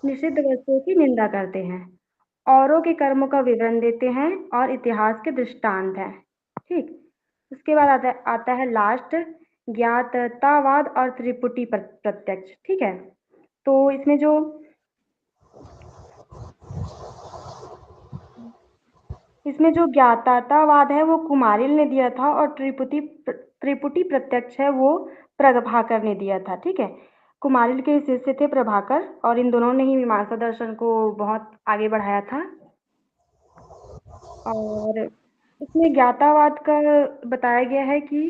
निषिद्ध वस्तुओं की निंदा करते हैं, औरों के कर्मों का विवरण देते हैं और इतिहास के दृष्टांत हैं। ठीक, उसके बाद आता है लास्ट, ज्ञाततावाद और त्रिपुटी प्रत्यक्ष। ठीक है, तो इसमें जो ज्ञाततावाद है वो कुमारिल ने दिया था, और त्रिपुटी प्रत्यक्ष है वो प्रभाकर ने दिया था। ठीक है, कुमारिल के शिष्य थे प्रभाकर, और इन दोनों ने ही मीमांसा दर्शन को बहुत आगे बढ़ाया था। और इसमें ज्ञातावाद का बताया गया है कि,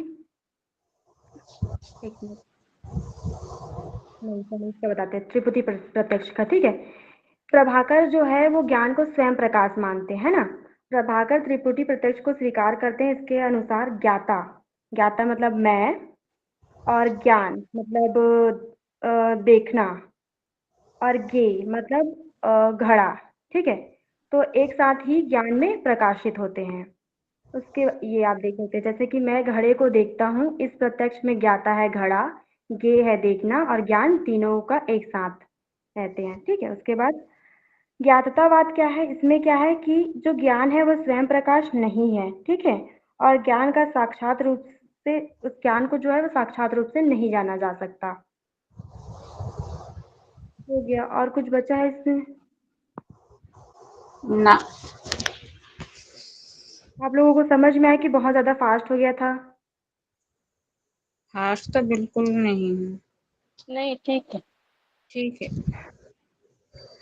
एक मिनट, नहीं चलो इसका बताते हैं, त्रिपुटी प्रत्यक्ष का। ठीक है, प्रभाकर जो है वो ज्ञान को स्वयं प्रकाश मानते हैं ना। प्रभाकर त्रिपुटी प्रत्यक्ष को स्वीकार करते हैं। इसके अनुसार ज्ञाता, ज्ञाता मतलब मैं, और ज्ञान मतलब देखना, और गे मतलब घड़ा। ठीक है, तो एक साथ ही ज्ञान में प्रकाशित होते हैं। उसके ये आप देख सकते हैं, जैसे कि मैं घड़े को देखता हूँ, इस प्रत्यक्ष में ज्ञाता है घड़ा, गे है देखना, और ज्ञान, तीनों का एक साथ रहते हैं। ठीक है, उसके बाद ज्ञाततावाद क्या है, इसमें क्या है कि जो ज्ञान है वो स्वयं प्रकाश नहीं है। ठीक है, और ज्ञान का साक्षात रूप से, उस ज्ञान को जो है वो साक्षात रूप से नहीं जाना जा सकता। हो गया, और कुछ बचा है इसमें? ना, आप लोगों को समझ में आया कि बहुत ज्यादा फास्ट हो गया था? फास्ट तो बिल्कुल नहीं है। नहीं, ठीक है। ठीक है,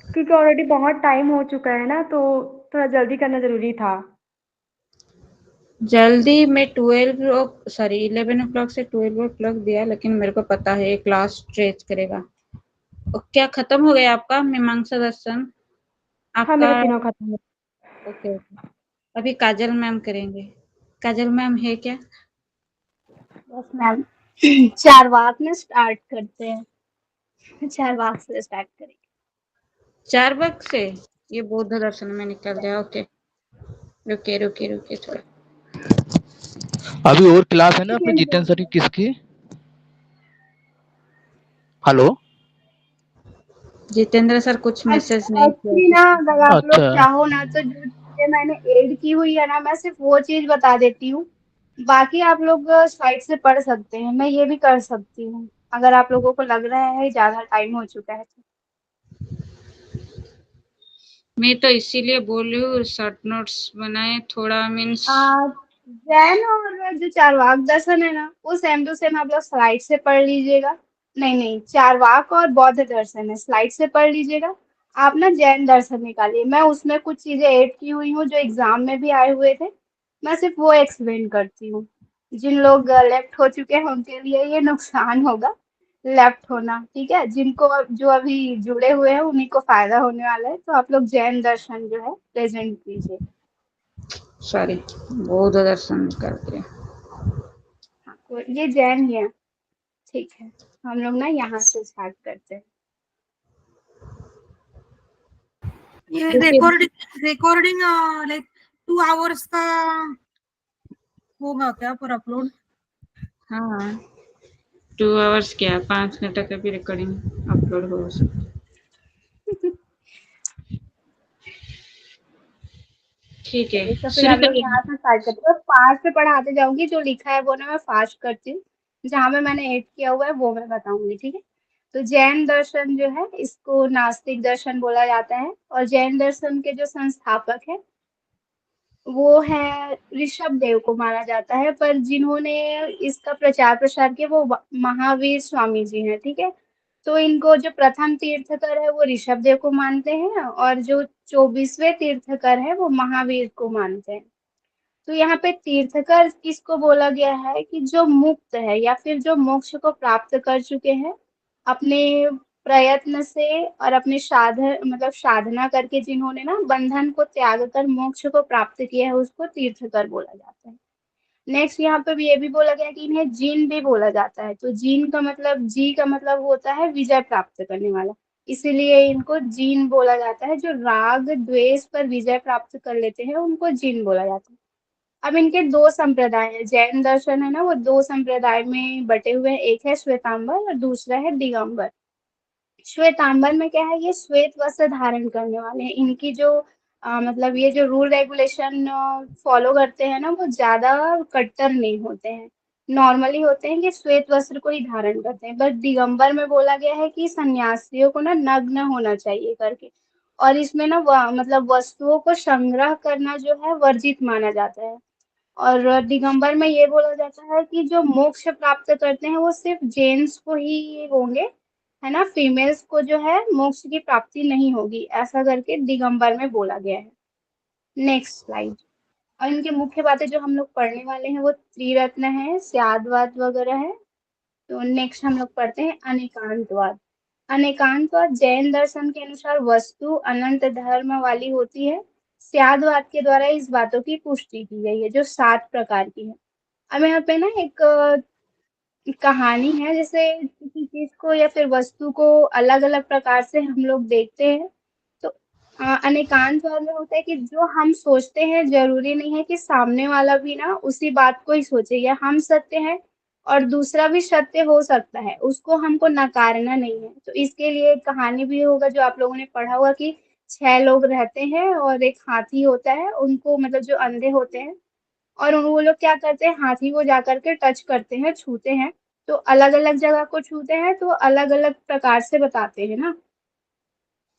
क्योंकि ऑलरेडी बहुत टाइम हो चुका है ना, तो थोड़ा जल्दी करना जरूरी था। जल्दी में 11 o'clock से 12 o'clock दिया, लेकिन मेरे को पता है ये क्लास स्ट्रेच करेगा। और क्या खत्म हो गया आपका मीमांसा दर्शन? हाँ, मेरे आपका तीनों खत्म हो ओके ओके। अभी काजल मैम करेंगे। काजल मैम है क्या? बस मैम चारवाक में स्टार्ट करते हैं। चारवाक से स्टार्ट करेंगे। चारवाक से? ये बौद्ध दर्शन में निकल जाए। ओके, रुकिए रुकिए रुकिए थोड़ा। अभी और क्लास है ना अपने जितेंद्र सर की किसकी? हेलो। जितेंद्र सर कुछ मैसेज अच्छा, नहीं एक्चुअली ना किया। अगर आप लोग अच्छा। चाहो ना तो जो चीजें मैंने ऐड की हुई है ना, मैं सिर्फ वो चीज बता देती हूँ। बाकी आप लोग साइड से पढ़ सकते हैं, मैं ये भी कर सकती हूँ अगर आप लोगों को लग रहा है ज्यादा टाइम हो चुका है तो। मैं तो इसीलिए बोल रही हूँ शॉर्ट नोट्स बनाए थोड़ा, मीन्स। जैन और जो चारवाक दर्शन है ना, वो सेम टू सेम आप लोग स्लाइड से पढ़ लीजिएगा। नहीं नहीं, चारवाक और बौद्ध दर्शन है, स्लाइड से पढ़ लीजिएगा। आप ना जैन दर्शन निकालिए, मैं उसमें कुछ चीजें ऐड की हुई हूँ जो एग्जाम में भी आए हुए थे। मैं सिर्फ वो एक्सप्लेन करती हूँ। जिन लोग लेफ्ट हो चुके हैं उनके लिए ये नुकसान होगा, लेफ्ट होना। ठीक है, जिनको जो अभी जुड़े हुए हैं उन्हीं को फायदा होने वाला है। तो आप लोग जैन दर्शन जो है प्रेजेंट कीजिए। सॉरी, बौद्ध दर्शन कर दिया। हाँ, ये जैन ही है। ठीक है, हम लोग ना यहाँ से स्टार्ट करते हैं। ये रुकिए। रिकॉर्डिंग लाइक 2 आवर्स का होगा क्या पर अपलोड? हाँ, 2 आवर्स क्या, 5 घंटे का भी रिकॉर्डिंग अपलोड हो सकता। ठीक है, चलिए, तो फिर शुरू हम लोग करिए। यहाँ से स्टार्ट करते हैं। फास्ट पे पढ़ाते जाऊंगी, जो लिखा है वो ना मैं फास्ट करती हूँ। जहाँ पे मैंने ऐड किया हुआ है वो मैं बताऊंगी। ठीक है, तो जैन दर्शन जो है इसको नास्तिक दर्शन बोला जाता है। और जैन दर्शन के जो संस्थापक है वो है ऋषभ देव को माना जाता है, पर जिन्होंने इसका प्रचार प्रसार किया वो महावीर स्वामी जी हैं। ठीक है, तो इनको जो प्रथम तीर्थकर है वो ऋषभ देव को मानते हैं, और जो 24वें तीर्थकर है वो महावीर को मानते हैं। तो यहाँ पे तीर्थकर किसको बोला गया है कि जो मुक्त है या फिर जो मोक्ष को प्राप्त कर चुके हैं अपने प्रयत्न से, और अपने साधना करके जिन्होंने ना बंधन को त्याग कर मोक्ष को प्राप्त किया है उसको तीर्थकर बोला जाता है। नेक्स्ट यहाँ पे भी ये भी बोला गया है कि इन्हें जीन भी बोला जाता है। तो जीन का मतलब, जी का मतलब होता है विजय प्राप्त करने वाला, इसीलिए इनको जीन बोला जाता है। जो राग द्वेष पर विजय प्राप्त कर लेते हैं उनको जीन बोला जाता है। अब इनके दो संप्रदाय है, जैन दर्शन है ना वो दो संप्रदाय में बटे हुए हैं। एक है श्वेतांबर और दूसरा है दिगंबर। श्वेतांबर में क्या है, ये श्वेत वस्त्र धारण करने वाले हैं। इनकी जो मतलब ये जो रूल रेगुलेशन फॉलो करते हैं ना वो ज्यादा कट्टर नहीं होते हैं, नॉर्मली होते हैं कि श्वेत वस्त्र को ही धारण करते हैं। बट दिगंबर में बोला गया है कि सन्यासियों को ना नग्न होना चाहिए करके। और इसमें ना मतलब वस्तुओं को संग्रह करना जो है वर्जित माना जाता है। और दिगंबर में ये बोला जाता है कि जो मोक्ष प्राप्त करते हैं वो सिर्फ जेंट्स को ही होंगे, है ना, फीमेल्स को जो है मोक्ष की प्राप्ति नहीं होगी, ऐसा करके दिगंबर में बोला गया है। Next slide. और इनके मुख्य बातें जो हम लोग पढ़ने वाले हैं वो त्रिरत्न है, स्यादवाद वगैरह है। तो नेक्स्ट हम लोग पढ़ते हैं अनेकांतवाद। अनेकांतवाद जैन दर्शन के अनुसार वस्तु अनंत धर्म वाली होती है। स्यादवाद के द्वारा इस बातों की पुष्टि की गई है जो 7 प्रकार की है। अब यहाँ पे ना एक कहानी है, जैसे किसी चीज को या फिर वस्तु को अलग अलग प्रकार से हम लोग देखते हैं। तो अनेकांतवाद में होता है कि जो हम सोचते हैं जरूरी नहीं है कि सामने वाला भी ना उसी बात को ही सोचे, या हम सत्य है और दूसरा भी सत्य हो सकता है, उसको हमको नकारना नहीं है। तो इसके लिए एक कहानी भी होगा जो आप लोगों ने पढ़ा होगा कि 6 लोग रहते हैं और एक हाथी होता है, उनको मतलब जो अंधे होते हैं, और वो लोग क्या करते हैं हाथी को जाकर के टच करते हैं, छूते हैं। तो अलग अलग जगह को छूते हैं तो अलग अलग प्रकार से बताते हैं ना।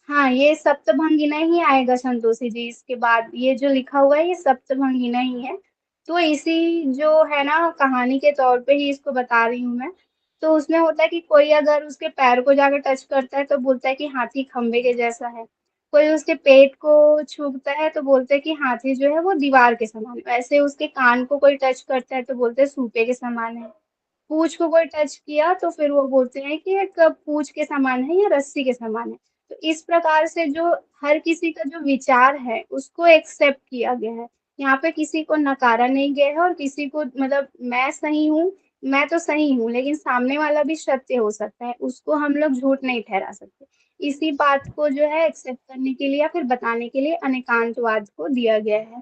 हाँ, ये सप्तभंगिना ही आएगा संतोषी जी, इसके बाद ये जो लिखा हुआ है ये सप्तभंगिना ही है। तो इसी जो है ना कहानी के तौर पे ही इसको बता रही हूँ मैं। तो उसमें होता है कि कोई अगर उसके पैर को जाकर टच करता है तो बोलता है कि हाथी खंबे के जैसा है। कोई उसके पेट को छूता है तो बोलते हैं कि हाथी जो है वो दीवार के समान है। वैसे उसके कान को कोई टच करता है तो बोलते हैं सूपे के समान है। पूंछ को कोई टच किया तो फिर वो बोलते हैं कि एक पूंछ के समान है या रस्सी के समान है। तो इस प्रकार से जो हर किसी का जो विचार है उसको एक्सेप्ट किया गया है। यहाँ पे किसी को नकारा नहीं गया है और किसी को मतलब मैं सही हूँ, मैं तो सही हूँ लेकिन सामने वाला भी सत्य हो सकता है, उसको हम लोग झूठ नहीं ठहरा सकते। इसी बात को जो है एक्सेप्ट करने के लिए या फिर बताने के लिए अनेकांतवाद को दिया गया है।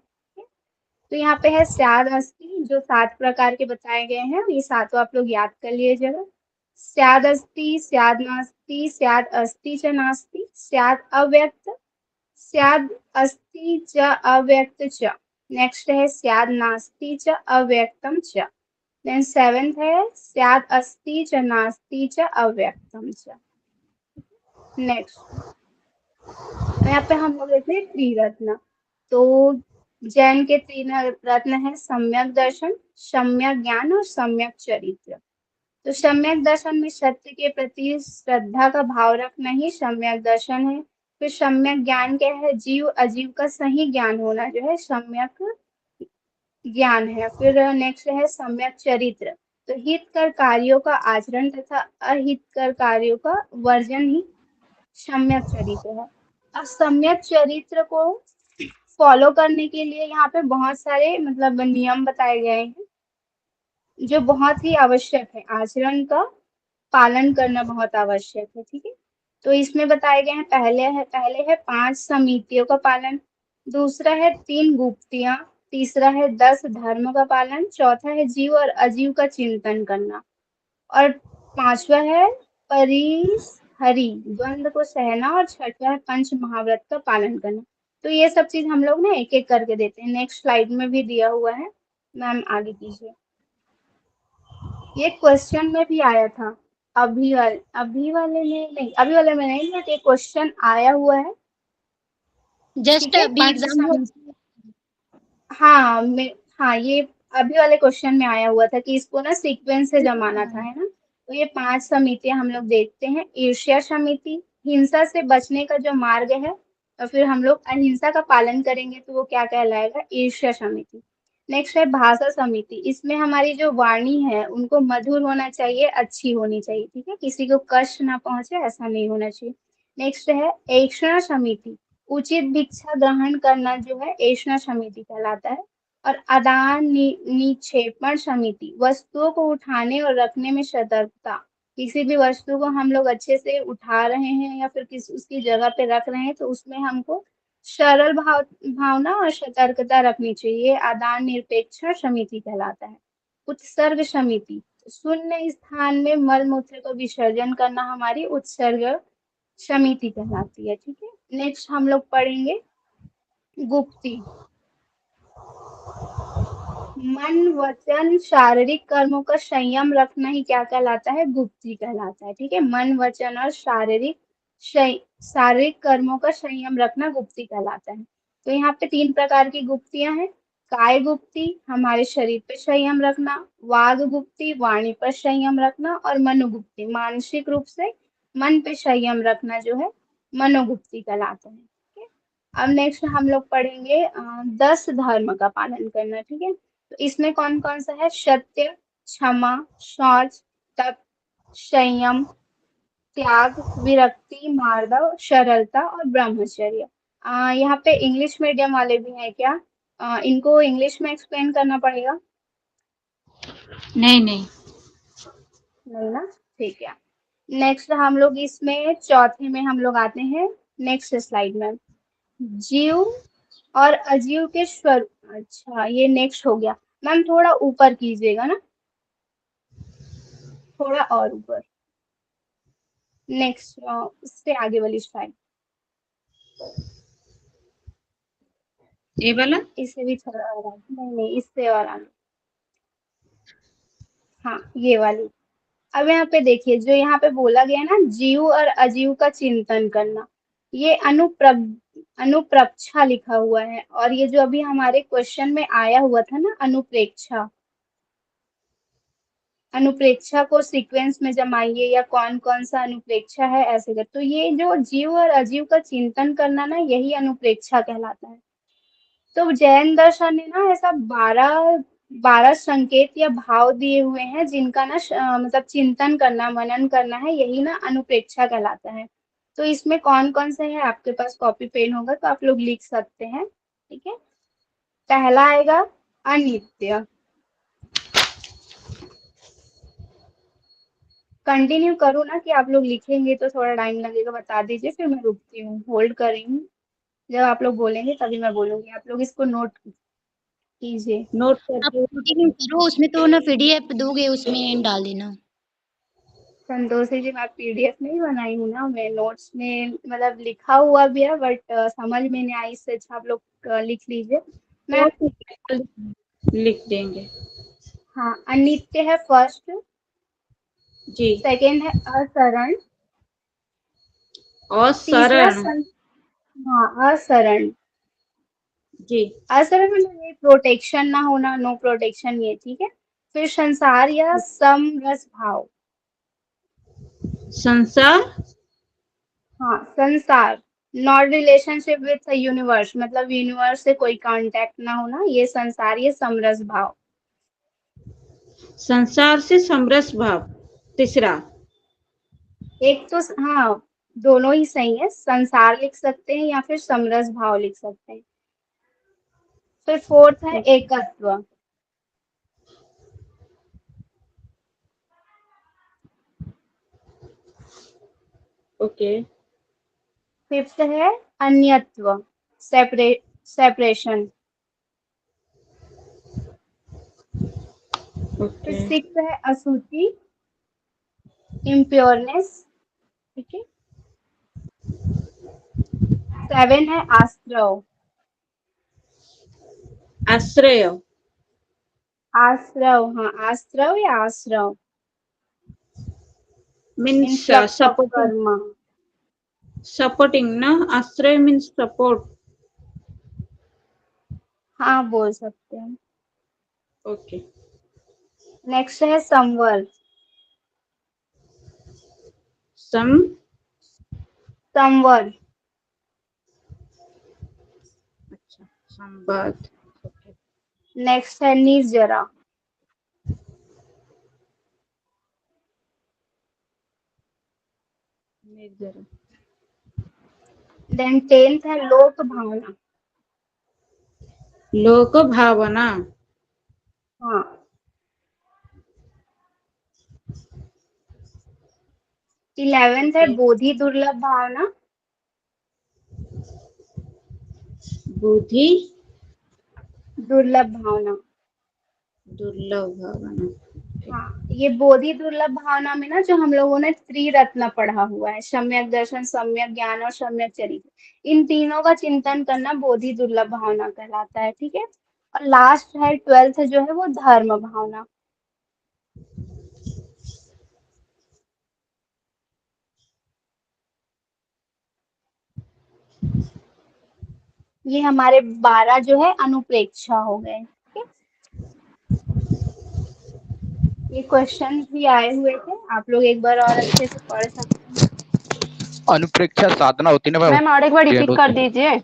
तो यहाँ पे है स्याद अस्ति, जो 7 प्रकार के बताए गए हैं, ये सातों आप लोग याद कर लीजिएगा। स्याद अस्ति, स्याद नास्ति, स्याद अस्ति च नास्ति, स्याद अव्यक्त, स्याद अस्ति च अव्यक्त च। नेक्स्ट है स्याद नास्ति च अव्यक्तम च। देन 7th है स्याद अस्ति च नास्ति च अव्यक्तम च। नेक्स्ट यहाँ पे हम लोग देखते हैं त्रिरत्न। तो जैन के तीन रत्न है सम्यक दर्शन, सम्यक ज्ञान और सम्यक चरित्र। तो सम्यक दर्शन में सत्य के प्रति श्रद्धा का भाव रखना ही सम्यक दर्शन है। फिर सम्यक ज्ञान क्या है, जीव अजीव का सही ज्ञान होना जो है सम्यक ज्ञान है। फिर नेक्स्ट है सम्यक चरित्र, तो हितकर कार्यों का आचरण तथा अहितकर कार्यों का वर्जन ही सम्यक चरित्र है। अब सम्यक चरित्र को फॉलो करने के लिए यहाँ पे बहुत सारे मतलब नियम बताए गए हैं जो बहुत ही आवश्यक है, आचरण का पालन करना बहुत आवश्यक है। ठीक है, तो इसमें बताए गए हैं पहले है 5 समितियों का पालन, दूसरा है 3 गुप्तियां, तीसरा है 10 धर्म का पालन, चौथा है जीव और अजीव का चिंतन करना और 5वां है परिहरी द्वंद्व को सहना और 6वां है पंच महाव्रत का पालन करना। तो ये सब चीज हम लोग ना एक एक करके देते हैं, नेक्स्ट स्लाइड में भी दिया हुआ है, मैम आगे कीजिए। ये क्वेश्चन में भी आया था, अभी वाले में नहीं, बट ये क्वेश्चन आया हुआ है। जस्ट ठीक है, अभी एग्जाम हाँ ये अभी वाले क्वेश्चन में आया हुआ था कि इसको ना सीक्वेंस से जमाना था, है ना। तो ये 5 समितियां हम लोग देखते हैं। ईर्ष्या समिति, हिंसा से बचने का जो मार्ग है, और फिर हम लोग अहिंसा का पालन करेंगे तो वो क्या कहलाएगा, ईर्ष्या समिति। नेक्स्ट है भाषा समिति, इसमें हमारी जो वाणी है उनको मधुर होना चाहिए, अच्छी होनी चाहिए। ठीक है, किसी को कष्ट ना पहुंचे ऐसा नहीं होना चाहिए। नेक्स्ट है ऐक्षणा समिति, उचित भिक्षा ग्रहण करना जो है ऐक्षणा समिति कहलाता है। और आदान निक्षेपण समिति, वस्तुओं को उठाने और रखने में सतर्कता, किसी भी वस्तु को हम लोग अच्छे से उठा रहे हैं या फिर किसी उसकी जगह पे रख रहे हैं तो उसमें हमको सरल भावना और सतर्कता रखनी चाहिए, आदान निरपेक्ष समिति कहलाता है। उत्सर्ग समिति, शून्य स्थान में मल मूत्र को विसर्जन करना हमारी उत्सर्ग समिति कहलाती है। ठीक है, नेक्स्ट हम लोग पढ़ेंगे गुप्ती। मन वचन शारीरिक कर्मों का संयम रखना ही क्या कहलाता है, गुप्ती कहलाता है। ठीक है, मन वचन और शारीरिक कर्मों का संयम रखना गुप्ती कहलाता है। तो यहाँ पे 3 प्रकार की गुप्तियां हैं, काय गुप्ती हमारे शरीर पे संयम रखना, वाग गुप्ती वाणी पर संयम रखना, और मनोगुप्ती मानसिक रूप से मन पे संयम रखना जो है मनोगुप्ती कहलाता है। ठीक है, अब नेक्स्ट हम लोग पढ़ेंगे 10 धर्म का पालन करना। ठीक है, तो इसमें कौन कौन सा है, सत्य, क्षमा, शौच, तप, संयम, त्याग, विरक्ति, मार्दव, सरलता और ब्रह्मचर्य। यहाँ पे इंग्लिश मीडियम वाले भी हैं क्या, इनको इंग्लिश में एक्सप्लेन करना पड़ेगा? नहीं नहीं ना, ठीक है। नेक्स्ट हम लोग इसमें चौथे में हम लोग आते हैं, नेक्स्ट स्लाइड में, जीव और अजीव के स्वरूप। अच्छा ये नेक्स्ट हो गया, मैम थोड़ा ऊपर कीजिएगा ना, थोड़ा और ऊपर, नेक्स्ट इससे आगे वाली स्लाइड, ये वाला, इससे भी थोड़ा और आगे, नहीं इससे और आगे, हाँ ये वाली। अब यहाँ पे देखिए जो यहाँ पे बोला गया ना, जीव और अजीव का चिंतन करना, ये अनुप्रक्षा लिखा हुआ है। और ये जो अभी हमारे क्वेश्चन में आया हुआ था ना, अनुप्रेक्षा को सीक्वेंस में जमाइए या कौन कौन सा अनुप्रेक्षा है ऐसे कर, तो ये जो जीव और अजीव का चिंतन करना ना, यही अनुप्रेक्षा कहलाता है। तो जैन दर्शन ने ना ऐसा 12 संकेत या भाव दिए हुए हैं जिनका ना मतलब चिंतन करना, मनन करना है, यही ना अनुप्रेक्षा कहलाता है। तो इसमें कौन कौन से है, आपके पास कॉपी पेन होगा तो आप लोग लिख सकते हैं, ठीक है। पहला आएगा अनित्य। कंटिन्यू करूँ ना कि आप लोग लिखेंगे तो थोड़ा टाइम लगेगा, बता दीजिए, फिर मैं रुकती हूँ, होल्ड कर रही हूँ। जब आप लोग बोलेंगे तभी मैं बोलूंगी, आप लोग इसको नोट कीजिए। नोट कर आप दो। कंटिन्यू करो, उसमें तो ना पीडीएफ दोगे, उसमें डाल देना। संतोषी जी, मैं पीडीएफ नहीं बनाई हूँ ना, मैं नोट्स में मतलब लिखा हुआ भी है, बट समझ में नहीं आई, इससे अच्छा आप लोग लिख लीजिए। मैं लिख देंगे। हाँ, अनित्य है फर्स्ट, जी। सेकंड है असरण, और तीसरा शरण। हाँ असरण। जी। असरण मतलब ये प्रोटेक्शन ना होना, नो प्रोटेक्शन, ये ठीक है। फिर संसार या समरस भाव। संसार। हाँ संसार, नॉट रिलेशनशिप विथ यूनिवर्स, मतलब यूनिवर्स से कोई कांटेक्ट ना होना, ये संसार, ये समरस भाव। संसार से समरस भाव। तीसरा। एक तो हाँ, दोनों ही सही है, संसार लिख सकते हैं या फिर समरस भाव लिख सकते हैं। फिर फोर्थ है एकत्व। ओके। फिफ्थ है अन्यत्व, सेपरेशन। फिर ओके। सिक्स है अशुचि, इम्प्योरनेस, ठीक है। सेवन है आश्रव। आश्रय। आश्रव, हाँ आश्रव या आश्रव, मीन्स इनफ्लक्स ऑफ सपोर्टिंग। कर्म। सपोर्टिंग ना, आश्रय मीन्स सपोर्ट। हाँ बोल सकते हैं। ओके। नेक्स्ट है संवर। सम। संवर। अच्छा, संवाद। ओके। नेक्स्ट है निर्जरा। निर्जरा। देन टेंथ है लोक भावना। लोक भावना। हाँ। इलेवेंथ है ओके। बोधि दुर्लभ भावना। बुद्धि दुर्लभ भावना। दुर्लभ भावना। हाँ, ये बोधि दुर्लभ भावना में ना जो हम लोगों ने त्रिरत्न पढ़ा हुआ है, सम्यक दर्शन, सम्यक ज्ञान और सम्यक चरित्र, इन तीनों का चिंतन करना बोधि दुर्लभ भावना कहलाता है, ठीक है। और लास्ट है ट्वेल्थ जो है वो धर्म भावना। ये हमारे 12 जो है अनुप्रेक्षा हो गए, ठीक है। ये क्वेश्चन भी आए हुए थे, आप लोग एक बार और अच्छे से पढ़ सकते हैं। अनुप्रेक्षा साधना होती है ना मैम और एक बार रिपीट कर होती है। दीजिए।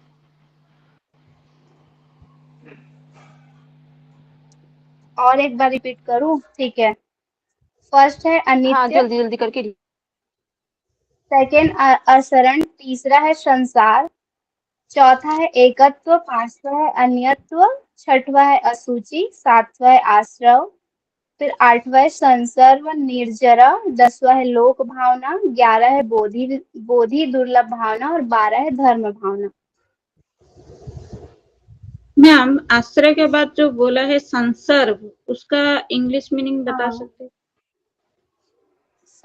और एक बार रिपीट करूं, ठीक है। फर्स्ट है हाँ अनित्य, जल्दी जल्दी करके। सेकेंड असरण, तीसरा है संसार, चौथा है एकत्व, पांचवा है अन्यत्व, छठवा है असूचि, सातवा है आश्रव, फिर आठवा है संसर्व निर्जरा, दसवा है लोक भावना, 11 है बोधि बोधि दुर्लभ भावना और 12 है धर्म भावना। मैम, आश्रय के बाद जो बोला है संसर्ग, उसका इंग्लिश मीनिंग बता हाँ, सकते हैं?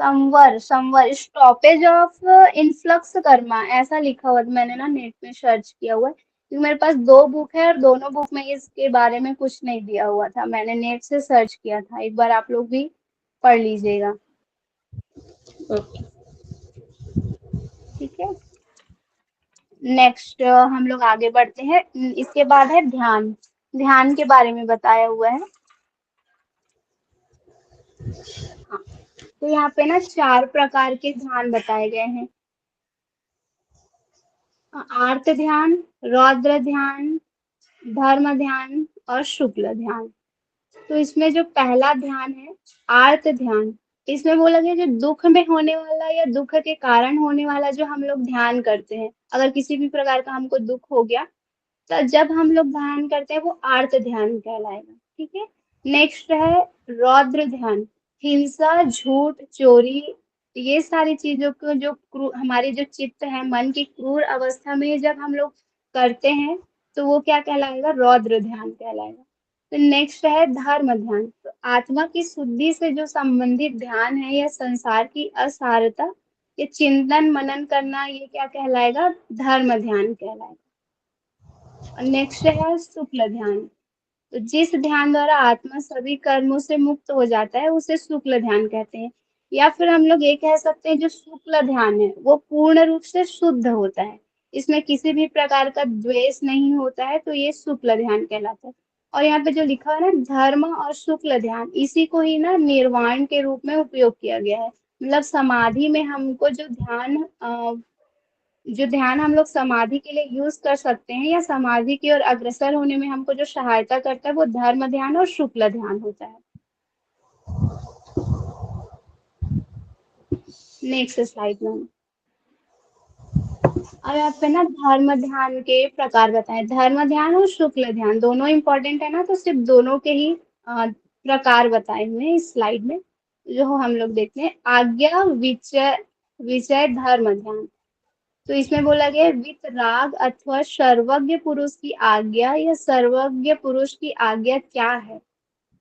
संवर, संवर स्टॉपेज ऑफ इनफ्लक्स कर्मा, ऐसा लिखा हुआ था, मैंने ना नेट में सर्च किया हुआ है, क्योंकि मेरे पास दो बुक है और दोनों बुक में इसके बारे में कुछ नहीं दिया हुआ था, मैंने नेट से सर्च किया था, एक बार आप लोग भी पढ़ लीजिएगा, ओके। ठीक है। नेक्स्ट हम लोग आगे बढ़ते हैं, इसके बाद है ध्यान। ध्यान के बारे में बताया हुआ है। हाँ, तो यहाँ पे ना 4 प्रकार के ध्यान बताए गए हैं, आर्त ध्यान, रौद्र ध्यान, धर्म ध्यान और शुक्ल ध्यान। तो इसमें जो पहला ध्यान है आर्त ध्यान, इसमें बोला गया जो दुख में होने वाला या दुख के कारण होने वाला जो हम लोग ध्यान करते हैं, अगर किसी भी प्रकार का हमको दुख हो गया तो जब हम लोग ध्यान करते हैं वो आर्त ध्यान कहलाएगा। ठीक है। नेक्स्ट है रौद्र ध्यान। हिंसा, झूठ, चोरी, ये सारी चीजों को जो हमारी जो चित्त है, मन की क्रूर अवस्था में जब हम लोग करते हैं तो वो क्या कहलाएगा? रौद्र ध्यान कहलाएगा। तो नेक्स्ट है धर्म ध्यान। तो आत्मा की शुद्धि से जो संबंधित ध्यान है या संसार की असारता, ये चिंतन मनन करना, ये क्या कहलाएगा? धर्म ध्यान कहलाएगा। और नेक्स्ट है शुक्ल ध्यान। तो जिस ध्यान द्वारा आत्मा सभी कर्मों से मुक्त हो जाता है उसे शुक्ल ध्यान कहते हैं। या फिर हम लोग ये कह सकते हैं जो शुक्ल ध्यान है वो पूर्ण रूप से शुद्ध होता है, इसमें किसी भी प्रकार का द्वेष नहीं होता है, तो ये शुक्ल ध्यान कहलाता है। और यहाँ पे जो लिखा है ना धर्म और शुक्ल ध्यान, इसी को ही ना निर्वाण के रूप में उपयोग किया गया है। मतलब समाधि में हमको जो ध्यान हम लोग समाधि के लिए यूज कर सकते हैं या समाधि की ओर अग्रसर होने में हमको जो सहायता करता है वो धर्म ध्यान और शुक्ल ध्यान होता है। नेक्स्ट स्लाइड में अब यहाँ पे ना धर्म ध्यान के प्रकार बताएं। धर्म ध्यान और शुक्ल ध्यान दोनों इंपॉर्टेंट है ना, तो सिर्फ दोनों के ही प्रकार बताए हुए हैं इस स्लाइड में, जो हम लोग देखते हैं। आज्ञा विचय विषय धर्म ध्यान। तो इसमें बोला गया है वितराग अथवा सर्वज्ञ पुरुष की आज्ञा या सर्वज्ञ पुरुष की आज्ञा क्या है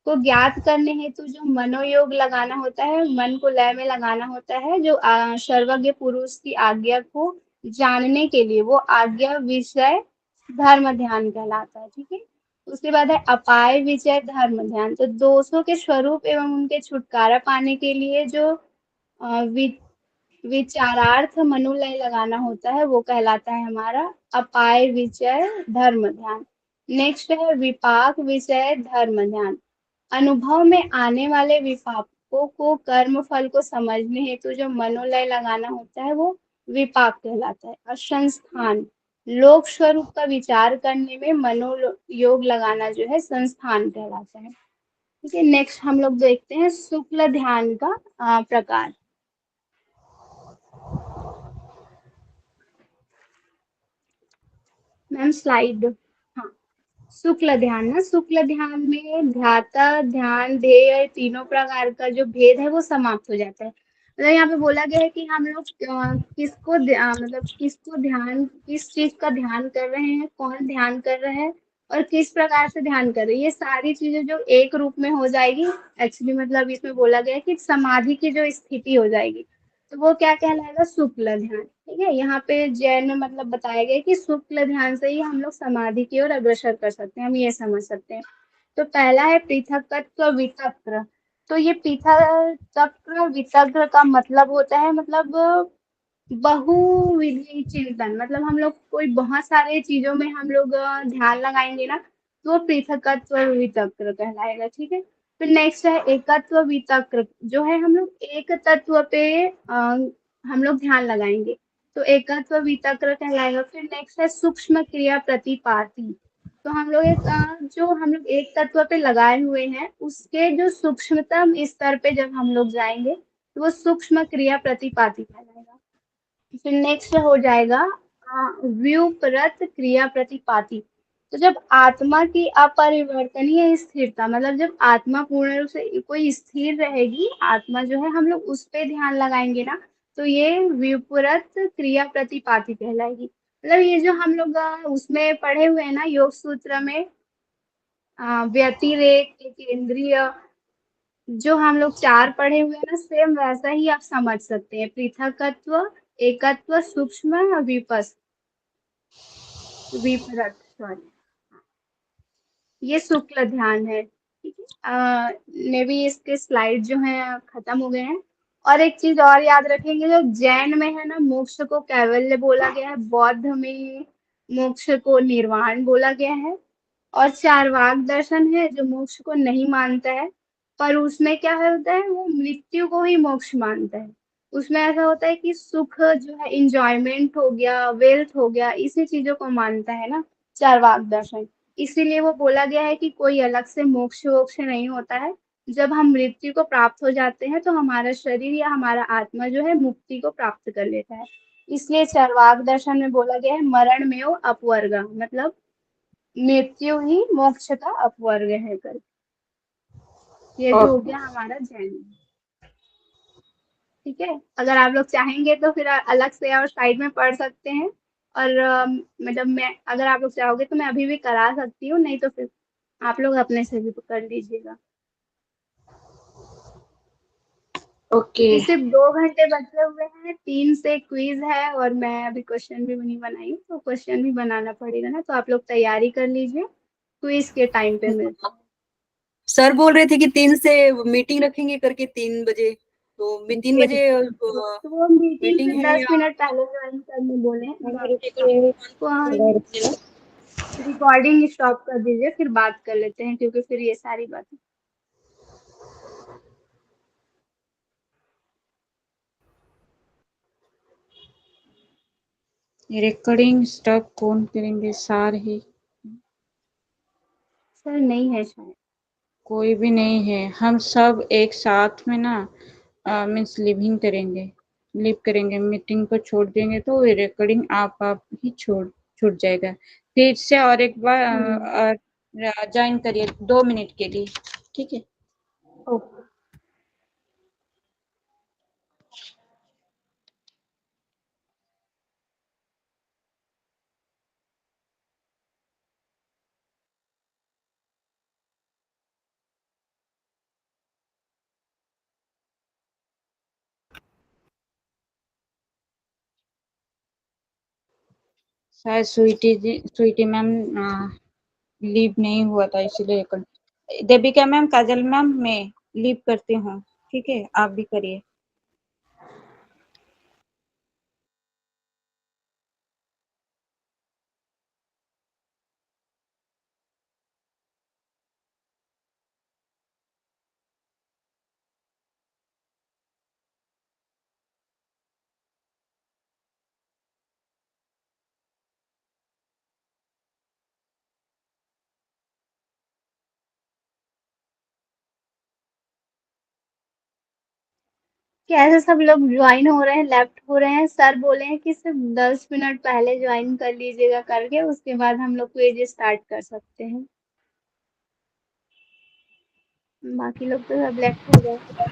को ज्ञात करने हेतु जो मनोयोग लगाना होता है, मन को लय में लगाना होता है, जो सर्वज्ञ पुरुष की आज्ञा को जानने के लिए वो आज्ञा विषय धर्म ध्यान कहलाता है। ठीक है। उसके बाद है अपाय विषय धर्म ध्यान। तो दोषों के स्वरूप एवं उनके छुटकारा पाने के लिए जो विचारार्थ मनोलय लगाना होता है वो कहलाता है हमारा अपाय विषय धर्म ध्यान। नेक्स्ट है विपाक विषय धर्म ध्यान। अनुभव में आने वाले विपाकों को कर्म फल को समझने हेतु जो मनोलय लगाना होता है वो विपाक कहलाता है। और संस्थान, लोक स्वरूप का विचार करने में मनोयोग लगाना जो है संस्थान कहलाता है। ठीक है। नेक्स्ट हम लोग देखते हैं शुक्ल ध्यान का प्रकार। मैम स्लाइड, हाँ। शुक्ल ध्यान ना, शुक्ल ध्यान में ध्याता, ध्यान, ध्येय, तीनों प्रकार का जो भेद है वो समाप्त हो जाता है। मतलब यहाँ पे बोला गया है कि हम लोग किसको ध्यान, किस चीज का ध्यान कर रहे हैं, कौन ध्यान कर रहा है और किस प्रकार से ध्यान कर रहे हैं, ये सारी चीजें जो एक रूप में हो जाएगी। एक्चुअली मतलब इसमें बोला गया है कि समाधि की जो स्थिति हो जाएगी तो वो क्या कहलाएगा? शुक्ल ध्यान। ठीक है। यहाँ पे जैन में मतलब बताया गया कि शुक्ल ध्यान से ही हम लोग समाधि की ओर अग्रसर कर सकते हैं, हम ये समझ सकते हैं। तो पहला है पृथकत्व वितक्र। तो ये पृथकत्व वितक्र का मतलब होता है मतलब बहुविधि चिंतन। मतलब हम लोग कोई बहुत सारे चीजों में हम लोग ध्यान लगाएंगे ना तो वो पृथकत्व वितक्र कहलाएगा। ठीक है। फिर नेक्स्ट है एकत्व वितक्र, जो है हम लोग एक तत्व पे हम लोग ध्यान लगाएंगे तो एकत्व वितक्र कहलाएगा। फिर नेक्स्ट है सूक्ष्म क्रिया प्रतिपाती। तो हम लोग जो हम लोग एक तत्व पे लगाए हुए हैं उसके जो सूक्ष्मतम स्तर पे जब हम लोग जाएंगे तो वो सूक्ष्म क्रिया प्रतिपाती कहलाएगा। फिर नेक्स्ट हो जाएगा व्युपरत क्रिया प्रतिपाती। तो जब आत्मा की अपरिवर्तनीय स्थिरता, मतलब जब आत्मा पूर्ण रूप से कोई स्थिर रहेगी, आत्मा जो है हम लोग उस पे ध्यान लगाएंगे ना तो ये व्युपरत क्रिया प्रतिपाती कहलाएगी। मतलब ये जो हम लोग उसमें पढ़े हुए हैं ना योग सूत्र में व्यतिरेक, केंद्रीय, जो हम लोग 4 पढ़े हुए हैं ना सेम वैसा ही आप समझ सकते हैं। पृथकत्व, एकत्व, सूक्ष्म, विपरत, सॉरी, ये शुक्ल ध्यान है। ठीक है। मे भी इसके स्लाइड जो हैं खत्म हो गए हैं। और एक चीज और याद रखेंगे, जो जैन में है ना मोक्ष को कैवल्य बोला गया है, बौद्ध में मोक्ष को निर्वाण बोला गया है, और चारवाक दर्शन है जो मोक्ष को नहीं मानता है पर उसमें क्या होता है वो मृत्यु को ही मोक्ष मानता है। उसमें ऐसा होता है कि सुख जो है इंजॉयमेंट हो गया, वेल्थ हो गया, इसी चीजों को मानता है ना चारवाक दर्शन। इसीलिए वो बोला गया है कि कोई अलग से मोक्ष वोक्ष नहीं होता है, जब हम मृत्यु को प्राप्त हो जाते हैं तो हमारा शरीर या हमारा आत्मा जो है मुक्ति को प्राप्त कर लेता है। इसलिए चरवाक दर्शन में बोला गया है मरण में वो अपवर्ग, मतलब मृत्यु ही मोक्ष का अपवर्ग है कर। ये तो हो गया हमारा जैन। ठीक है, अगर आप लोग चाहेंगे तो फिर अलग से और साइड में पढ़ सकते हैं, और मतलब मैं अगर आप लोग चाहोगे तो मैं अभी भी करा सकती हूँ, नहीं तो फिर आप लोग अपने से भी कर लीजिएगा। ओके अभी सिर्फ 2 घंटे बचे हुए हैं, 3 से क्विज है और मैं अभी क्वेश्चन भी नहीं बनाई, तो क्वेश्चन भी बनाना पड़ेगा ना, तो आप लोग तैयारी कर लीजिए, क्विज के टाइम पे मिलते हैं। सर बोल रहे थे कि 3 से मीटिंग रखेंगे करके 3 बजे, तो 3 बजे तो वो मीटिंग मीटिंग से है 10 या मिनट पहले ज्वाइन करने बोले हैं। तो रिकॉर्डिंग स्टॉप कर दीजिए, फिर बात कर लेते हैं, क्योंकि फिर ये सारी बातें। रिकॉर्डिंग स्टॉप कौन करेंगे? सर ही? सर नहीं है शायद। कोई भी नहीं है, हम सब एक साथ में ना मीन्स लिविंग करेंगे, लिव करेंगे, मीटिंग को छोड़ देंगे तो रिकॉर्डिंग आप ही छूट जाएगा। फिर से और एक बार ज्वाइन करिए 2 मिनट के लिए, ठीक है? ओके। शायद स्वीटी मैम लीव नहीं हुआ था इसलिए देविका मैम, काजल मैम, मैं लीव करती हूँ, ठीक है? आप भी करिए। कैसे सब लोग ज्वाइन हो रहे हैं, लेफ्ट हो रहे हैं? सर बोले हैं कि सिर्फ 10 मिनट पहले ज्वाइन कर लीजिएगा करके, उसके बाद हम लोग क्विज स्टार्ट कर सकते हैं। बाकी लोग तो सब लेफ्ट हो गए। हाँ,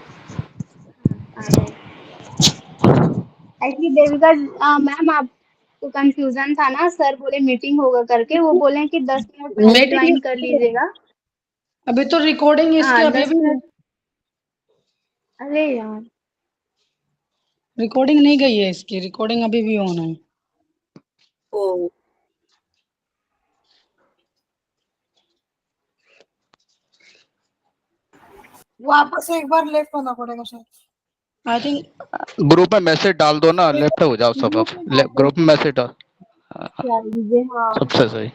आ गए। एक्चुअली देविका मैम, आपको कंफ्यूजन था ना, सर बोले मीटिंग होगा करके, वो बोले कि 10 मिनट पहले ज्वाइन कर लीजिएगा। अभी तो रिकॉर्डिंग इसके हाँ, अभी 10 भी मिनट। अरे यार, रिकॉर्डिंग नहीं गई है, इसकी रिकॉर्डिंग अभी भी ऑन है। ओ वापस से एक बार लेफ्ट होना पड़ेगा शायद। आई थिंक ग्रुप में मैसेज डाल दो ना, लेफ्ट हो जाओ सब। अब ग्रुप में मैसेज डाल, क्या लीजिए? हाँ, सबसे सही।